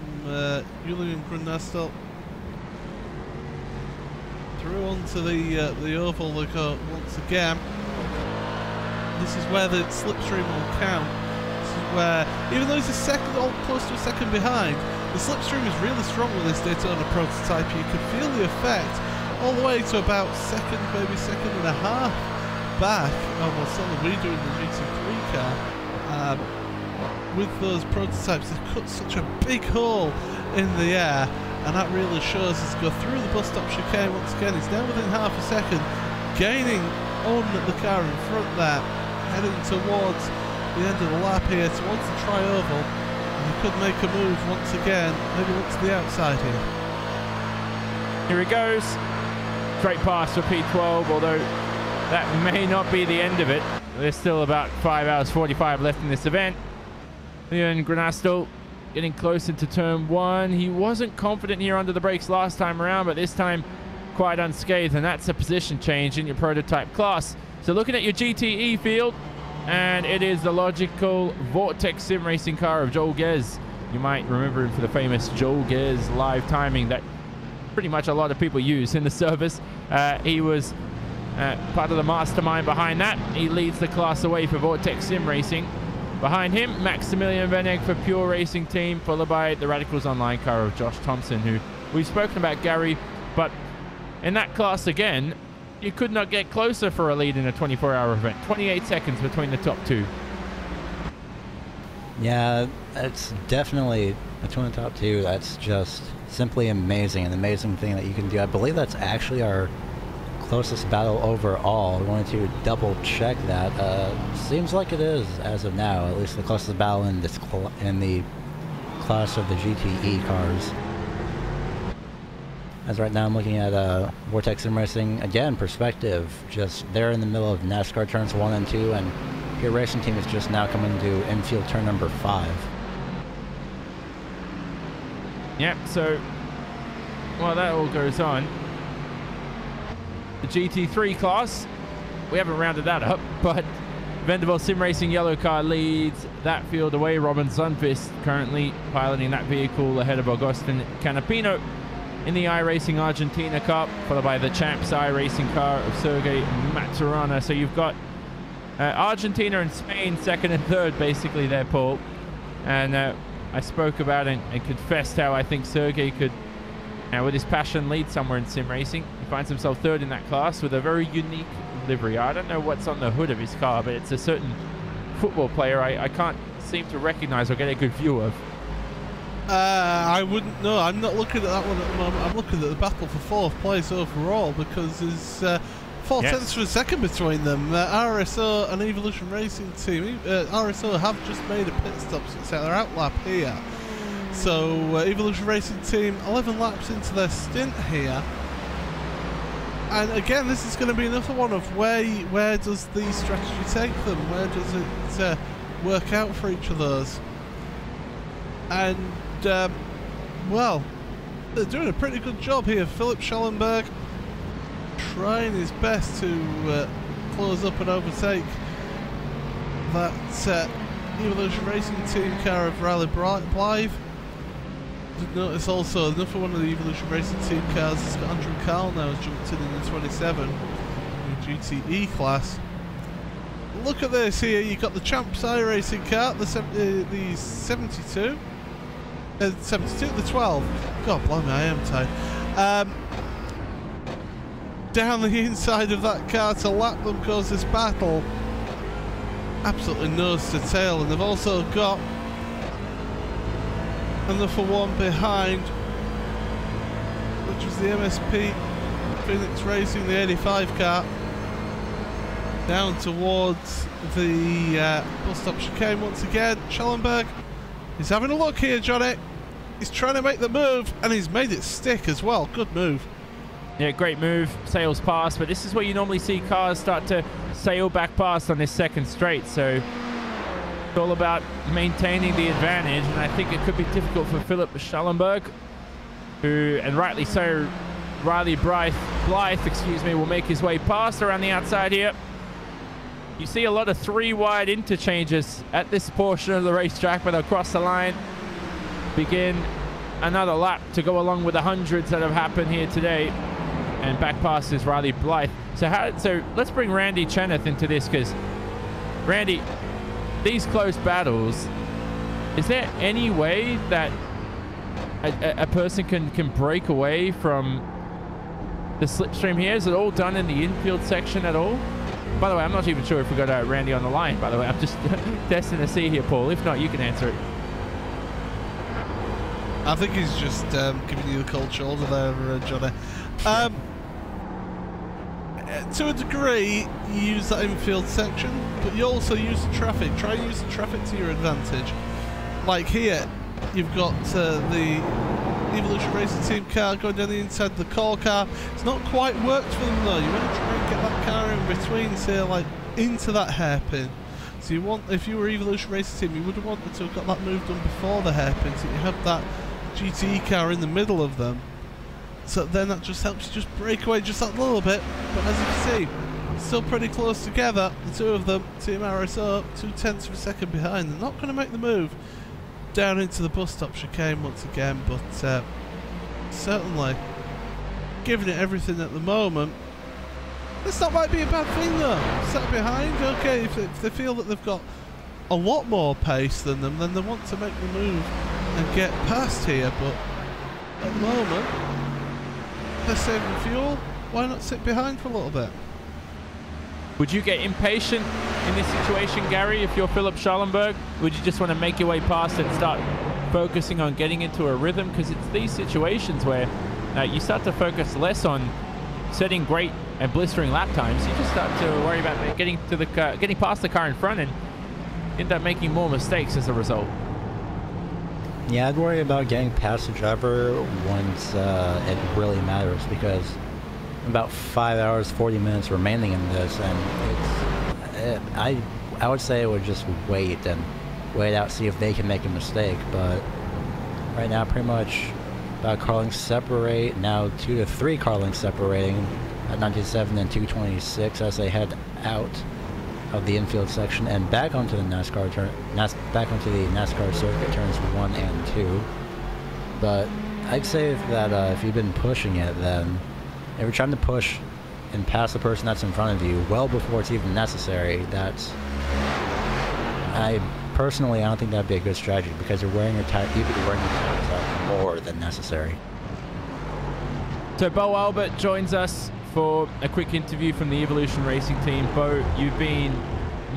Julian Grunnestel. Through onto the oval they go once again. This is where the slipstream will count. This is where, even though he's a second, or close to a second behind, the slipstream is really strong with this Daytona prototype. You can feel the effect all the way to about second, maybe second and a half back, well, certainly we do in the GT3 car, with those prototypes, they've cut such a big hole in the air, and that really shows us go through the bus stop chicane once again. He's now within half a second, gaining on the car in front there, heading towards the end of the lap here, towards the tri-oval, and he could make a move once again, maybe once to the outside here. Here he goes. Straight pass for P12, although that may not be the end of it. There's still about 5 hours 45 left in this event. Leon Granastel getting closer to turn 1. He wasn't confident here under the brakes last time around, but this time quite unscathed, and that's a position change in your prototype class. So looking at your GTE field, and it is the logical Vortex sim racing car of Joel Ghez. You might remember him for the famous Joel Ghez live timing that pretty much a lot of people use in the service. He was part of the mastermind behind that. He leads the class away for Vortex sim racing. Behind him, Maximilian Veneg for Pure Racing Team, followed by the Radicals Online car of Josh Thompson, who we've spoken about, Gary, but in that class again, you could not get closer for a lead in a 24-hour event. 28 seconds between the top two. Yeah, it's definitely between the top two. That's just simply amazing, an amazing thing that you can do. I believe that's actually our closest battle overall. I wanted to double check that. Seems like it is as of now, at least the closest battle in this in the class of the GTE cars. As right now I'm looking at Vortex Sim Racing, again, perspective, just there in the middle of NASCAR turns 1 and 2, and your racing team is just now coming to infield turn number 5. Yep, so while that all goes on, the GT3 class, we haven't rounded that up, but Vanderbilt Sim Racing yellow car leads that field away. Robin Sundqvist currently piloting that vehicle ahead of Agustin Canapino in the iRacing Argentina Cup, followed by the Champs iRacing car of Sergei Maturana. So you've got Argentina and Spain second and third basically there, Paul. And I spoke about and confessed how I think Sergei could, with his passion, lead somewhere in sim racing. He finds himself third in that class with a very unique livery. I don't know what's on the hood of his car, but it's a certain football player I can't seem to recognize or get a good view of. I wouldn't know. I'm not looking at that one at the moment. I'm looking at the battle for fourth place overall, because there's 4 tenths for a second between them. RSO and Evolution Racing Team. RSO have just made a pit stop, so it's their outlap here. So Evolution Racing Team 11 laps into their stint here. And again, this is going to be another one of where does the strategy take them? Where does it work out for each of those? And well, they're doing a pretty good job here. Philip Schellenberg trying his best to close up and overtake that Evolution Racing Team car of Riley Blythe. Notice also another one of the Evolution Racing Team cars has got Andrew Carl now has jumped in the 27 in GTE class. Look at this here, you've got the Champs iRacing car, the 72, the 12. God blimey, I am tired. Down the inside of that car to lap them cause this battle. Absolutely nose to tail, and they've also got another one behind, which was the MSP Phoenix Racing, the 85 car, down towards the bus stop chicane once again. Schellenberg is having a look here, Johnny. He's trying to make the move, and he's made it stick as well. Good move. Yeah, great move, sails past, but this is where you normally see cars start to sail back past on this second straight, so it's all about maintaining the advantage, and I think it could be difficult for Philip Schellenberg, who, and rightly so, Riley Blythe, will make his way past around the outside here. You see a lot of 3 wide interchanges at this portion of the racetrack, but they'll cross the line, begin another lap to go along with the hundreds that have happened here today, and back past is Riley Blythe. So let's bring Randy Cheneth into this, because Randy, these close battles, is there any way that a person can break away from the slipstream here? Is it all done in the infield section at all? By the way, I'm not even sure if we got Randy on the line, by the way. I'm just testing to see here, Paul. If not, you can answer it. I think he's just giving you the cold shoulder there, Johnny. To a degree, you use that infield section, but you also use the traffic. Try and use the traffic to your advantage. Like here, you've got the Evolution Racing Team car going down the inside of the core car. It's not quite worked for them though. You want to try and get that car in between, say like into that hairpin. So you want, if you were Evolution Racing Team, you would have wanted to have got that move done before the hairpin, so you have that GTE car in the middle of them. So then that just helps you just break away just that little bit. But as you can see, still pretty close together. The two of them, Team RSO, 0.2 of a second behind. They're not going to make the move down into the bus stop chicane once again, but certainly giving it everything at the moment. This not might be a bad thing though. Sat behind, okay, if they feel that they've got a lot more pace than them, then they want to make the move and get past here, but at the moment they're saving fuel. Why not sit behind for a little bit? Would you get impatient in this situation, Gary, if you're Philip Schallenberg? Would you just want to make your way past and start focusing on getting into a rhythm? Because it's these situations where you start to focus less on setting great and blistering lap times. You just start to worry about getting to the car, getting past the car in front, and end up making more mistakes as a result. Yeah, I'd worry about getting past the driver once it really matters, because about 5 hours, 40 minutes remaining in this, and I would say I would just wait out, see if they can make a mistake. But right now, pretty much about car lengths separate, now 2 to 3 car lengths separating at 97 and 226 as they head out of the infield section and back onto the NASCAR circuit, turns 1 and 2. But I'd say that if you've been pushing it, then if you're trying to push and pass the person that's in front of you well before it's even necessary, I don't think that'd be a good strategy, because you're wearing your tires out more than necessary. So Bo Albert joins us for a quick interview from the Evolution Racing team. Bo, you've been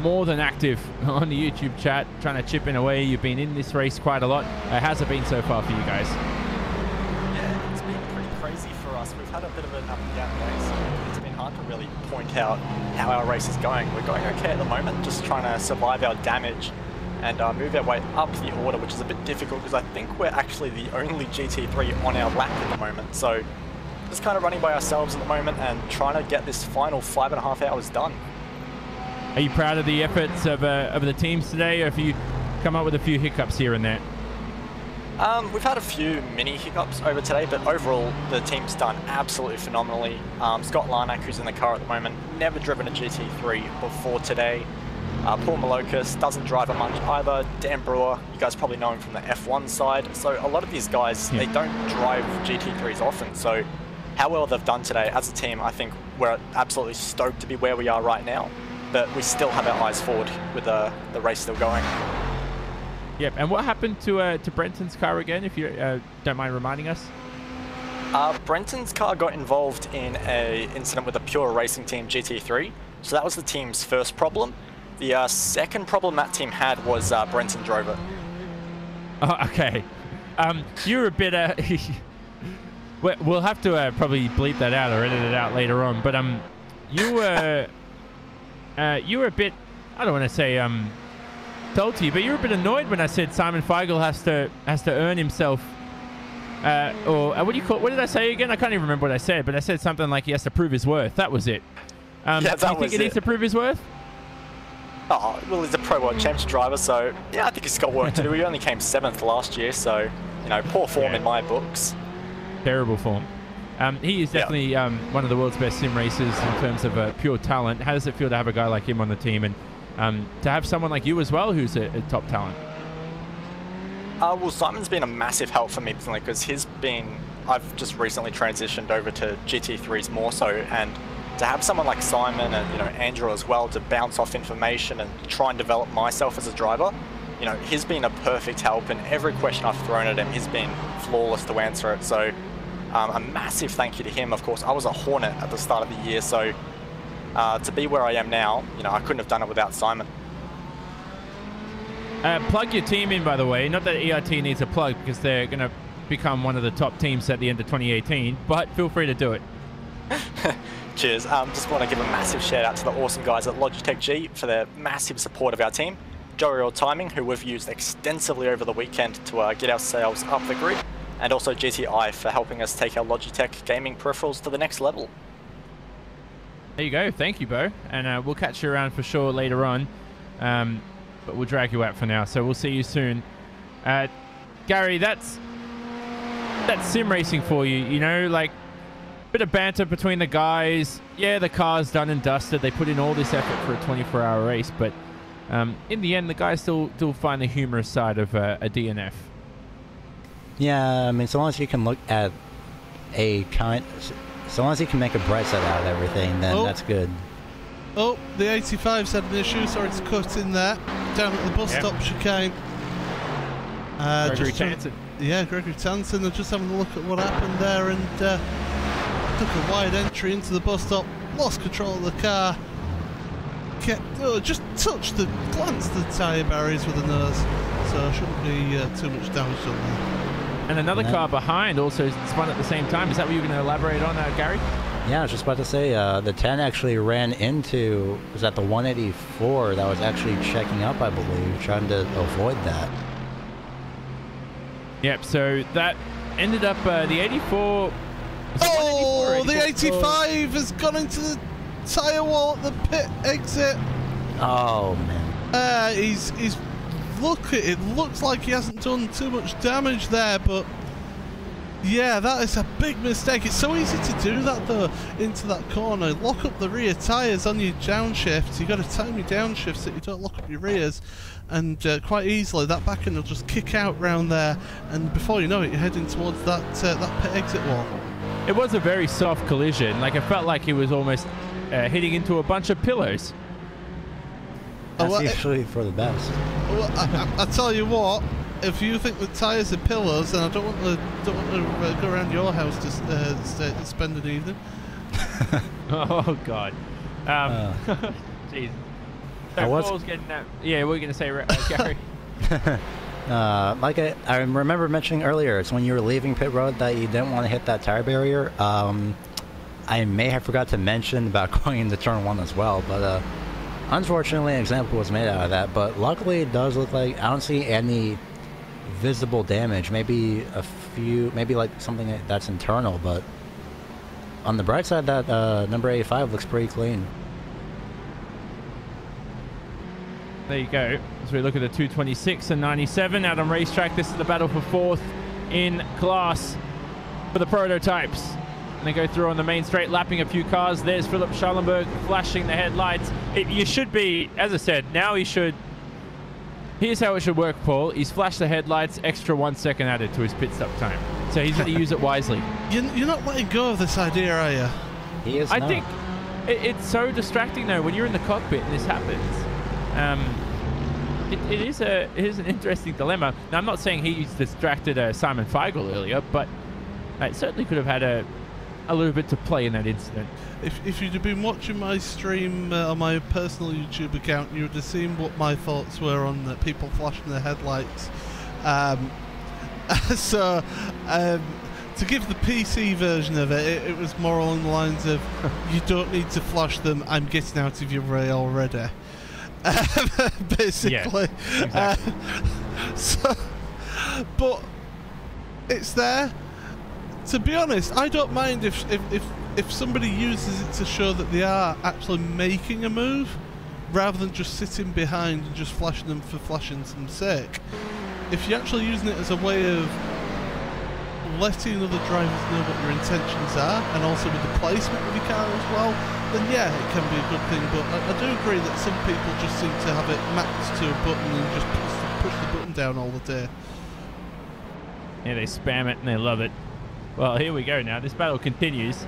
more than active on the YouTube chat, trying to chip in away. You've been in this race quite a lot. How's it been so far for you guys? Yeah, it's been pretty crazy for us. We've had a bit of an up and down race. It's been hard to really point out how our race is going. We're going okay at the moment, just trying to survive our damage and move our way up the order, which is a bit difficult because I think we're actually the only GT3 on our lap at the moment. So just kind of running by ourselves at the moment and trying to get this final 5.5 hours done. Are you proud of the efforts of the teams today, or have you come up with a few hiccups here and there? We've had a few mini hiccups over today, but overall the team's done absolutely phenomenally. Scott Larnack, who's in the car at the moment, never driven a GT3 before today. Paul Malocas doesn't drive it much either. Dan Brewer, you guys probably know him from the F1 side. So a lot of these guys, they don't drive GT3s often. So how well they've done today as a team, I think we're absolutely stoked to be where we are right now. But we still have our eyes forward with the race still going. Yep, and what happened to Brenton's car again, if you don't mind reminding us? Brenton's car got involved in an incident with a Pure Racing Team GT3. So that was the team's first problem. The second problem that team had was Brenton drove it. Oh, okay. You're a bit... we'll have to probably bleep that out or edit it out later on, but you were a bit... I don't want to say... salty, but you're a bit annoyed when I said Simon Feigl has to earn himself, or what do you call? What did I say again? I can't even remember what I said, but I said something like he has to prove his worth. That was it. Yeah, do you think he needs to prove his worth? Oh, well, he's a Pro World Championship driver, so yeah, I think he's got work to do. He only came 7th last year, so you know, poor form in my books. Terrible form. He is definitely one of the world's best sim racers in terms of pure talent. How does it feel to have a guy like him on the team, and to have someone like you as well who's a top talent? Well, Simon's been a massive help for me personally, because I've just recently transitioned over to GT3s more so, and to have someone like Simon and Andrew as well to bounce off information and try and develop myself as a driver, he's been a perfect help, and every question I've thrown at him, he's been flawless to answer it. So a massive thank you to him. Of course, I was a Hornet at the start of the year, so to be where I am now, you know, I couldn't have done it without Simon. Plug your team in, by the way. Not that ERT needs a plug because they're going to become one of the top teams at the end of 2018, but feel free to do it. Cheers. Just want to give a massive shout out to the awesome guys at Logitech G for their massive support of our team. Jorio Timing, who we've used extensively over the weekend to get ourselves up the grid, and also GTI for helping us take our Logitech gaming peripherals to the next level. There you go. Thank you, Bo. And we'll catch you around for sure later on. But we'll drag you out for now, so we'll see you soon. Gary, that's sim racing for you, you know, like bit of banter between the guys. Yeah, the car's done and dusted. They put in all this effort for a 24-hour race, but in the end, the guys still find the humorous side of a DNF. Yeah, I mean, so long as you can look at so long as you can make a bright side out of everything, then that's good. Oh, the 85's had an issue. Sorry to cut in there. Down at the bus stop chicane. Gregory Tanson. Yeah, Gregory Tanson. They're just having a look at what happened there and took a wide entry into the bus stop. Lost control of the car. Just glanced the tyre barriers with the nose. So shouldn't be too much damage done there. And another car behind also spun at the same time. Is that what you were going to elaborate on, Gary? Yeah, I was just about to say, the 10 actually ran into, was that the 184 that was actually checking up, I believe, trying to avoid that. Yep, so that ended up, the 84... Oh, the 85 has gone into the tyre wall at the pit exit. Oh, man. It looks like he hasn't done too much damage there, but... Yeah, that is a big mistake. It's so easy to do that, though, into that corner. Lock up the rear tyres on your downshifts. You've got to time your downshifts so you don't lock up your rears. And quite easily, that back end will just kick out round there. And before you know it, you're heading towards that pit exit wall. It was a very soft collision. Like, it felt like he was almost hitting into a bunch of pillows. That's usually for the best. Well, I tell you what. If you think the tyres are pillows, then I don't want to go around your house to spend an evening. Oh God, jeez. So getting that. Yeah, what were you gonna say, Gary? Like I remember mentioning earlier, it's when you were leaving pit road that you didn't want to hit that tire barrier. I may have forgot to mention about going into turn 1 as well, but unfortunately an example was made out of that. But luckily it does look like I don't see any visible damage, maybe a few, maybe like something that's internal, but on the bright side, that number 85 looks pretty clean. There you go. As we look at the 226 and 97 out on racetrack, this is the battle for 4th in class for the prototypes. And they go through on the main straight, lapping a few cars. There's Philip Schallenberg flashing the headlights. You should be, as I said, now he should. Here's how it should work, Paul. He's flashed the headlights, extra 1 second added to his pit stop time. So he's going to use it wisely. You're not letting go of this idea, are you? He is. I think it's so distracting, though, when you're in the cockpit and this happens. It is an interesting dilemma. Now, I'm not saying he's distracted Simon Feigl earlier, but it certainly could have had a little bit to play in that incident. If you'd have been watching my stream on my personal YouTube account, you would have seen what my thoughts were on people flashing their headlights. To give the PC version of it, it was more along the lines of, you don't need to flash them, I'm getting out of your way already. Basically. Yeah, exactly. But it's there. To be honest, I don't mind if somebody uses it to show that they are actually making a move, rather than just sitting behind and just flashing them for flashing's sake. If you're actually using it as a way of letting other drivers know what your intentions are, and also with the placement of your car as well, then yeah, it can be a good thing. But I do agree that some people just seem to have it mapped to a button and just push the button down all the day. Yeah, they spam it and they love it. Well, here we go now. This battle continues.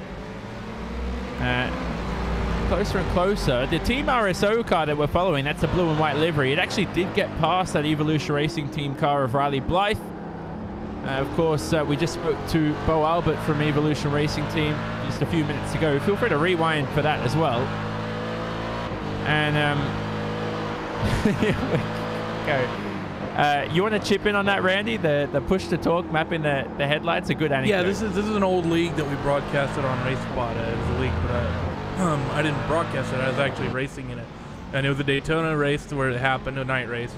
Closer and closer. The Team RSO car that we're following, that's a blue and white livery. It actually did get past that Evolution Racing Team car of Riley Blythe. Of course, we just spoke to Bo Albert from Evolution Racing Team just a few minutes ago. Feel free to rewind for that as well. And you want to chip in on that, Randy? The push to talk, mapping the headlights, a good anecdote. Yeah, this is an old league that we broadcasted on RaceSpot as a league, but I didn't broadcast it. I was actually racing in it, and it was a Daytona race where it happened, a night race,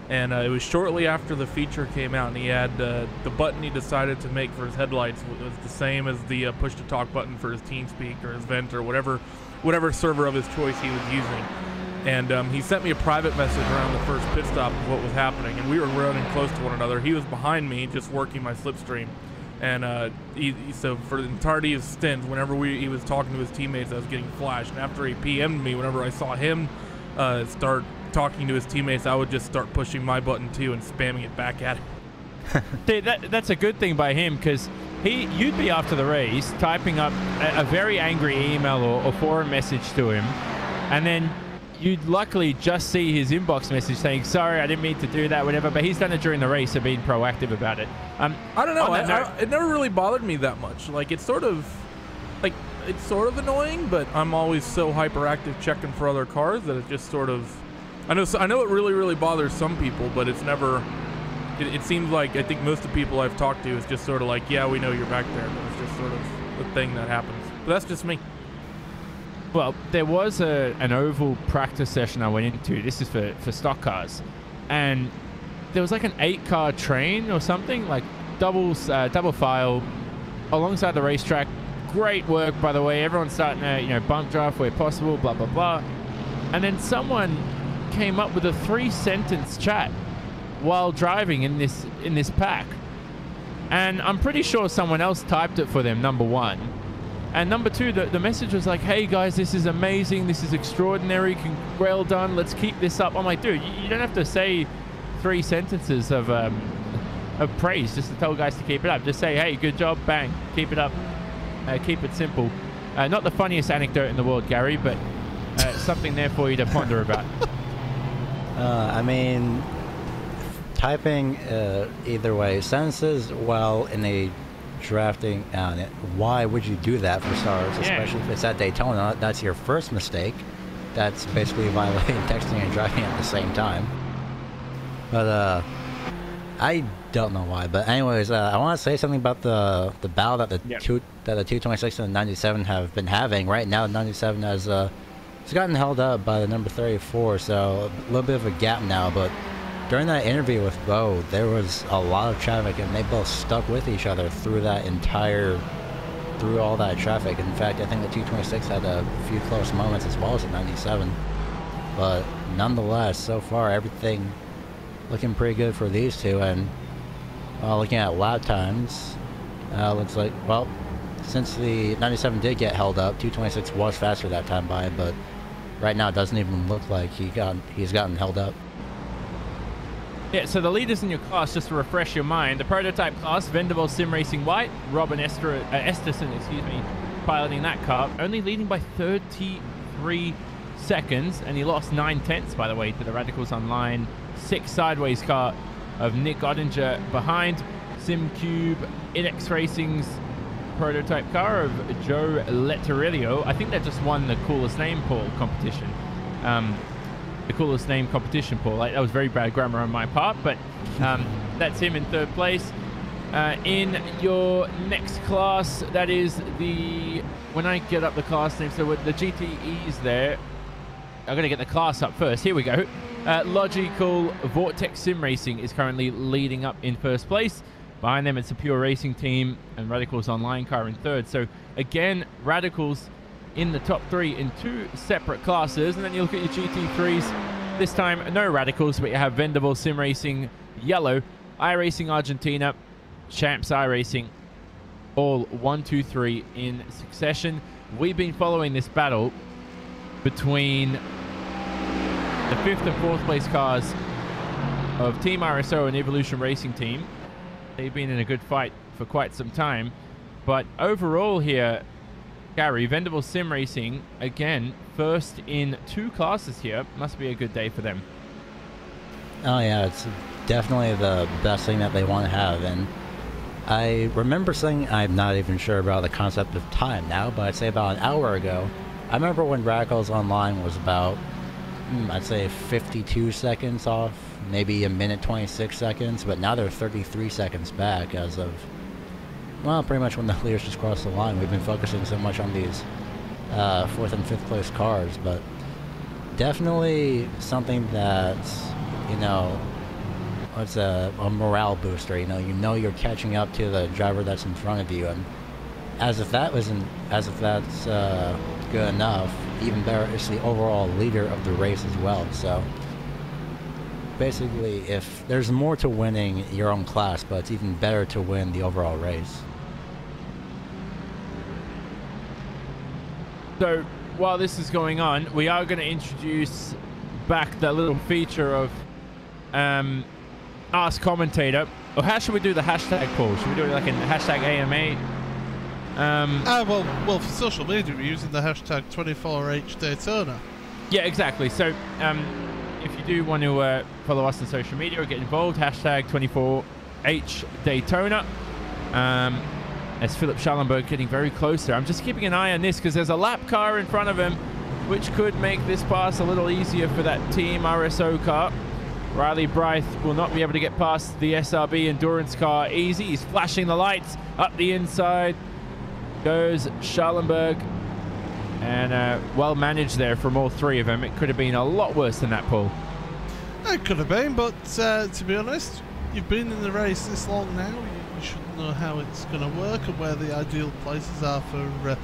and it was shortly after the feature came out, and he had the button he decided to make for his headlights was the same as the push to talk button for his TeamSpeak or his Vent or whatever server of his choice he was using. And he sent me a private message around the first pit stop of what was happening, and we were running close to one another. He was behind me, just working my slipstream, and so for the entirety of his stint, whenever he was talking to his teammates, I was getting flashed. And after he PM'd me, whenever I saw him start talking to his teammates, I would just start pushing my button too and spamming it back at him. See, that's a good thing by him, because you'd be after the race typing up a very angry email or forum message to him, and then you'd luckily just see his inbox message saying, sorry, I didn't mean to do that, whatever. But he's done it during the race and being proactive about it. I don't know. It never really bothered me that much. Like, it's sort of annoying, but I'm always so hyperactive checking for other cars that it just sort of... I know it really, really bothers some people, but it's never... It seems like, I think most of the people I've talked to is just sort of like, yeah, we know you're back there. But it's just sort of the thing that happens. But that's just me. Well, there was an oval practice session I went into. This is for stock cars. And there was like an 8-car train or something, like double file alongside the racetrack. Great work, by the way. Everyone's starting to, bump draft where possible, blah, blah, blah. And then someone came up with a 3-sentence chat while driving in this pack. And I'm pretty sure someone else typed it for them, number one. And number two, the message was like, hey guys, this is amazing, this is extraordinary, well done, let's keep this up. I'm like, dude, you don't have to say 3 sentences of praise just to tell guys to keep it up. Just say, hey, good job, bang, keep it up, keep it simple. Not the funniest anecdote in the world, Gary, but something there for you to ponder about. I mean, typing either way, sentences while in a drafting on it, why would you do that for stars? Especially if it's at Daytona, that's your first mistake. That's basically violating texting and driving at the same time. But I don't know why. But anyways, I want to say something about the battle that the 226 and the 97 have been having. Right now, the 97 has it's gotten held up by the number 34, so a little bit of a gap now. But during that interview with Bo, there was a lot of traffic, and they both stuck with each other through all that traffic. In fact, I think the 226 had a few close moments as well as the 97. But nonetheless, so far, everything looking pretty good for these two. And looking at lap times, looks like, well, since the 97 did get held up, 226 was faster that time by, but right now it doesn't even look like he's gotten held up. Yeah, so the leaders in your class, just to refresh your mind, the prototype class, Vendavel Sim Racing White, Robin Esterson, piloting that car, only leading by 33 seconds, and he lost 9/10, by the way, to the Radicals Online 6 sideways car of Nick Ottinger behind. SimCube Inex Racing's prototype car of Joe Letterillo. I think they just won the coolest name pool competition. The coolest name competition, Paul. That was very bad grammar on my part, but that's him in 3rd place. In your next class, that is when I get up the class name, so with the GTEs there, I'm going to get the class up first. Here we go. Logical Vortex Sim Racing is currently leading up in 1st place. Behind them, it's a Pure Racing team and Radicals Online car in 3rd. So again, Radicals in the top 3 in 2 separate classes. And then you look at your GT3s. This time, no Radicals, but you have Vendavel Sim Racing Yellow, iRacing Argentina, Champs iRacing, all 1, 2, 3 in succession. We've been following this battle between the 5th and 4th place cars of Team RSO and Evolution Racing Team. They've been in a good fight for quite some time. But overall here, Gary, Vendavel Sim Racing, again, first in 2 classes here. Must be a good day for them. Oh yeah, it's definitely the best thing that they want to have. And I remember saying, I'm not even sure about the concept of time now, but I'd say about an hour ago, I remember when Radicals Online was about I'd say 52 seconds off, maybe a minute 26 seconds, but now they're 33 seconds back as of, well, pretty much when the leaders just crossed the line. We've been focusing so much on these 4th and 5th place cars, but definitely something that, you know, it's a morale booster. You know you're catching up to the driver that's in front of you, and as if that's good enough, even better, it's the overall leader of the race as well. So basically, if there's more to winning your own class, but it's even better to win the overall race. So while this is going on, we are going to introduce back that little feature of Ask Commentator. Or how should we do the hashtag poll? Should we do it like in hashtag AMA? Well, for social media, we're using the hashtag 24H Daytona. Yeah, exactly. So if you do want to follow us on social media or get involved, hashtag 24H Daytona. As Philip Schallenberg getting very close there. I'm just keeping an eye on this because there's a lap car in front of him, which could make this pass a little easier for that Team RSO car. Riley Brythe will not be able to get past the SRB endurance car easy. He's flashing the lights up the inside. Goes Schallenberg. And well managed there from all three of them. It could have been a lot worse than that, Paul. It could have been, but to be honest, you've been in the race this long now. You should know how it's going to work and where the ideal places are for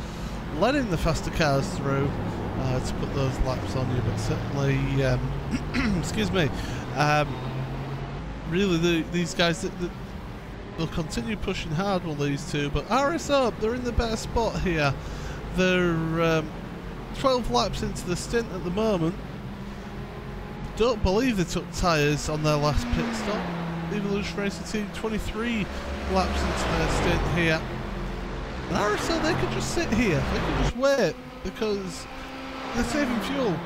letting the faster cars through to put those laps on you. But certainly, excuse me, really these guys, they'll continue pushing hard, will these two. But RSO, they're in the better spot here. They're 12 laps into the stint at the moment. Don't believe they took tyres on their last pit stop. Evolution Racing Team 23 laps into their stint here. And RSO, they could just sit here. They could just wait because they're saving fuel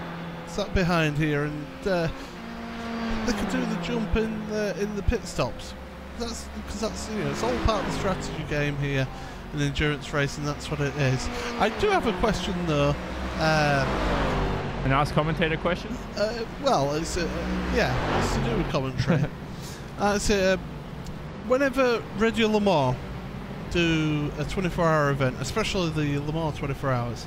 sat behind here, and they could do the jump in the pit stops. That's because that's, you know, it's all part of the strategy game here in endurance racing. That's what it is. I do have a question though. An Ask Commentator question? Well, it's yeah, it's to do with commentary. Whenever Radio Le Mans do a 24-hour event, especially the Le Mans 24 hours,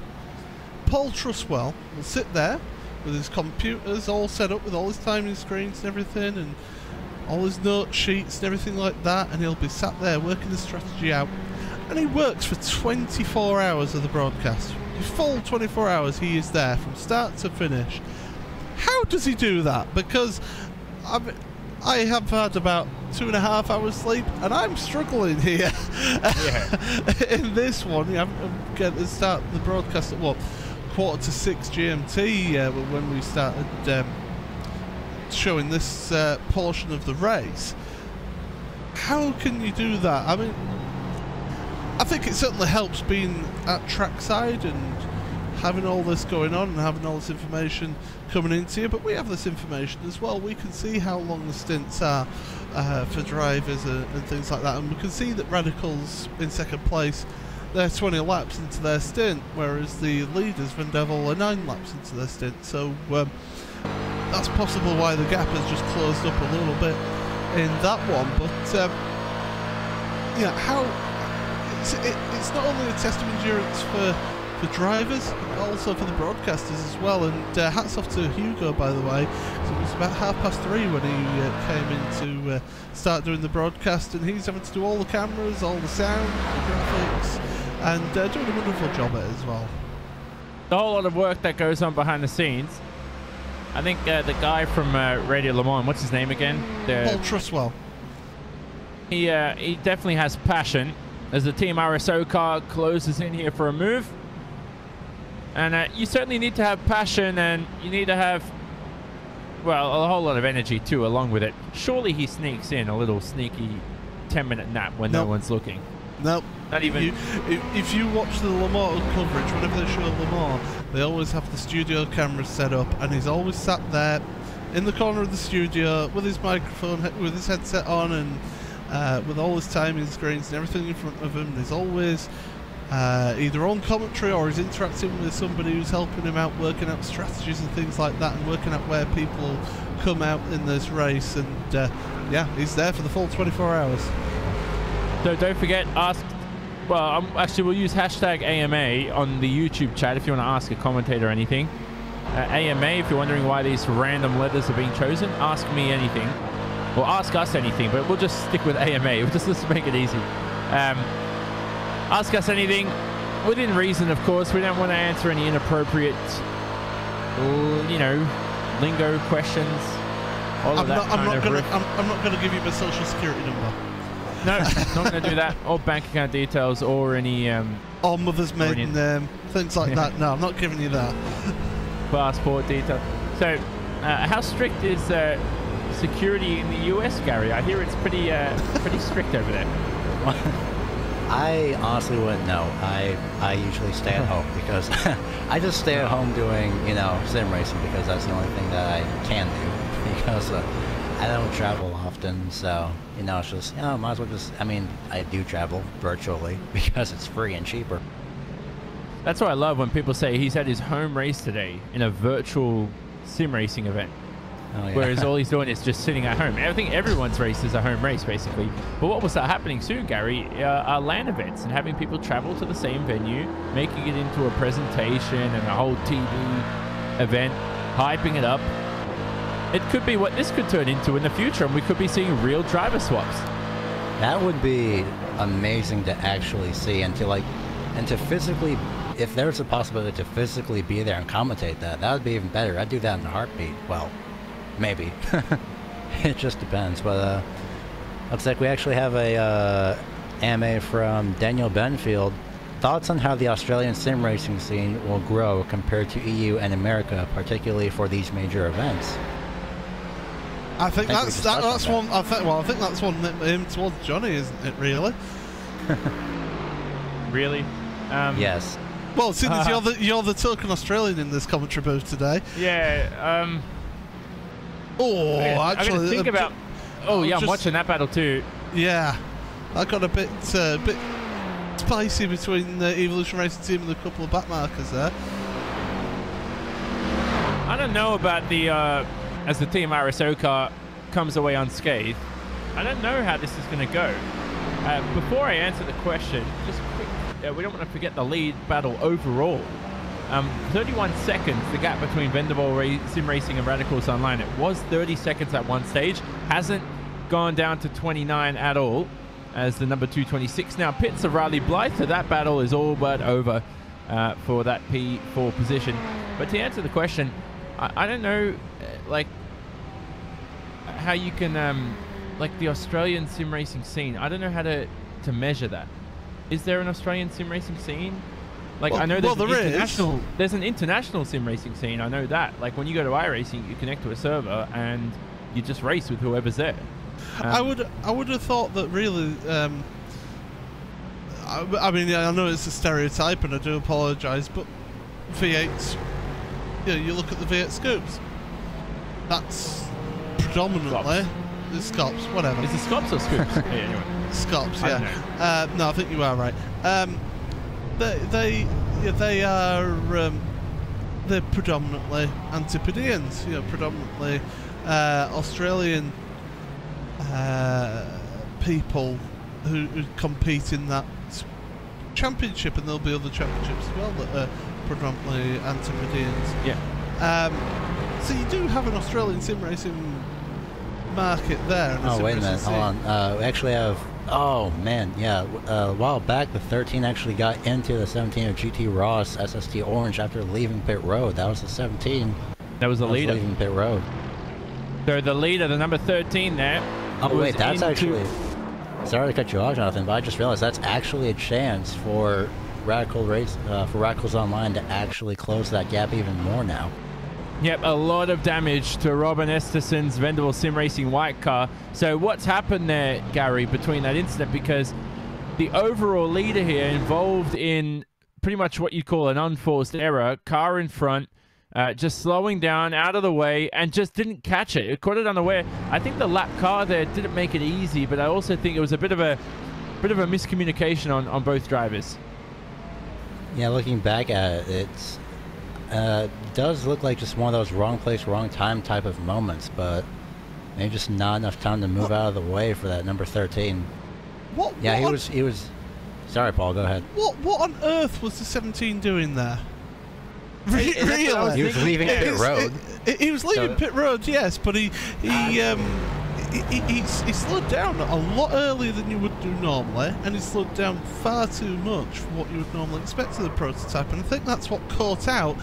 Paul Truswell will sit there with his computers all set up with all his timing screens and everything, and all his note sheets and everything like that, and he'll be sat there working the strategy out. And he works for 24 hours of the broadcast. The full 24 hours he is there from start to finish. How does he do that? Because I have had about 2.5 hours sleep, and I'm struggling here. In this one, I'm going to start the broadcast at what, 5:45 GMT when we started showing this portion of the race. How can you do that? I mean, I think it certainly helps being at trackside and having all this going on and having all this information coming into you, but we have this information as well. We can see how long the stints are for drivers and things like that, and we can see that Radical's in second place. They're 20 laps into their stint, whereas the leaders, Van Devil, are 9 laps into their stint. So that's possible why the gap has just closed up a little bit in that one. But yeah, how it's not only a test of endurance for drivers, but also for the broadcasters as well. And hats off to Hugo, by the way. So it was about 3:30 when he came in to start doing the broadcast, and he's having to do all the cameras, all the sound, the graphics, and doing a wonderful job at it as well. A whole lot of work that goes on behind the scenes. I think the guy from Radio Le Mans, what's his name again? Paul Truswell. He definitely has passion as the Team RSO car closes in here for a move. And you certainly need to have passion, and you need to have, well, a whole lot of energy too along with it. Surely he sneaks in a little sneaky 10-minute nap when no one's looking. Nope. Not even. If you watch the Le Mans coverage, whenever they show Le Mans, they always have the studio cameras set up, and he's always sat there in the corner of the studio with his microphone, with his headset on, and with all his timing screens and everything in front of him. He's always either on commentary or he's interacting with somebody who's helping him out, working out strategies and things like that, and working out where people come out in this race. And yeah, he's there for the full 24 hours. So don't forget, actually we'll use hashtag AMA on the YouTube chat if you want to ask a commentator anything. AMA, if you're wondering why these random letters are being chosen, ask me anything. Or ask us anything, but we'll just stick with AMA. We'll just make it easy. Ask us anything within reason, of course. We don't want to answer any inappropriate, you know, lingo questions. I'm not going to give you my social security number. No, not going to do that. Or bank account details, or any or mother's maiden name, things like that. No, I'm not giving you that. Passport detail. So, how strict is security in the US, Gary? I hear it's pretty strict over there. I honestly wouldn't know. I usually stay at home because I just stay at home doing, you know, sim racing because that's the only thing that I can do because I don't travel often, so, you know, it's just, you know, might as well just, I mean, I do travel virtually because it's free and cheaper. That's what I love when people say he's at his home race today in a virtual sim racing event. Oh, yeah. Whereas all he's doing is just sitting at home. I think everyone's race is a home race, basically. But what will start happening soon, Gary, are LAN events and having people travel to the same venue, making it into a presentation and a whole TV event, hyping it up. It could be what this could turn into in the future, and we could be seeing real driver swaps. That would be amazing to actually see and to physically, if there's a possibility to physically be there and commentate that would be even better. I'd do that in a heartbeat. Well, maybe. It just depends. But looks like we actually have a AMA from Daniel Benfield. Thoughts on how the Australian sim racing scene will grow compared to EU and America, particularly for these major events? I think that's one. I think that's one aimed towards Johnny, isn't it? Really? Really? Yes. Well, seeing as you're the token Australian in this commentary booth today. Yeah. Actually, think about. Oh yeah, I'm watching that battle too. Yeah, I got a bit spicy between the Evolution Racing team and a couple of backmarkers there. I don't know about the as the Team RSO car comes away unscathed. I don't know how this is going to go. Before I answer the question, just quick. We don't want to forget the lead battle overall. 31 seconds, the gap between Vendaval Sim Racing and Radicals Online. It was 30 seconds at one stage. Hasn't gone down to 29 at all as the number 226 now pits of Riley Blythe. So that battle is all but over for that P4 position. But to answer the question, I don't know, like, how you can, like the Australian sim racing scene. I don't know how to measure that. Is there an Australian sim racing scene? Like, I know there's an international sim racing scene. I know that. Like, when you go to iRacing, you connect to a server and you just race with whoever's there. I would have thought that really. I mean, I know it's a stereotype, and I do apologise, but V8s. You look at the V8 scoops. That's predominantly the Scops, whatever. Is it Scops or scoops? Yeah, anyway. Scops, yeah. No, I think you are right. They are they're predominantly Antipodeans, predominantly Australian people who compete in that championship, and there'll be other championships as well that are predominantly Antipodeans. Yeah. So you do have an Australian sim racing market there. Oh, wait a minute, hold on. We actually have. Oh man, yeah. A while back, the 13 actually got into the 17 of GT Ross SST Orange after leaving pit road. That was the 17. That was the leader. Leaving pit road. So the leader, the number 13 there. Oh wait, that's actually. Sorry to cut you off, Jonathan, but I just realized that's actually a chance for Radicals Online to actually close that gap even more now. Yep, a lot of damage to Robin Esterson's Vendaval Sim Racing white car. So what's happened there, Gary, between that incident? Because the overall leader here involved in pretty much what you'd call an unforced error, car in front, just slowing down out of the way and just didn't catch it. It caught it unaware. I think the lap car there didn't make it easy, but I also think it was a bit of a miscommunication on both drivers. Yeah, looking back at it, it does look like just one of those wrong place, wrong time type of moments, but maybe just not enough time to move out of the way for that number 13. What? Yeah, he was. Sorry, Paul. Go ahead. What on earth was the 17 doing there? Really? He was leaving pit road. He was leaving pit road, yes, but he slowed down a lot earlier than you would do normally, and he slowed down far too much for what you would normally expect of the prototype, and I think that's what caught out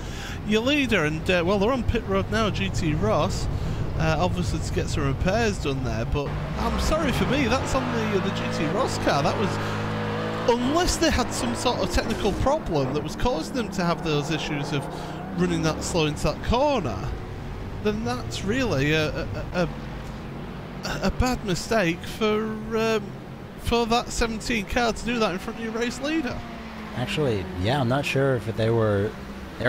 your leader. And well, they're on pit road now, GT Ross, obviously to get some repairs done there, but I'm sorry for me, that's on the GT Ross car. That was, unless they had some sort of technical problem that was causing them to have those issues of running that slow into that corner, then that's really a bad mistake for that 17 car to do that in front of your race leader. Actually, yeah, I'm not sure if they're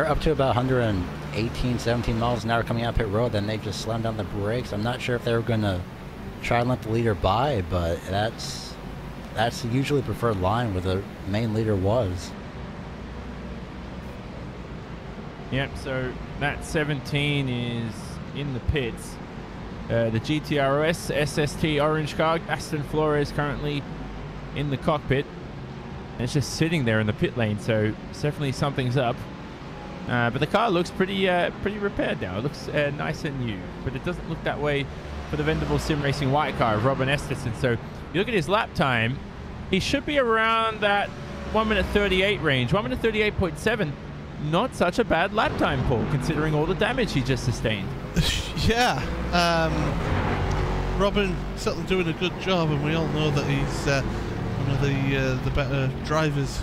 up to about 118, 17 miles an hour coming out pit road, then they just slammed down the brakes. I'm not sure if they were going to try and let the leader by, but that's the usually preferred line where the main leader was. Yep, so that 17 is in the pits. The GTROS SST orange car, Aston Flores currently in the cockpit. And it's just sitting there in the pit lane, so definitely something's up. But the car looks pretty repaired now. It looks nice and new, but it doesn't look that way for the Vendables Sim Racing white car of Robin Esterson. So you look at his lap time, he should be around that 1 minute 38 range, 1 minute 38.7. Not such a bad lap time, Paul, considering all the damage he just sustained. Yeah, Robin certainly doing a good job, and we all know that he's one of the better drivers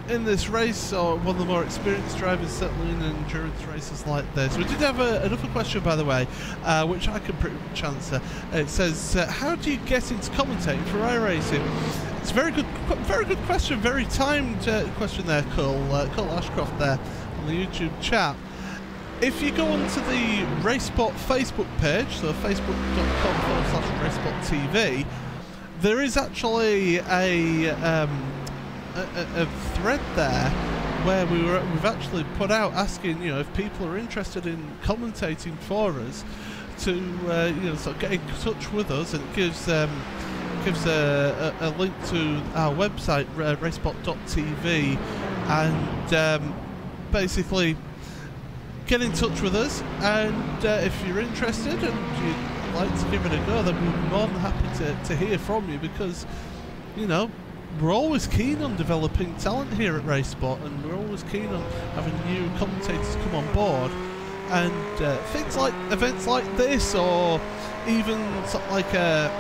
in this race, or one of the more experienced drivers certainly in endurance races like this. We did have another question, by the way, which I can pretty much answer. It says, how do you get into commentating for iRacing? It's a very good question, very timed question there, Cole Ashcroft there on the YouTube chat. If you go onto the RaceSpot Facebook page, so facebook.com/RaceSpotTV, there is actually a thread there where we've actually put out asking, if people are interested in commentating for us to sort of get in touch with us, and it gives a link to our website, RaceSpot.tv, and basically get in touch with us, and if you're interested and you'd like to give it a go, then we're more than happy to hear from you, because we're always keen on developing talent here at RaceSpot, and we're always keen on having new commentators come on board, and things like events like this, or even sort of like a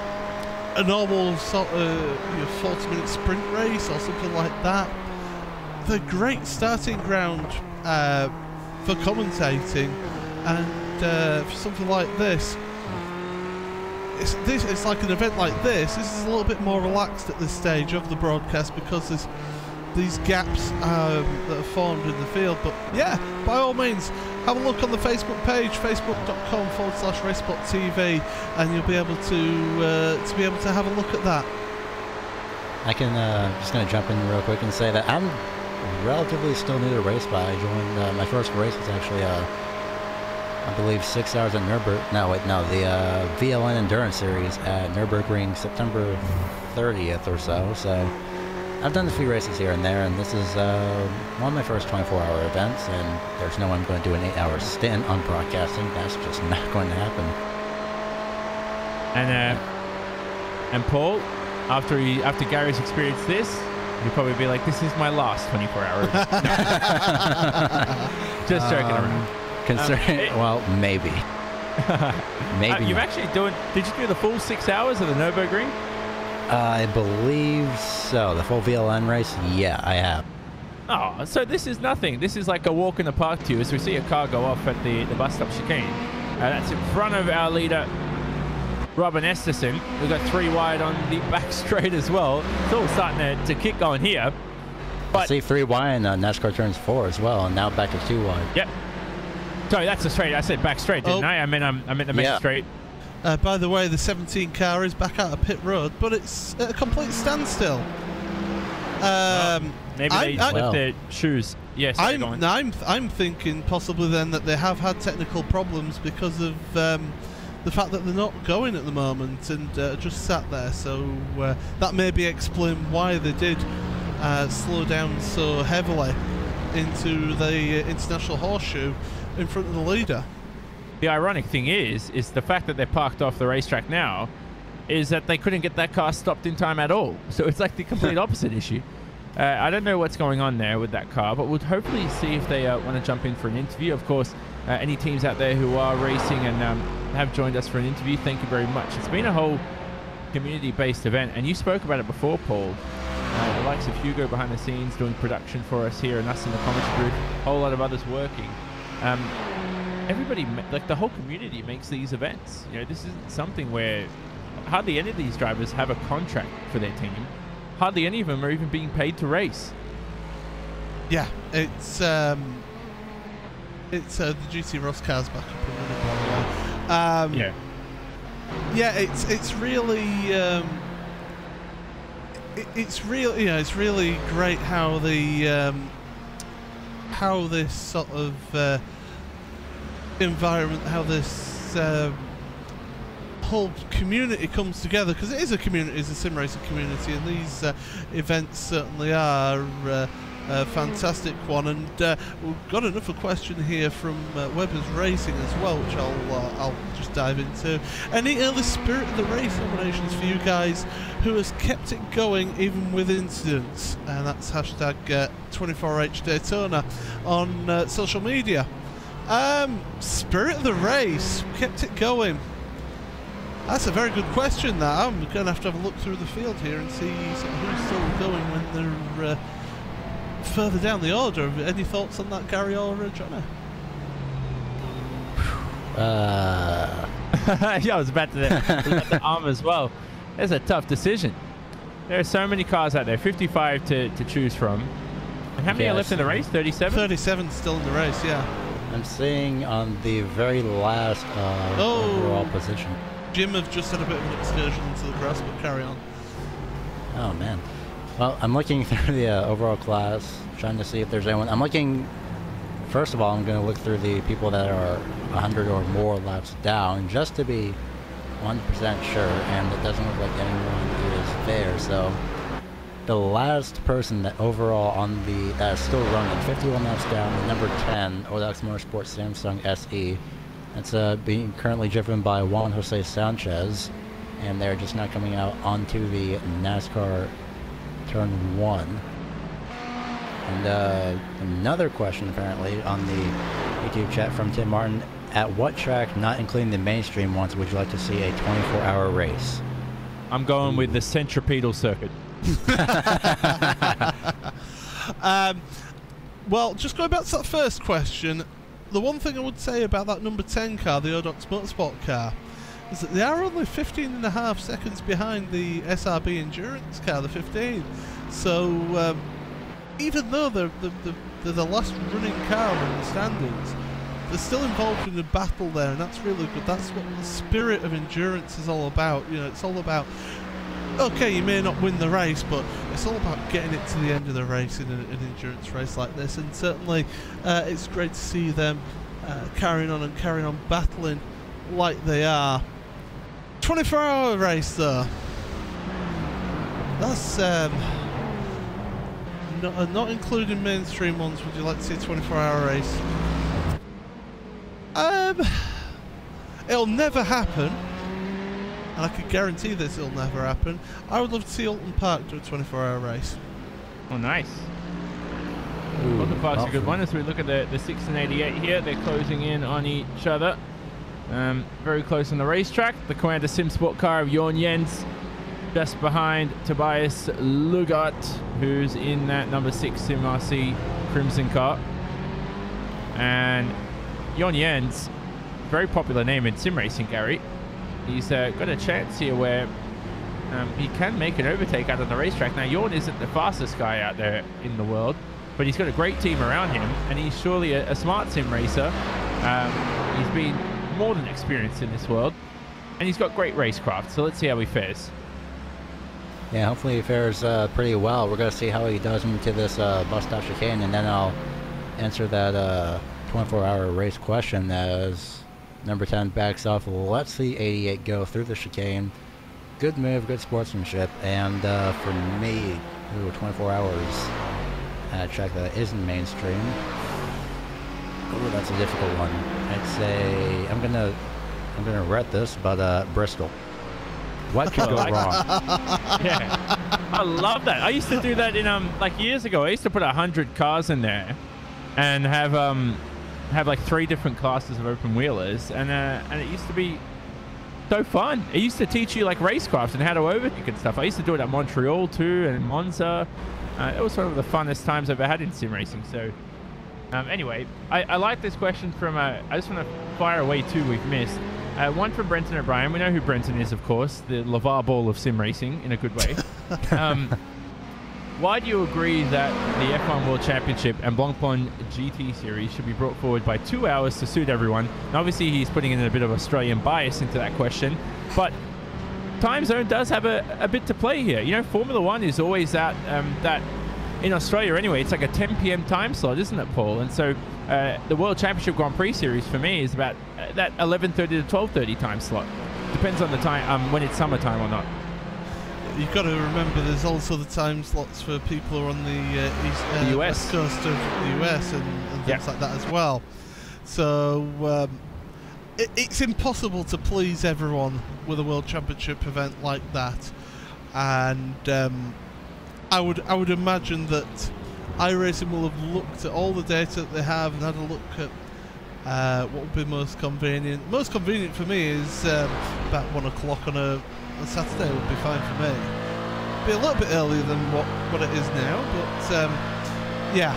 normal sort of 40-minute sprint race or something like that. The great starting ground for commentating, and for something like this, it's like an event like this. This is a little bit more relaxed at this stage of the broadcast, because there's these gaps that are formed in the field. But yeah, by all means, have a look on the Facebook page, facebook.com/RaceSpotTV, and you'll be able to have a look at that. I can just going to jump in real quick and say that I'm relatively still new to RaceSpot. I joined, my first race was actually I believe 6 hours at the VLN Endurance Series at Nürburgring, September 30th or so. So I've done a few races here and there, and this is one of my first 24-hour events, and there's no way I'm going to do an 8-hour stint on broadcasting. That's just not going to happen. And Paul, after Gary's experienced this, he'll probably be like, "This is my last 24 hours." Just joking around. Well, maybe. Maybe. You've actually did you do the full 6 hours of the Nürburgring? I believe so. The full VLN race? Yeah, I have. Oh, so this is nothing. This is like a walk in the park to you, as we see a car go off at the bus stop chicane. That's in front of our leader, Robin Esterson. We've got 3 wide on the back straight as well. It's all starting to kick going here. But I see 3 wide in NASCAR turns 4 as well, and now back to 2 wide. Yep. Sorry, that's a straight. I said back straight, didn't I? I meant the main straight. By the way, the 17 car is back out of pit road, but it's at a complete standstill. Maybe they left their shoes. Yes, I'm thinking possibly then that they have had technical problems because of the fact that they're not going at the moment and just sat there. So that maybe explain why they did slow down so heavily into the International Horseshoe in front of the leader. The ironic thing is the fact that they're parked off the racetrack now is that they couldn't get that car stopped in time at all. So it's like the complete opposite issue. I don't know what's going on there with that car, but we'll hopefully see if they want to jump in for an interview. Of course, any teams out there who are racing and have joined us for an interview, thank you very much. It's been a whole community-based event, and you spoke about it before, Paul. The likes of Hugo behind the scenes doing production for us here and us in the commentary group, a whole lot of others working. Everybody, like the whole community, makes these events. You know, this isn't something where hardly any of these drivers have a contract for their team. Hardly any of them are even being paid to race. Yeah, it's the GT Ross cars back up and running, by the way. Yeah, it's really it's really great how the how this sort of environment, how this whole community comes together, because it is a community, it's a sim racing community, and these events certainly are a fantastic one. And we've got another question here from Weber's Racing as well, which I'll just dive into. Any early Spirit of the Race nominations for you guys who has kept it going even with incidents? And that's hashtag 24H Daytona on social media. Spirit of the Race, kept it going. That's a very good question. That I'm going to have a look through the field here and see sort of who's still going when they're further down the order. Any thoughts on that, Gary or Johnny? Yeah, I was about to the arm as well. It's a tough decision. There are so many cars out there, 55 to choose from. And how many are left in the race? 37? 37 still in the race, yeah. I'm seeing on the very last overall position. Jim have just had a bit of an excursion into the grass, but carry on. Oh, man. Well, I'm looking through the overall class, trying to see if there's anyone. I'm looking, first of all, I'm going to look through the people that are 100 or more laps down, just to be 100% sure, and it doesn't look like anyone is there. So the last person that overall on the that is still running, 51 laps down, number 10, Odax Motorsports Samsung SE. It's being currently driven by Juan Jose Sanchez, and they're just not coming out onto the NASCAR Turn 1. And another question apparently on the YouTube chat from Tim Martin: at what track, not including the mainstream ones, would you like to see a 24-hour race? I'm going with the centripetal circuit. Well, just going back to that first question, the one thing I would say about that number 10 car, the Odox Motorsport car, is that they are only 15.5 seconds behind the SRB Endurance car, the 15. So even though they're the last running car in the standings, they're still involved in a battle there, and that's really good. That's what the spirit of endurance is all about. You know, it's all about, okay, you may not win the race, but it's all about getting it to the end of the race in an endurance race like this. And certainly it's great to see them carrying on battling like they are. 24-hour race though, that's not including mainstream ones. Would you like to see a 24-hour race? It'll never happen, and I can guarantee this it'll never happen. I would love to see Alton Park do a 24-hour race. Oh, nice. Alton Park's a good one. As we look at the 6 and 88 here, they're closing in on each other. Very close on the racetrack. The Commander Sim Sport car of Jorn Jens just behind Tobias Lugart, who's in that number 6 Sim RC Crimson car. And Jorn Jens, very popular name in sim racing, Gary. He's got a chance here where he can make an overtake out on the racetrack. Now, Jorn isn't the fastest guy out there in the world, but he's got a great team around him, and he's surely a smart sim racer. He's been more than experienced in this world, and he's got great racecraft. So let's see how he fares. Yeah, hopefully he fares pretty well. We're going to see how he does into this bus stop chicane, and then I'll answer that 24-hour race question as number 10 backs off, lets the 88 go through the chicane. Good move, good sportsmanship, and for me, 24 hours at a track that isn't mainstream. Ooh, that's a difficult one. I'd say I'm gonna regret this, but Bristol. What could go wrong? Yeah, I love that. I used to do that in like years ago. I used to put 100 cars in there and have like 3 different classes of open wheelers, and it used to be so fun. It used to teach you like racecraft and how to overtake and stuff. I used to do it at Montreal too and Monza. It was sort of the funnest times I've ever had in sim racing. So anyway, I like this question from I just want to fire away 2 we've missed. One from Brenton O'Brien. We know who Brenton is, of course, the LeVar Ball of sim racing in a good way. Why do you agree that the F1 World Championship and Blancpain GT Series should be brought forward by 2 hours to suit everyone? And obviously, he's putting in a bit of Australian bias into that question, but time zone does have a bit to play here. You know, Formula One is always that in Australia anyway. It's like a 10 p.m. time slot, isn't it, Paul? And so the World Championship Grand Prix Series for me is about that 11:30 to 12:30 time slot. Depends on the time when it's summertime or not. You've got to remember there's also the time slots for people who are on the west coast of the US and things like that as well. So it's impossible to please everyone with a World Championship event like that. And I would imagine that iRacing will have looked at all the data that they have and had a look at what would be most convenient. Most convenient for me is about 1 o'clock on a Saturday would be fine for me. Be a little bit earlier than what it is now, but yeah,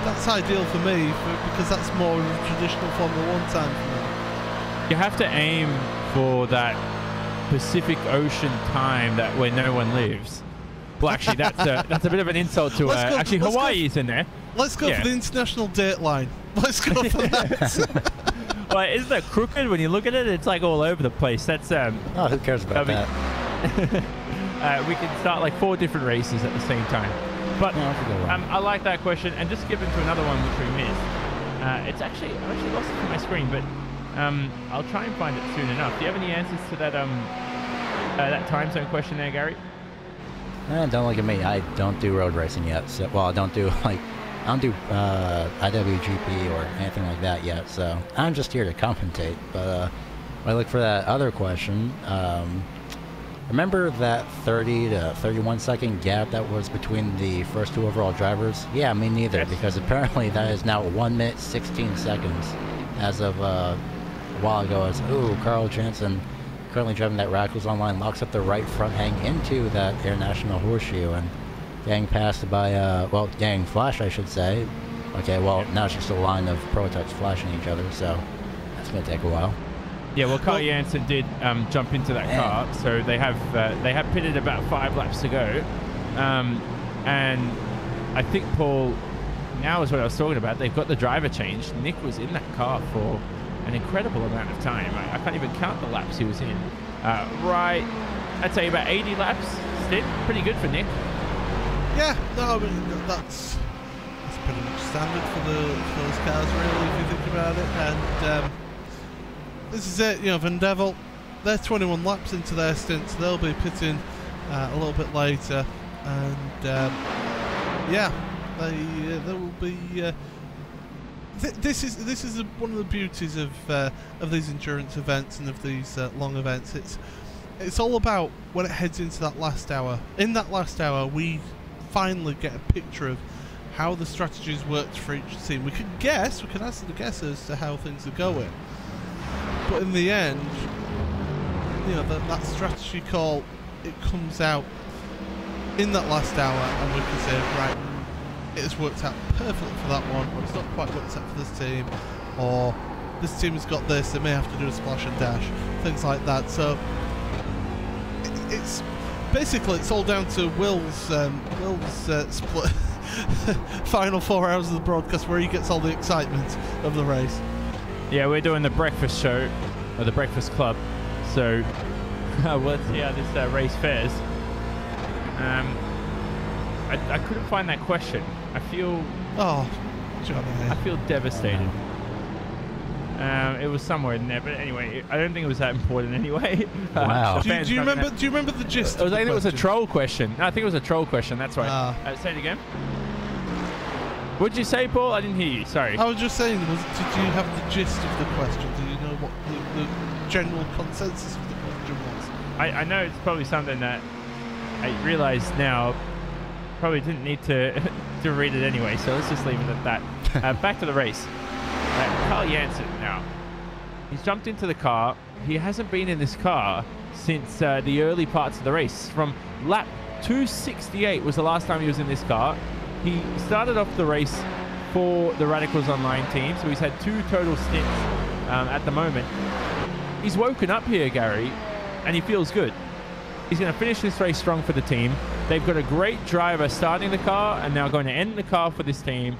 that's ideal for me because that's more of a traditional Formula One time for me. You have to aim for that Pacific Ocean time that where no one lives. Well, actually, that's a bit of an insult to actually Hawaii's in there. Let's go for the international date line. Let's go for that. Well, isn't that crooked when you look at it? It's like all over the place. That's oh, who cares about that? We can start like 4 different races at the same time. But I like that question, and just skip into another one which we missed. It's actually I actually lost it from my screen, but I'll try and find it soon enough. Do you have any answers to that that time zone question there, Gary? Don't look at me. I don't do road racing yet. So, well, I don't do IWGP or anything like that yet, so I'm just here to commentate. But when I look for that other question, remember that 30 to 31 second gap that was between the first 2 overall drivers? Yeah, me neither, because apparently that is now 1 minute 16 seconds as of a while ago. As Carl Jansen, currently driving that Radicals Online, locks up the right front hang into that International Horseshoe and getting passed by, well, getting flashed, I should say. Okay, well, now it's just a line of prototypes flashing each other, so that's going to take a while. Yeah, well, Carl Jansen did jump into that car, so they have pitted about 5 laps to go. And I think, Paul, now is what I was talking about. They've got the driver changed. Nick was in that car for an incredible amount of time. I can't even count the laps he was in. Right, I'd say about 80 laps. Still pretty good for Nick. Yeah, no, I mean, that's pretty much standard for those cars, really, if you think about it. And this is it, you know, Van Devil, they're 21 laps into their stint, so they'll be pitting a little bit later. And yeah, there will be. This is one of the beauties of these endurance events and of these long events. It's all about when it heads into that last hour. In that last hour, we finally get a picture of how the strategies worked for each team. We can answer the guess as to how things are going, but in the end, you know, that strategy call, it comes out in that last hour, and we can say, right, it has worked out perfectly for that one, or it's not quite worked out for this team, or this team has got this, they may have to do a splash and dash, things like that. So it's basically, it's all down to Will's split final 4 hours of the broadcast, where he gets all the excitement of the race. Yeah, we're doing the breakfast show, or the Breakfast Club. So Well, let's see how this race fares. I couldn't find that question. I feel... Oh, Johnny. I feel devastated. It was somewhere in there, but anyway, I don't think it was that important anyway. Wow. Do you remember the gist? I think it was a troll question. No, I think it was a troll question. That's right. Say it again. What did you say, Paul? I didn't hear you. Sorry. I was just saying, did you have the gist of the question? Do you know what the general consensus of the question was? I know it's probably something that I realise now probably didn't need to read it anyway, so let's just leave it at that. Back to the race. Carl Jansen now. He's jumped into the car. He hasn't been in this car since the early parts of the race. From lap 268 was the last time he was in this car. He started off the race for the Radicals Online team, so he's had 2 total stints at the moment. He's woken up here, Gary, and he feels good. He's going to finish this race strong for the team. They've got a great driver starting the car and now going to end the car for this team.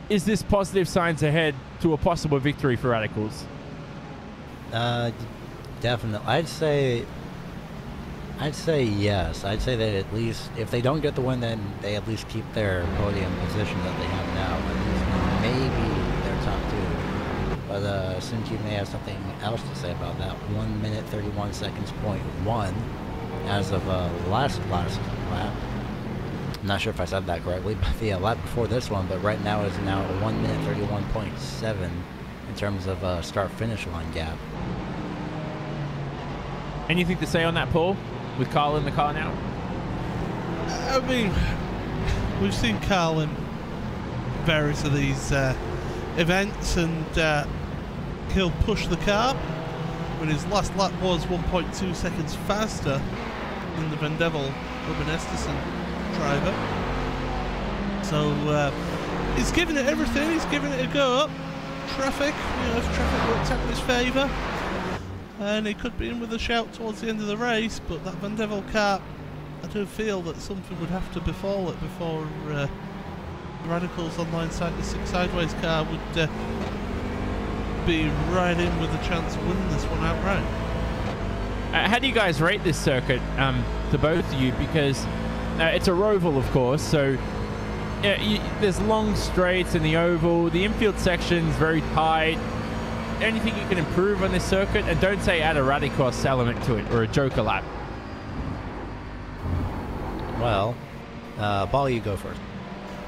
Is this positive signs ahead to a possible victory for Radicals? Definitely. I'd say yes. I'd say that at least if they don't get the win, then they at least keep their podium position that they have now. At least maybe they're top 2. But since you may have something else to say about that, 1 minute 31 seconds .1 as of last lap. I'm not sure if I said that correctly, but the lap before this one, but right now is now 1 minute 31.7 in terms of start-finish line gap. Anything to say on that, Paul, with Carl in the car now? I mean, we've seen Carl in various of these events, and he'll push the car. When his last lap was 1.2 seconds faster than the Vendevel Ruben Esterson driver. So he's giving it everything. He's giving it a go. Traffic, if traffic works out in his favour, and he could be in with a shout towards the end of the race. But that Vendevel car, I do feel that something would have to befall it before the Radicals Online side, the 6 sideways car would be right in with a chance of winning this one outright. How do you guys rate this circuit, to both of you? Because it's a roval, of course, so there's long straights in the oval. The infield section's very tight. Anything you can improve on this circuit? And don't say add a Radicross element to it or a Joker lap. Well, Paul, you go first.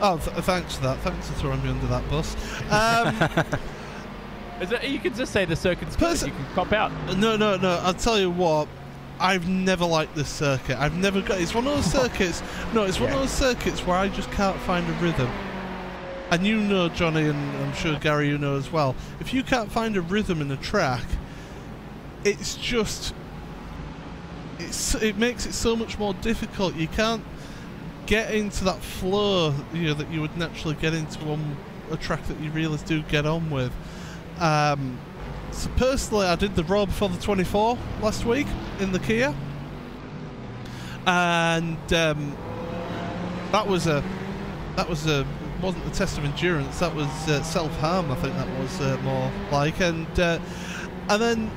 Oh, thanks for that. Thanks for throwing me under that bus. You can just say the circuit's good. You can cop out. No. I'll tell you what. I've never liked this circuit. I've never got. It's one of those circuits. No, it's one of those circuits where I just can't find a rhythm. And you know, Johnny, and I'm sure Gary, you know as well. If you can't find a rhythm in a track, it's just. It makes it so much more difficult. You can't get into that flow, that you would naturally get into on a track that you really do get on with. So personally, I did the row before the 24 last week in the Kia, and that wasn't a test of endurance. That was self-harm. I think that was more like. And then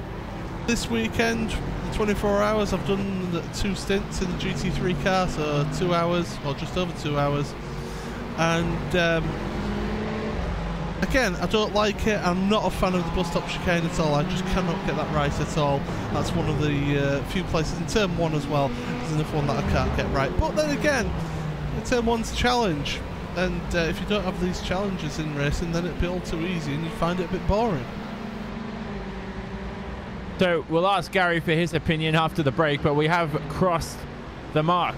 this weekend, the 24 hours, I've done 2 stints in the GT3 car, so 2 hours or just over 2 hours, and. Again, I don't like it. I'm not a fan of the bus stop chicane at all. I just cannot get that right at all. That's one of the few places in Turn 1 as well. There's another one that I can't get right. But then again, Turn 1's a challenge. And if you don't have these challenges in racing, then it'd be all too easy and you find it a bit boring. So we'll ask Gary for his opinion after the break, but we have crossed the mark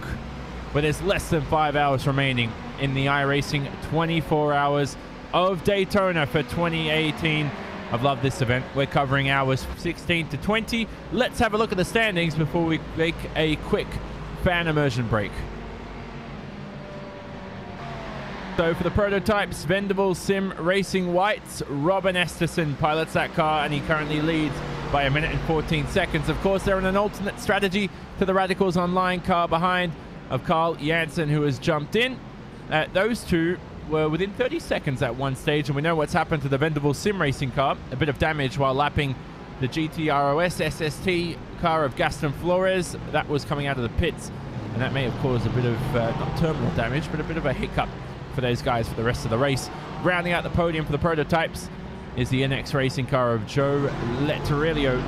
where there's less than 5 hours remaining in the iRacing 24 Hours of Daytona for 2018. I've loved this event. We're covering hours 16 to 20. Let's have a look at the standings before we make a quick fan immersion break. So for the prototypes, Vendevel Sim Racing Whites, Robin Esterson pilots that car, and he currently leads by 1 minute and 14 seconds. Of course, they're in an alternate strategy to the Radicals Online car behind of Carl Jansen, who has jumped in. Those two were within 30 seconds at one stage, and we know what's happened to the Vendevel Sim Racing car. A bit of damage while lapping the GTROS SST car of Gaston Flores. That was coming out of the pits, and that may have caused a bit of, not terminal damage, but a bit of a hiccup for those guys for the rest of the race. Rounding out the podium for the prototypes is the NX Racing car of Joe Letterillo,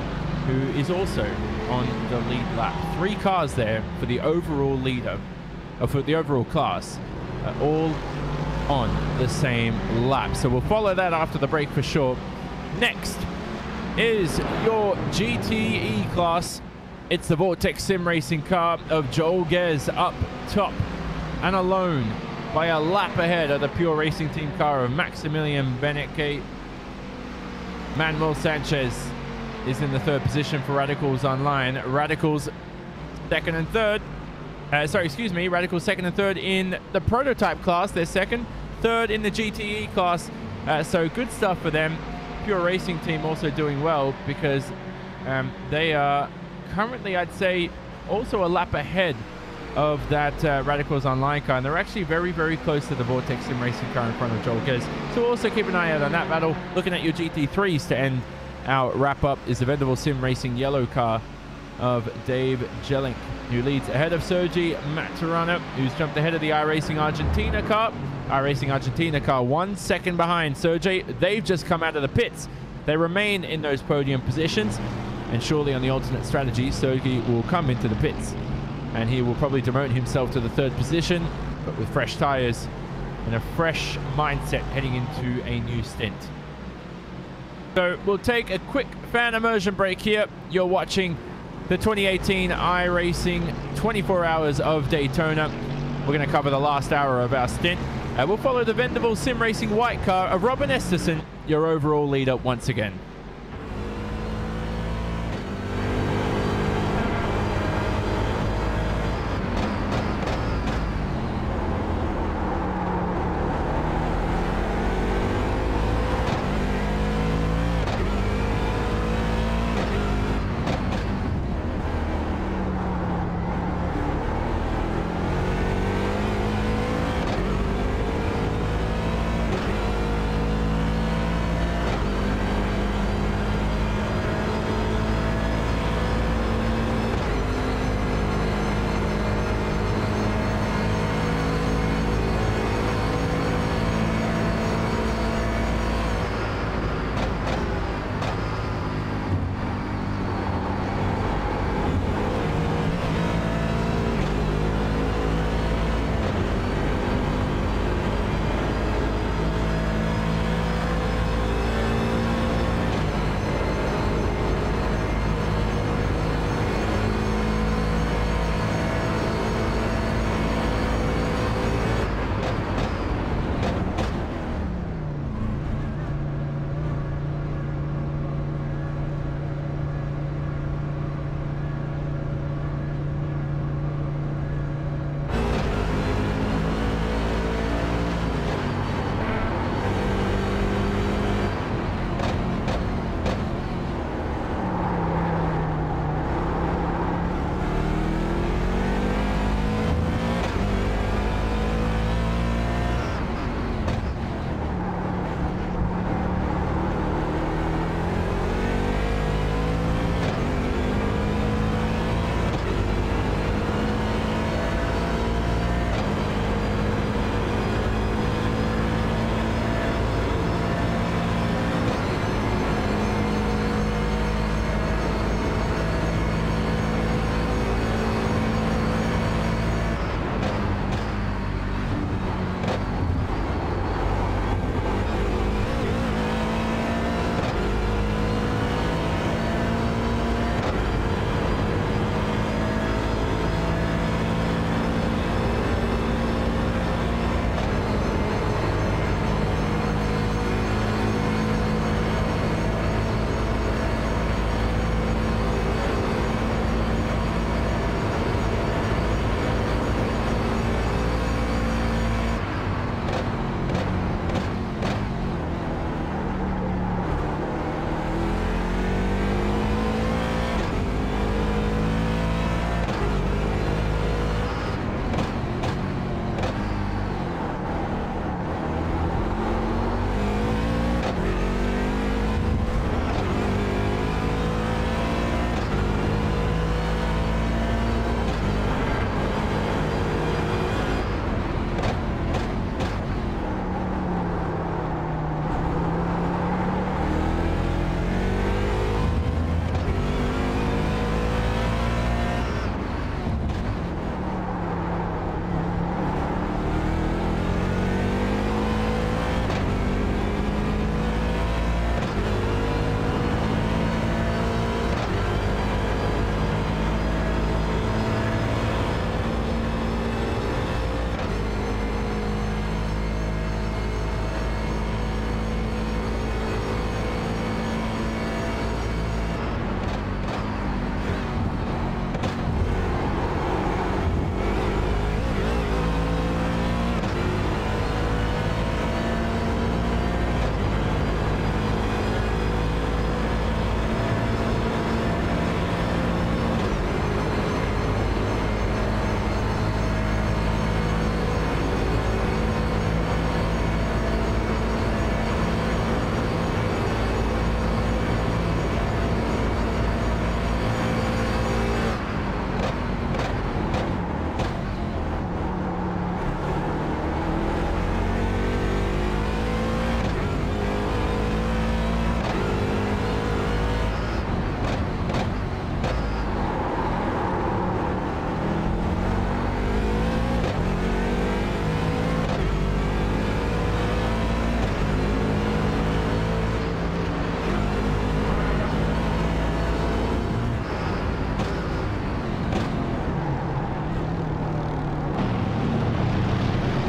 who is also on the lead lap. 3 cars there for the overall leader, for the overall class, all on the same lap. So we'll follow that after the break for sure. Next is your GTE class. It's the Vortex Sim Racing car of Joel Gez up top and alone by a lap ahead of the Pure Racing Team car of Maximilian Beneke. Manuel Sanchez is in the 3rd position for Radicals Online. Radicals 2nd and 3rd. Radicals 2nd and 3rd in the prototype class. They're 2nd, 3rd in the GTE class. So good stuff for them. Pure Racing Team also doing well because they are currently, I'd say, also a lap ahead of that Radicals Online car, and they're actually very, very close to the Vortex Sim Racing car in front of Joel Gez. So also keep an eye out on that battle. Looking at your GT3s to end our wrap-up is the Vendaval Sim Racing yellow car of Dave Jellink, who leads ahead of Sergi Maturana, who's jumped ahead of the iRacing Argentina car. iRacing Argentina car 1 second behind Sergi. They've just come out of the pits. They remain in those podium positions, and surely on the alternate strategy, Sergi will come into the pits, and he will probably demote himself to the 3rd position, but with fresh tires and a fresh mindset heading into a new stint. So we'll take a quick fan immersion break here. You're watching the 2018 iRacing 24 Hours of Daytona. We're going to cover the last hour of our stint. We'll follow the Vendaval Sim Racing white car of Robin Esterson, your overall leader once again.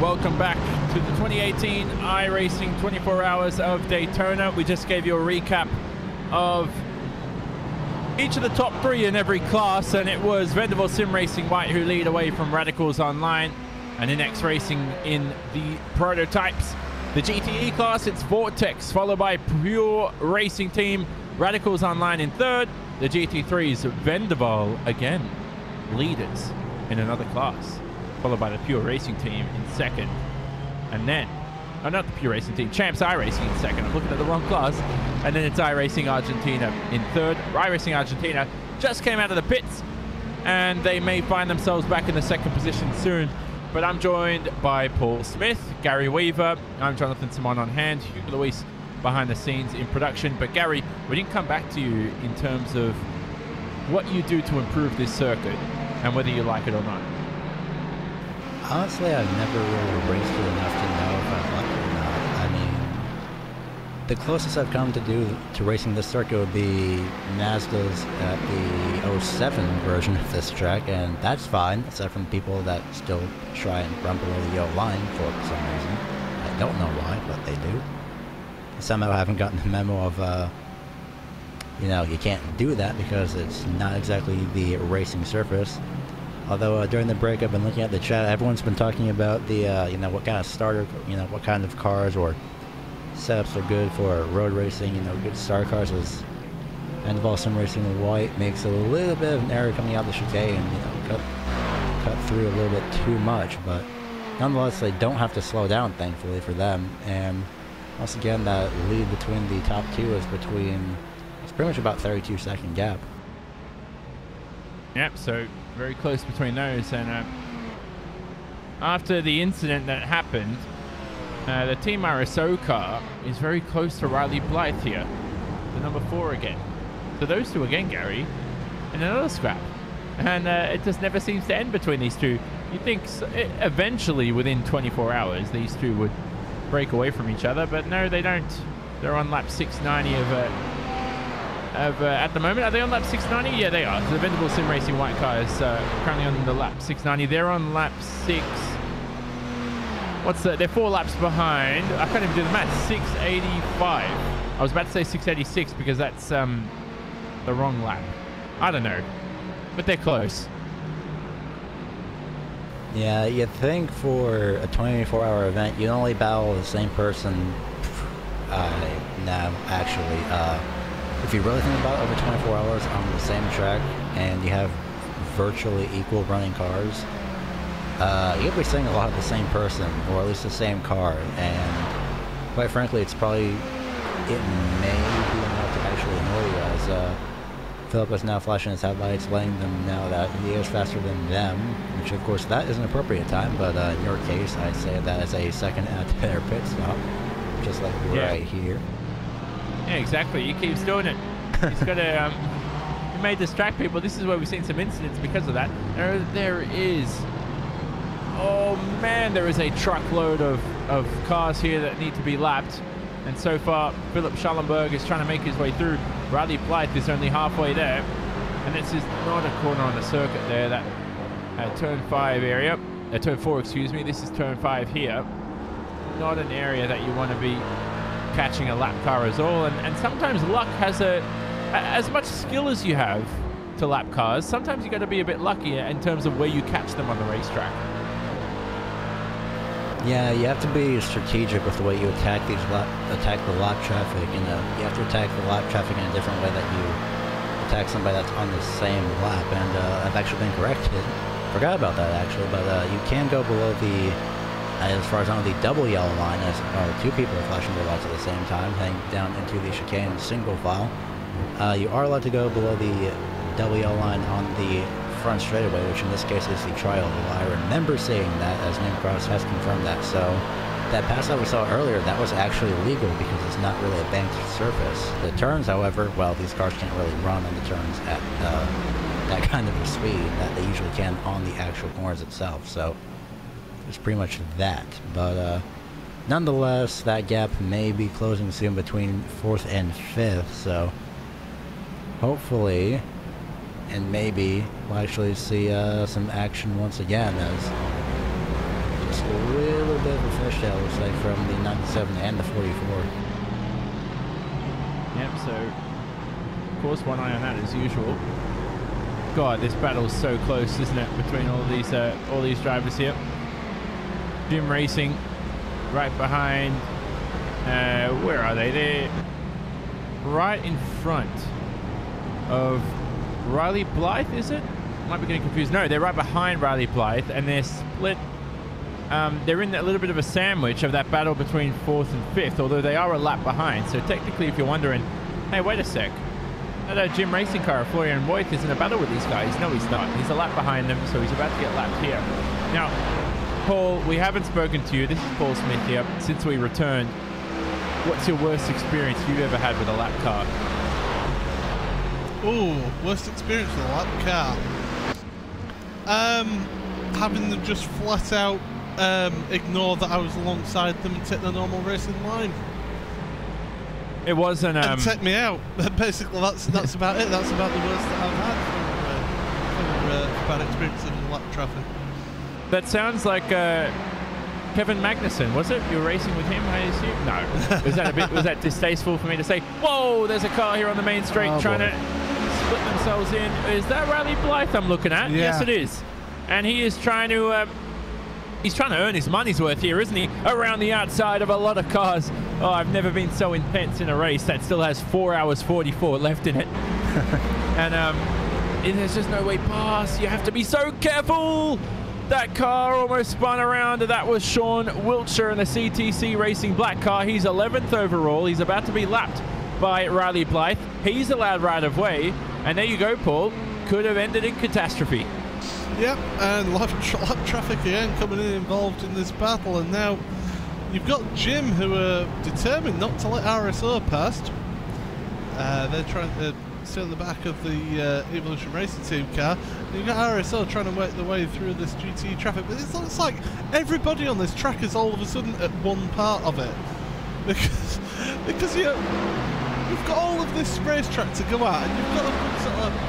Welcome back to the 2018 iRacing 24 Hours of Daytona. We just gave you a recap of each of the top 3 in every class, and it was Vanderbilt Sim Racing White who lead away from Radicals Online, and Inex Racing in the prototypes. The GTE class, it's Vortex, followed by Pure Racing Team, Radicals Online in 3rd. The GT3s, Vendaval again, leaders in another class, followed by the Pure Racing Team in 2nd. And then, oh, not the Pure Racing Team, Champs iRacing in 2nd. I'm looking at the wrong class. And then it's iRacing Argentina in 3rd. iRacing Argentina just came out of the pits, and they may find themselves back in the 2nd position soon. But I'm joined by Paul Smith, Gary Weaver. I'm Jonathan Simon on hand, Hugo Luis behind the scenes in production. But Gary, we didn't come back to you in terms of what you do to improve this circuit and whether you like it or not. Honestly, I've never really raced it enough to know if I like it or not. I mean, the closest I've come to racing this circuit would be Mazda's at the 07 version of this track, and that's fine, except from people that still try and run below the yellow line for some reason. I don't know why, but they do. Somehow I haven't gotten the memo of, you know, you can't do that because it's not exactly the racing surface. Although during the break I've been looking at the chat, everyone's been talking about the, you know, what kind of starter, you know, what kind of cars or setups are good for road racing. You know, good star cars is Vanderbilt Sim Racing White makes a little bit of an error coming out the chicane and, you know, cut through a little bit too much. But nonetheless, they don't have to slow down, thankfully, for them. And once again, that lead between the top 2 is it's pretty much about 32-second gap. Yep, so very close between those. And after the incident that happened, the Team RSO car is very close to Riley Blythe here, the number 4 again. So those two again, Gary, and another scrap. And it just never seems to end between these two. You'd think eventually, within 24 hours, these two would break away from each other, but no, they don't. They're on lap 690 at the moment. Are they on lap 690? Yeah, they are. So the Vanderbilt Sim Racing White car is currently on the lap 690. They're on lap 6. What's that? They're 4 laps behind. I can't even do the math. 685. I was about to say 686 because that's the wrong lap. I don't know, but they're close. Yeah, you'd think for a 24-hour event, you'd only battle the same person. No, actually, if you really think about it, over 24 hours on the same track, and you have virtually equal running cars, you'll be seeing a lot of the same person, or at least the same car, and quite frankly, it may be enough to actually annoy you, as Philip is now flashing his headlight, explaining them now that he is faster than them, which of course that is an appropriate time, but in your case, I'd say that is a second at their pit stop, just like right here. Yeah, exactly. He keeps doing it. He's got to, he may distract people. This is where we've seen some incidents because of that. There is, oh man, there is a truckload of cars here that need to be lapped. And so far, Philip Schallenberg is trying to make his way through. Riley Blythe is only halfway there. And this is not a corner on the circuit there, that turn 5 area. Turn 4, excuse me. This is turn 5 here. Not an area that you want to be catching a lap car as all. And sometimes luck has as much skill as you have to lap cars, sometimes you got to be a bit luckier in terms of where you catch them on the racetrack. Yeah, you have to be strategic with the way you attack the lap traffic. You know, you have to attack the lap traffic in a different way that you attack somebody that's on the same lap. And I've actually been corrected. Forgot about that actually, but you can go below the, as far as I know, the double yellow line, or 2 people are flashing their lights at the same time, heading down into the chicane in single file. You are allowed to go below the double yellow line on the front straightaway, which in this case is the tri-oval. I remember seeing that, as Nimcross has confirmed that. So that pass that we saw earlier, that was actually legal because it's not really a banked surface. The turns, however, well, these cars can't really run on the turns at that kind of a speed that they usually can on the actual corners itself. So it's pretty much that. But nonetheless, that gap may be closing soon between 4th and 5th. So hopefully, and maybe we'll actually see some action once again, as just a little bit of a fishtail, looks like, from the 97 and the 44. Yep, so of course one eye on that as usual. God, this battle's so close, isn't it, between all these drivers here. Jim Racing right behind. Where are they? They're right in front of Riley Blythe, is it? Might be getting confused. No, they're right behind Riley Blythe, and they're split. They're in that little bit of a sandwich of that battle between 4th and 5th, although they are a lap behind. So technically, if you're wondering, hey, wait a sec, that Jim Racing car, Florian Voigt, is in a battle with these guys. No, he's not. He's a lap behind them, so he's about to get lapped here. Now, Paul, we haven't spoken to you. This is Paul Smith here. Since we returned, what's your worst experience you've ever had with a lap car? Oh, worst experience with a lap car. Having them just flat out ignore that I was alongside them and take the normal racing line. It wasn't. And take me out. Basically, that's about it. That's about the worst that I've had for bad experience in lap traffic. That sounds like Kevin Magnussen, was it? You were racing with him, I assume? No. Was that distasteful for me to say? Whoa, there's a car here on the main straight trying to split themselves in. Is that Riley Blythe I'm looking at? Yeah. Yes, it is. And he is trying to. He's trying to earn his money's worth here, isn't he? Around the outside of a lot of cars. Oh, I've never been so intense in a race that still has 4 hours 44 left in it. And there's just no way past. You have to be so careful. That car almost spun around. That was Sean Wiltshire in the CTC Racing black car. He's 11th overall. He's about to be lapped by Riley Blythe. He's allowed right of way. And there you go, Paul. Could have ended in catastrophe. Yep, and lap traffic again coming in involved in this battle, and now you've got Jim, who are determined not to let RSO past. They're trying to stay on the back of the Evolution Racing Team car. And you've got RSO trying to work their way through this GT traffic, but it looks like everybody on this track is all of a sudden at one part of it. Because you've got all of this racetrack to go at, and you've got a good sort of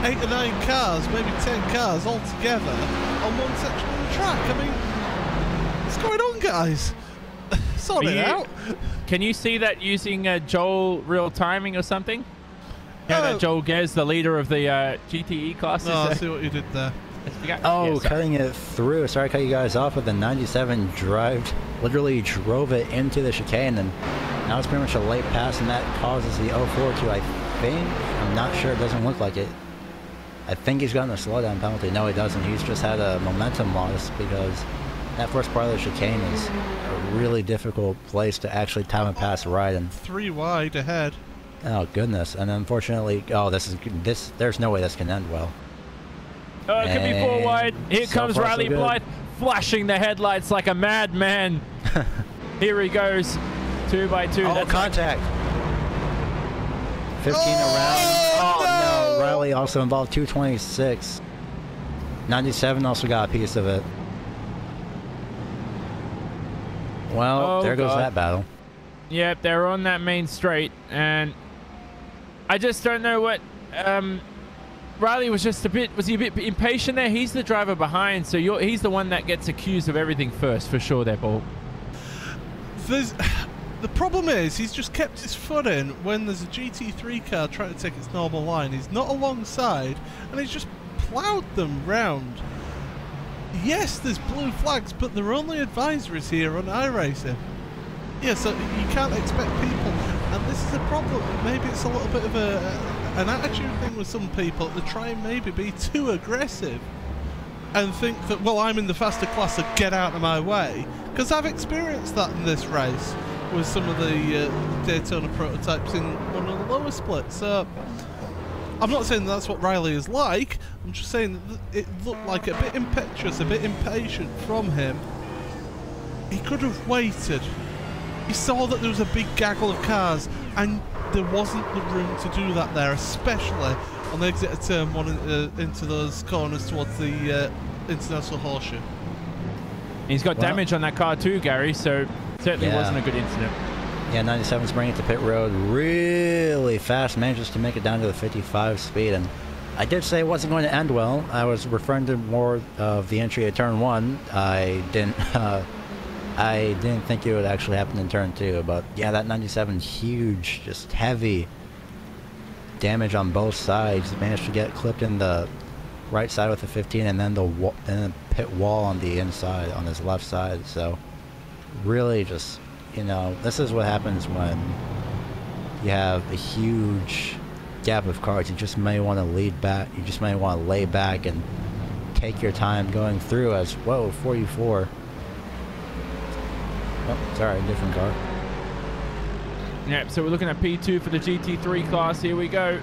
8 or 9 cars, maybe 10 cars all together on one section of the track. I mean, what's going on, guys? Sort it out. Can you see that using Joel real timing or something? Yeah, that Joel Gez, the leader of the GTE classes. Oh, I see what you did there. Oh, cutting it through. Sorry to cut you guys off, but the 97 literally drove it into the chicane, and now it's pretty much a late pass, and that causes the 04 to, I think, I'm not sure, it doesn't look like it. I think he's gotten a slowdown penalty. No, he doesn't. He's just had a momentum loss because that first part of the chicane is a really difficult place to actually time a pass right. And 3 wide ahead. Oh goodness! And unfortunately, there's no way this can end well. Oh, it could be 4 wide. Here comes Riley Blythe, flashing the headlights like a madman. Here he goes, 2 by 2. Oh, that's contact. 15 around. Oh no! Riley also involved 226. 97 also got a piece of it. Well, there goes that battle. Yep, they're on that main straight, and I just don't know what. Riley was just was he a bit impatient there? He's the driver behind, so he's the one that gets accused of everything first, for sure, there, Paul. The problem is, he's just kept his foot in when there's a GT3 car trying to take its normal line. He's not alongside, and he's just ploughed them round. Yes, there's blue flags, but they're only advisories here on iRacing. Yeah, so you can't expect people, and this is a problem. Maybe it's a little bit of an attitude thing with some people to try and maybe be too aggressive and think that, well, I'm in the faster class, so get out of my way. Because I've experienced that in this race with some of the Daytona prototypes in one of the lower splits. So I'm not saying that's what Riley is like. I'm just saying that it looked like a bit impetuous, a bit impatient from him. He could have waited. He saw that there was a big gaggle of cars, and there wasn't the room to do that there, especially on the exit of turn 1 into those corners towards the International Horseshoe. He's got damage on that car too, Gary, so certainly wasn't a good incident. Yeah, 97's bringing it to pit road really fast, manages to make it down to the 55 speed, and I did say it wasn't going to end well. I was referring to more of the entry at turn 1. I didn't I didn't think it would actually happen in turn 2, but yeah, that 97 huge, just heavy damage on both sides. Managed to get clipped in the right side with the 15, and then the pit wall on the inside on his left side. So really just, you know, this is what happens when you have a huge gap of cars. You just may want to lead back. You just may want to lay back and take your time going through as, whoa, 44. Oh, sorry, different car. Yep, so we're looking at P2 for the GT3 class. Here we go.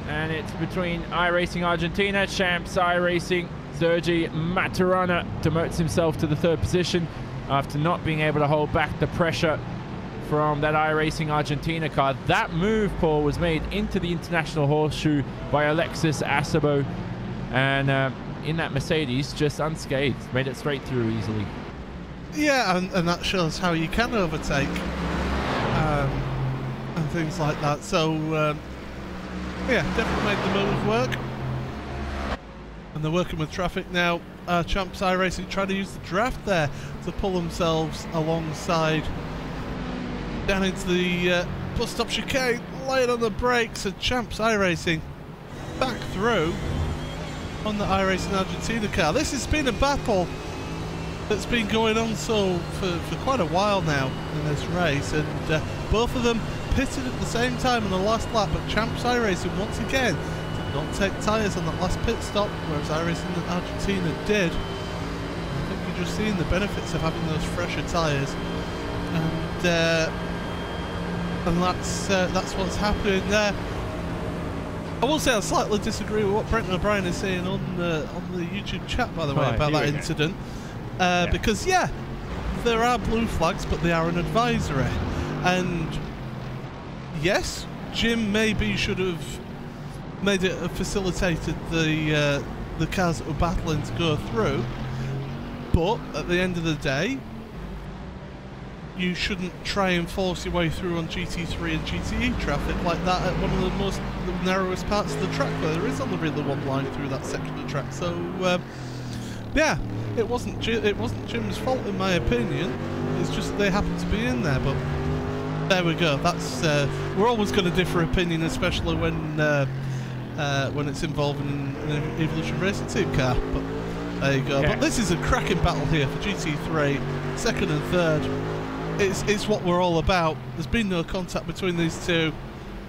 And it's between iRacing Argentina, Champs iRacing. Sergi Maturana demotes himself to the 3rd position after not being able to hold back the pressure from that iRacing Argentina car. That move, Paul, was made into the international horseshoe by Alexis Acebo. And in that Mercedes, just unscathed. Made it straight through easily. Yeah, and that shows how you can overtake and things like that. So, yeah, definitely made the move work. And they're working with traffic now. Champs iRacing trying to use the draft there to pull themselves alongside down into the bus stop chicane, laying on the brakes, and Champs iRacing back through on the iRacing Argentina car. This has been a battle that's been going on for quite a while now in this race, and both of them pitted at the same time on the last lap, but Champs iRacing once again did not take tyres on that last pit stop, whereas iRacing Argentina did. I think you're just seeing the benefits of having those fresher tyres, and that's what's happening there. I will say I slightly disagree with what Brenton O'Brien is saying on the YouTube chat, by the way, about that incident. Because, yeah, there are blue flags, but they are an advisory. And, yes, Jim maybe should have made it facilitated the cars that were battling to go through. But, at the end of the day, you shouldn't try and force your way through on GT3 and GTE traffic like that at one of the narrowest parts of the track, where there is only really one line through that section of the track. So, yeah. It wasn't Jim's fault, in my opinion. It's just they happened to be in there. But there we go. That's we're always going to differ opinion, especially when it's involving an Evolution Racing Team car. But there you go. Yeah. But this is a cracking battle here for GT3, 2nd and 3rd. It's what we're all about. There's been no contact between these two.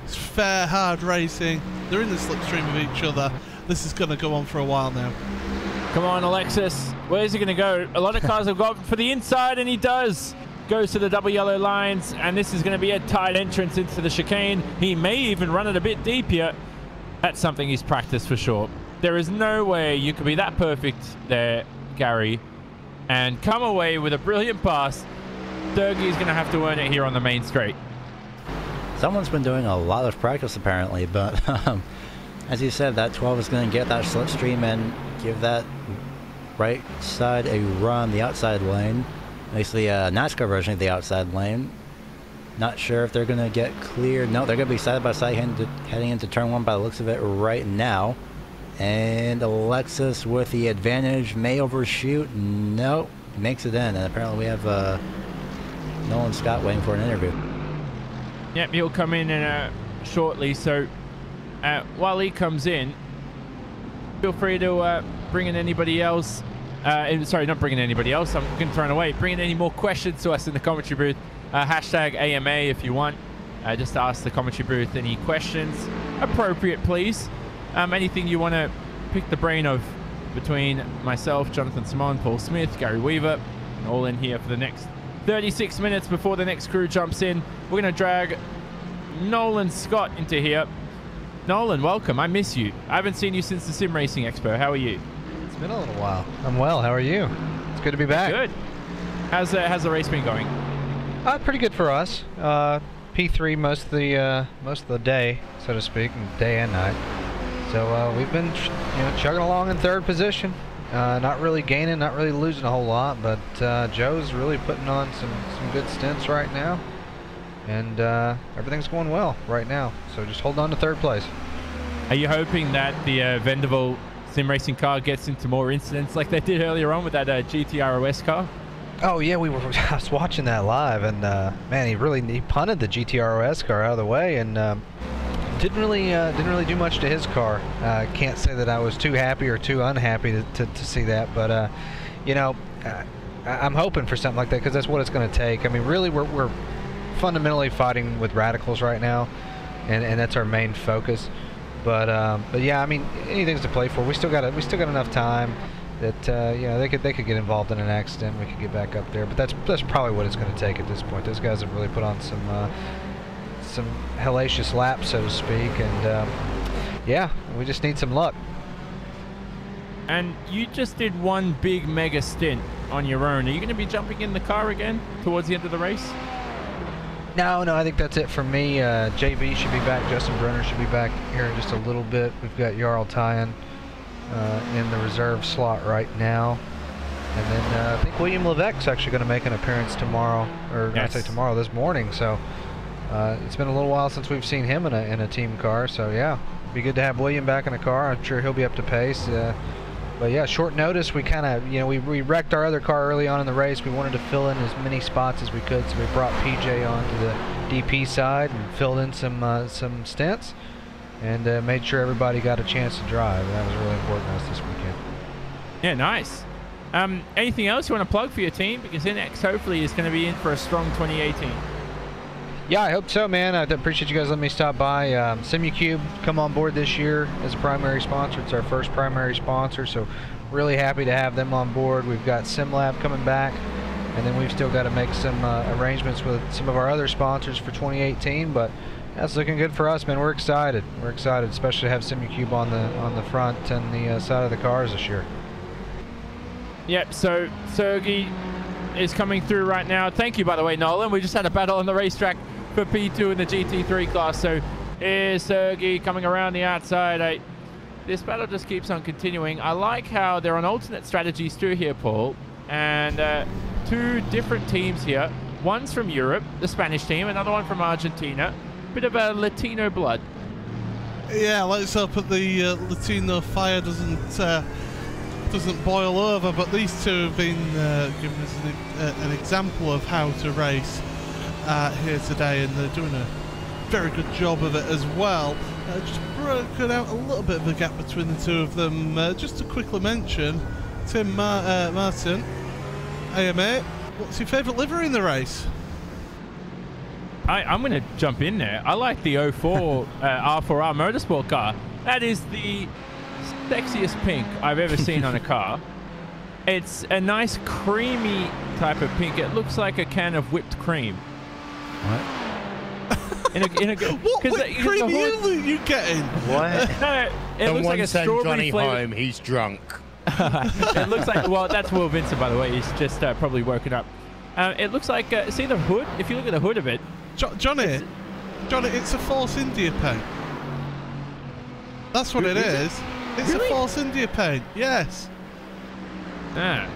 It's fair, hard racing. They're in the slipstream of each other. This is going to go on for a while now. Come on, Alexis. Where's he going to go? A lot of cars have gone for the inside, and he does. Goes to the double yellow lines, and this is going to be a tight entrance into the chicane. He may even run it a bit deep here. That's something he's practiced for sure. There is no way you could be that perfect there, Gary, and come away with a brilliant pass. Sergi is going to have to earn it here on the main straight. Someone's been doing a lot of practice apparently, but as you said, that 12 is going to get that slipstream and give that right side a run, the outside lane. Basically a NASCAR version of the outside lane. Not sure if they're going to get cleared. No, they're going to be side by side heading into turn 1 by the looks of it right now. And Alexis with the advantage may overshoot. No, makes it in. And apparently we have Nolan Scott waiting for an interview. Yep, he'll come in shortly. So while he comes in, feel free to bring in anybody else. Sorry, not bringing anybody else. I'm getting thrown away. Bring in any more questions to us in the commentary booth. Hashtag AMA if you want. Just ask the commentary booth any questions. Appropriate, please. Anything you want to pick the brain of between myself, Jonathan Simon, Paul Smith, Gary Weaver, and all in here for the next 36 minutes before the next crew jumps in. We're going to drag Nolan Scott into here. Nolan, welcome. I miss you. I haven't seen you since the Sim Racing Expo. How are you? It's been a little while. I'm well. How are you? It's good to be back. Good. How's the race been going? Pretty good for us. P3 most of the day, so to speak, day and night. So we've been chugging along in 3rd position. Not really gaining, not really losing a whole lot, but Joe's really putting on some good stints right now. And everything's going well right now. So just hold on to 3rd place. Are you hoping that the Vendaval sim racing car gets into more incidents like they did earlier on with that GTROS car? Oh yeah, I was watching that live, and man, he punted the GTROS car out of the way, and didn't really do much to his car. Can't say that I was too happy or too unhappy to see that, but you know, I'm hoping for something like that because that's what it's going to take. I mean, really, we're fundamentally fighting with radicals right now, and that's our main focus. But yeah, I mean, anything's to play for. We still got enough time that you know, they could get involved in an accident. We could get back up there, but that's probably what it's going to take at this point. Those guys have really put on some hellacious laps, so to speak, and yeah, we just need some luck. And you just did one big mega stint on your own. Are you going to be jumping in the car again towards the end of the race? No, I think that's it for me. JB should be back. Justin Brenner should be back here in just a little bit. We've got Jarl Tyan in the reserve slot right now. And then I think William Levesque's actually going to make an appearance tomorrow, or yes. I say tomorrow, this morning. So it's been a little while since we've seen him in a team car. So yeah, it'd be good to have William back in the car. I'm sure he'll be up to pace. But yeah, short notice, we kind of, you know, we wrecked our other car early on in the race. We wanted to fill in as many spots as we could, so we brought PJ onto the DP side and filled in some stints, and made sure everybody got a chance to drive. And that was really important to us this weekend. Yeah, nice. Anything else you want to plug for your team? Because NX hopefully is going to be in for a strong 2018. Yeah, I hope so, man. I appreciate you guys letting me stop by. SimuCube come on board this year as a primary sponsor. It's our first primary sponsor, so really happy to have them on board. We've got SimLab coming back, and then we've still got to make some arrangements with some of our other sponsors for 2018, but that's looking good for us, man. We're excited. We're excited, especially to have SimuCube on the front and the side of the cars this year. Yep, so Sergey is coming through right now. Thank you, by the way, Nolan. We just had a battle on the racetrack for P2 in the GT3 class. So here's Sergey coming around the outside. This battle just keeps on continuing. I like how they're on alternate strategies too here, Paul. And two different teams here. One's from Europe, the Spanish team, another one from Argentina. Bit of a Latino blood. Yeah, let's hope that the Latino fire doesn't boil over, but these two have been giving us an example of how to race here today, and they're doing a very good job of it as well. Just broken out a little bit of a gap between the two of them. Just to quickly mention, Tim Martin, AMA, what's your favourite livery in the race? I'm going to jump in there. I like the 04 R4R Motorsport car. That is the sexiest pink I've ever seen on a car. It's a nice creamy type of pink. It looks like a can of whipped cream. What? In a What whipped cream are you getting? What? No, it looks like a strawberry Johnny flavor. home, he's drunk. It looks like, well, that's Will Vincent, by the way. He's just probably woken up. It looks like, see the hood? If you look at the hood of it. Johnny, it's a Force India paint. That's what it is. It's really? a Force India paint, yes. Ah.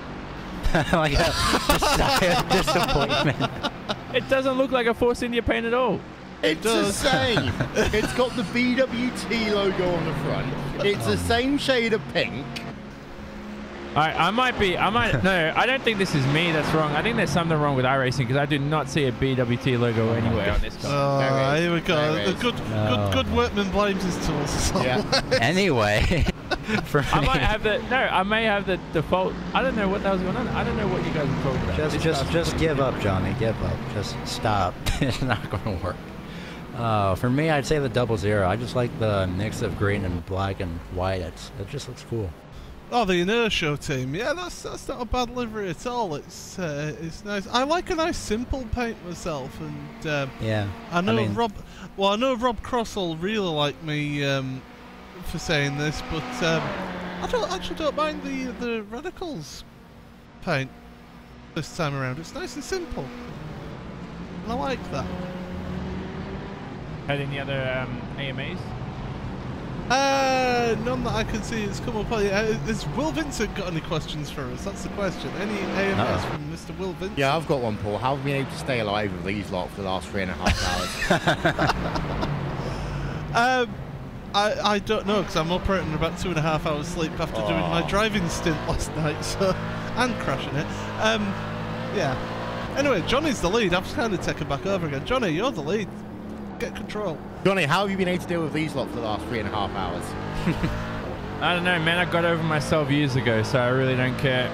Like a sigh of disappointment. It doesn't look like a Force India paint at all. It's the same. It's got the BWT logo on the front. It's the same shade of pink. Alright, no, I don't think this is me that's wrong. I think there's something wrong with iRacing because I do not see a BWT logo anywhere on this car. Oh, here we go. The good workman blames his tools. Yeah. Anyway, for me, I may have the default. I don't know what that was going on. I don't know what you guys are talking about. just give up, Johnny. Give up. Just stop. It's not going to work. For me, I'd say the 00. I just like the mix of green and black and white. It just looks cool. Oh, the Inertia team. Yeah, that's not a bad livery at all. It's nice. I like a nice simple paint myself, and yeah. I know Rob Cross will really like me for saying this, but I actually don't mind the Radicals paint this time around. It's nice and simple, and I like that. Had any other AMAs? None that I can see has come up. Has Will Vincent got any questions for us? That's the question. Any AMAs from Mr. Will Vincent? Yeah, I've got one, Paul. How have we been able to stay alive with these lot for the last 3.5 hours? I don't know, because I'm operating about 2.5 hours sleep after doing my driving stint last night, so and crashing it. Yeah. Anyway, Johnny's the lead. I've kind of taken back over again. Johnny, you're the lead. Get control. Johnny, how have you been able to deal with these lot for the last 3.5 hours? I don't know, man. I got over myself years ago, so I really don't care.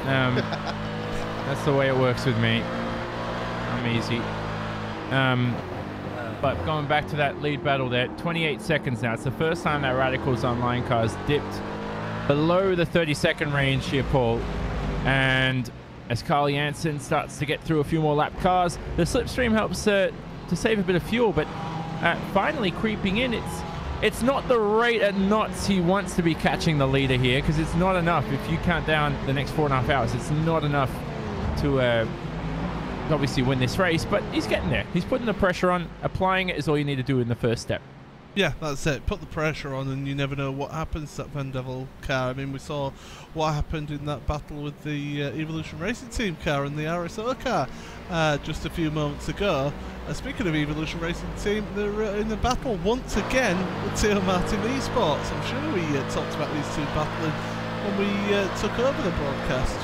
That's the way it works with me. I'm easy. But going back to that lead battle there, 28 seconds now. It's the first time that Radicals Online cars dipped below the 30-second range here, Paul. And as Carl Jansen starts to get through a few more lap cars, the slipstream helps to save a bit of fuel, but finally creeping in, it's not the rate at knots he wants to be catching the leader here, because it's not enough. If you count down the next 4.5 hours, it's not enough to obviously win this race, but he's getting there. He's putting the pressure on. Applying it is all you need to do in the first step. Yeah, that's it. Put the pressure on, and you never know what happens to that Van Devil car. I mean, we saw what happened in that battle with the Evolution Racing Team car and the RSO car just a few moments ago. Speaking of Evolution Racing Team, they're in the battle once again with Theo Martin Esports. I'm sure we talked about these two battling when we took over the broadcast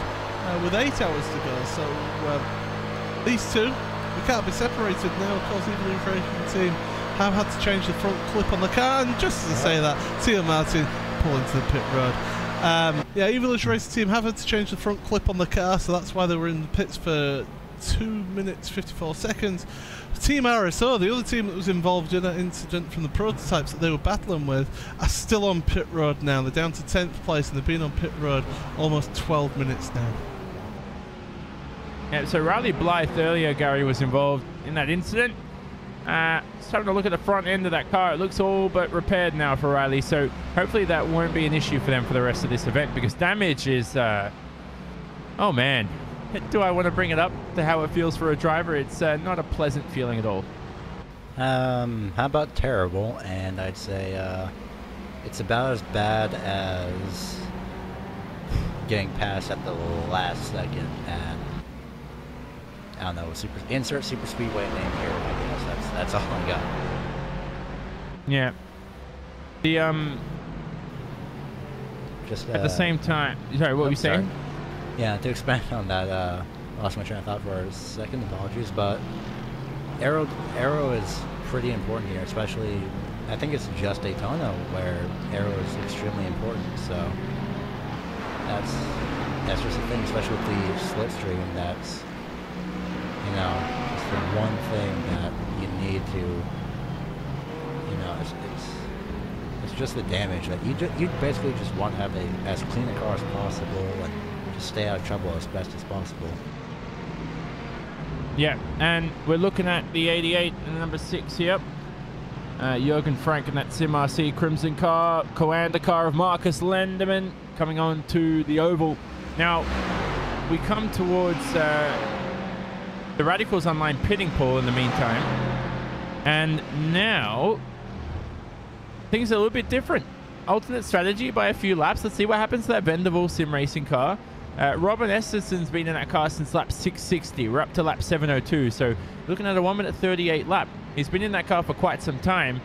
with 8 hours to go. So these two, they can't be separated now. Of course, Evolution Racing Team have had to change the front clip on the car, and just to say that, Theo Martin pull into the pit road. Yeah, Evolution Racing Team have had to change the front clip on the car, so that's why they were in the pits for 2 minutes 54 seconds. Team RSO, the other team that was involved in that incident from the prototypes that they were battling with, are still on pit road now. They're down to 10th place, and they've been on pit road almost 12 minutes now. Yeah, so Riley Blythe earlier, Gary, was involved in that incident. Just having a look at the front end of that car, it looks all but repaired now for Riley, so hopefully that won't be an issue for them for the rest of this event, because damage is oh man, do I want to bring it up to how it feels for a driver? It's not a pleasant feeling at all. How about terrible? And I'd say it's about as bad as getting passed at the last second and I don't know, insert super speedway name here, I guess. That's all I got. Yeah. The just at the same time, sorry, what were you saying? Yeah, to expand on that, lost my train of thought for a second, apologies, but aero is pretty important here, especially, I think it's just Daytona where aero is extremely important, so that's just a thing, especially with the slipstream. That's, you know, it's the one thing that you need to, you know, it's just the damage that you basically just want to have as clean a car as possible and just stay out of trouble as best as possible. Yeah, and we're looking at the 88 and number 6 here. Jürgen Frank in that Sim RC Crimson car, co-anda car of Marcus Lenderman coming on to the oval. Now, we come towards the Radicals Online pitting pool in the meantime, and now things are a little bit different. Alternate strategy by a few laps. Let's see what happens to that Vendaval sim racing car. Robin Esterson's been in that car since lap 660. We're up to lap 702, so looking at a 1 minute 38 lap. He's been in that car for quite some time.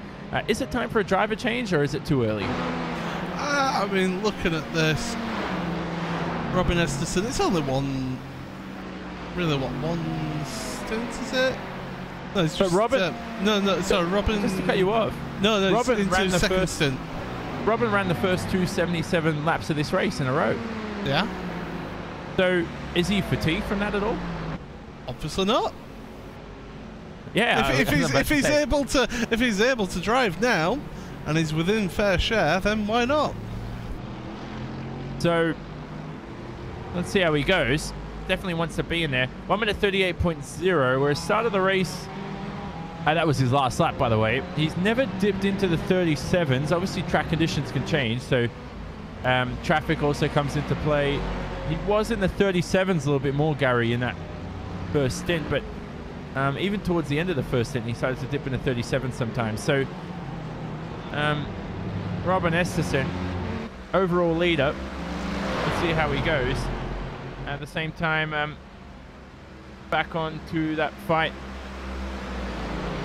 Is it time for a driver change, or is it too early? I mean, looking at this, Robin Esterson, it's only one, really one stint, is it? No, it's just, Robin... sorry, Robin... Just to cut you off. No, Robin it's ran the second first stint. Robin ran the first 277 laps of this race in a row. Yeah. So, is he fatigued from that at all? Obviously not. Yeah. If he's able to drive now, and he's within fair share, then why not? So, let's see how he goes. Definitely wants to be in there. 1 minute 38.0. Where start of the race. That was his last lap, by the way. He's never dipped into the 37s. Obviously, track conditions can change, so traffic also comes into play. He was in the 37s a little bit more, Gary, in that first stint, but even towards the end of the first stint, he started to dip into 37 sometimes. So, Robin Esterson, overall leader. Let's see how he goes. At the same time, back on to that fight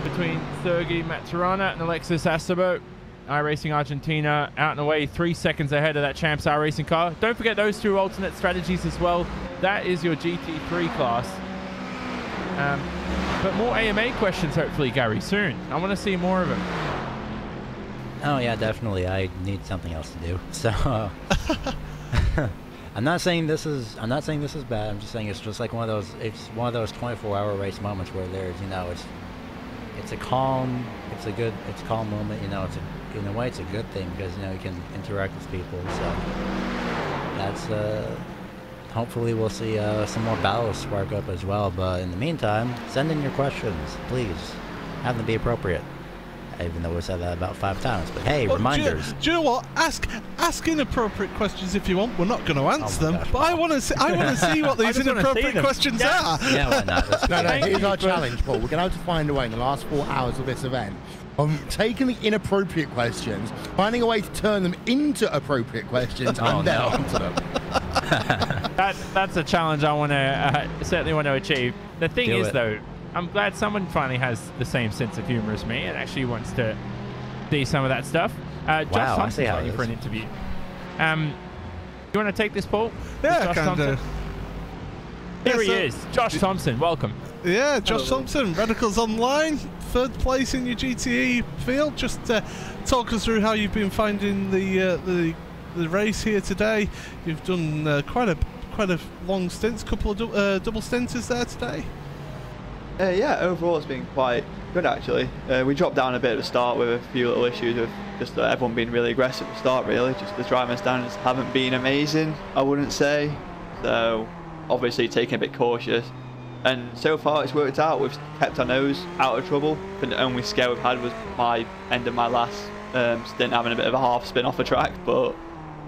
between Sergei Maturana and Alexis Asabo. iRacing Argentina out and away 3 seconds ahead of that Champs iRacing car. Don't forget those 2 alternate strategies as well. That is your GT3 class. But more AMA questions hopefully, Gary, soon. I want to see more of them. Oh yeah, definitely. I need something else to do. So I'm not saying this is bad. I'm just saying it's just like one of those 24-hour race moments where there's, you know, it's a calm moment. You know, in a way it's a good thing because, you know, you can interact with people. So that's hopefully we'll see some more battles spark up as well. But in the meantime, send in your questions, please. Have them be appropriate. Even though we said that about 5 times, but hey, reminders. Do you know what? Ask inappropriate questions if you want. We're not going to answer them, but I want to see what these inappropriate questions are. Yeah, why not? No, here's our challenge, Paul. We're going to have to find a way in the last 4 hours of this event of taking the inappropriate questions, finding a way to turn them into appropriate questions, and then answer them. That's a challenge I want to certainly want to achieve. The thing is, though, I'm glad someone finally has the same sense of humor as me and actually wants to see some of that stuff. Josh Thompson's waiting for an interview. You want to take this, Paul? Yeah, I can do. Here he is, Josh Thompson. Welcome. Yeah, Josh Thompson, Radicals Online, 3rd place in your GTE field. Just talk us through how you've been finding the race here today. You've done quite a long stint, couple of double stinters there today. Yeah, overall it's been quite good actually. We dropped down a bit at the start with a few little issues with just everyone being really aggressive at the start really. Just the driving standards haven't been amazing, I wouldn't say. So obviously taking a bit cautious. And so far it's worked out. We've kept our nose out of trouble. The only scare we've had was my end of my last stint having a bit of a half spin off the track. But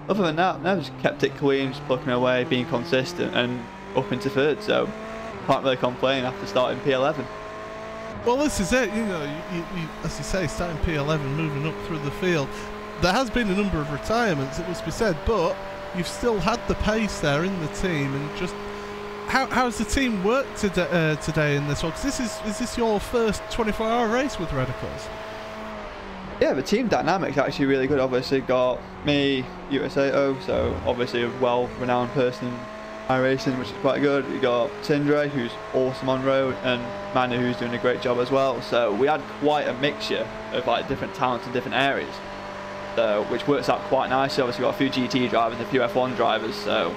other than that, no, just kept it clean, just plucking away, being consistent and up into 3rd. So can't really complain after starting P11. Well, this is it. You know, you, as you say, starting P11, moving up through the field. There has been a number of retirements, it must be said, but you've still had the pace there in the team. And just how's the team worked today in this one? Because is this your first 24-hour race with Radicals? Yeah, the team dynamic's actually really good. Obviously got me, USAO, so obviously a well-renowned person in iRacing, which is quite good. We got Sindre, who's awesome on road, and Manu, who's doing a great job as well. So we had quite a mixture of like different talents in different areas, so which works out quite nicely. Obviously got a few GT drivers and a few F1 drivers, so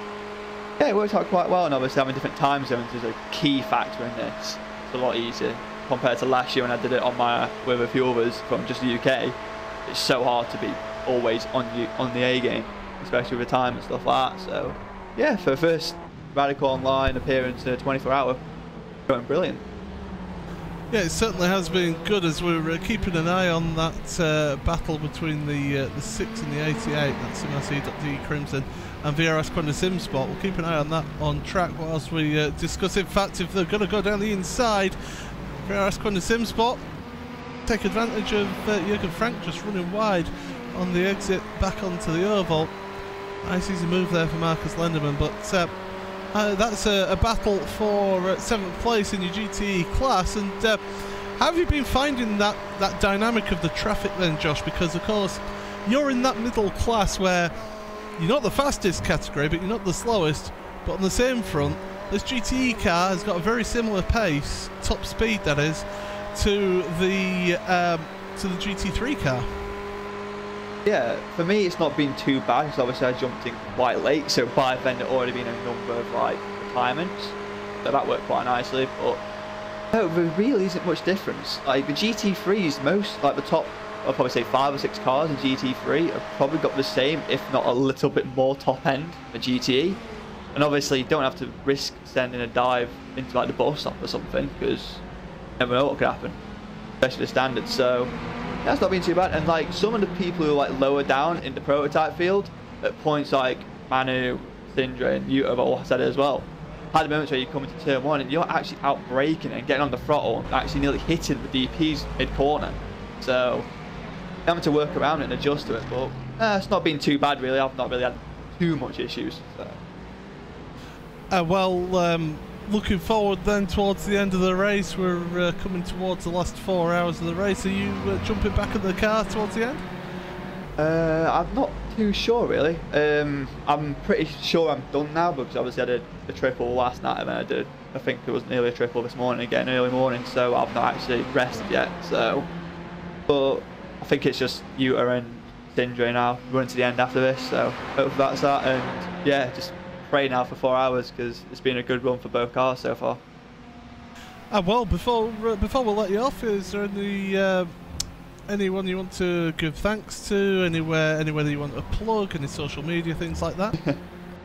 yeah, it works out quite well. And obviously having different time zones is a key factor in this. It's a lot easier compared to last year when I did it on with a few others from just the UK. It's so hard to be always on the A game, especially with time and stuff like that. So yeah, for the first Radical Online appearance in a 24-hour, going brilliant. Yeah, it certainly has been good as we're keeping an eye on that battle between the 6 and the 88. That's MRC.de Crimson and VRS Quantum Sim Spot. We'll keep an eye on that on track whilst we discuss. In fact, if they're going to go down the inside, VRS Quantum Sim Spot take advantage of Jürgen Frank just running wide on the exit back onto the oval. Nice easy move there for Marcus Lenderman, but that's a battle for 7th place in your GTE class. And how have you been finding that dynamic of the traffic then, Josh? Because of course you're in that middle class where you're not the fastest category, but you're not the slowest. But on the same front, this GTE car has got a very similar pace, top speed that is, to the GT3 car. Yeah, for me it's not been too bad because obviously I jumped in quite late, so by then there already been a number of like retirements, so that worked quite nicely. But no, there really isn't much difference. Like the GT3s, most like the top, I'll probably say 5 or 6 cars in GT3 have probably got the same, if not a little bit more top end than GTE. And obviously you don't have to risk sending a dive into like the bus stop or something because you never know what could happen, especially the standards. So that's not been too bad. And like some of the people who are like lower down in the prototype field at points like Manu, Sindre and Yuta have all said it as well, had moments where you come into turn 1 and you're actually out braking and getting on the throttle and actually nearly hitting the DPs mid-corner. So having to work around it and adjust to it, but it's not been too bad really. I've not really had too much issues. So. Looking forward then towards the end of the race. We're coming towards the last 4 hours of the race. Are you jumping back in the car towards the end? I'm not too sure really. I'm pretty sure I'm done now because obviously I did a triple last night and then I think it was nearly a triple this morning again, early morning, so I've not actually rested yet. So, but I think it's just Utah and Sindri now running to the end after this, so hopefully that's that. And yeah, just pray now for 4 hours because it's been a good run for both cars so far. Well, before we let you off, is there anyone you want to give thanks to? Anywhere that you want to plug? Any social media things like that?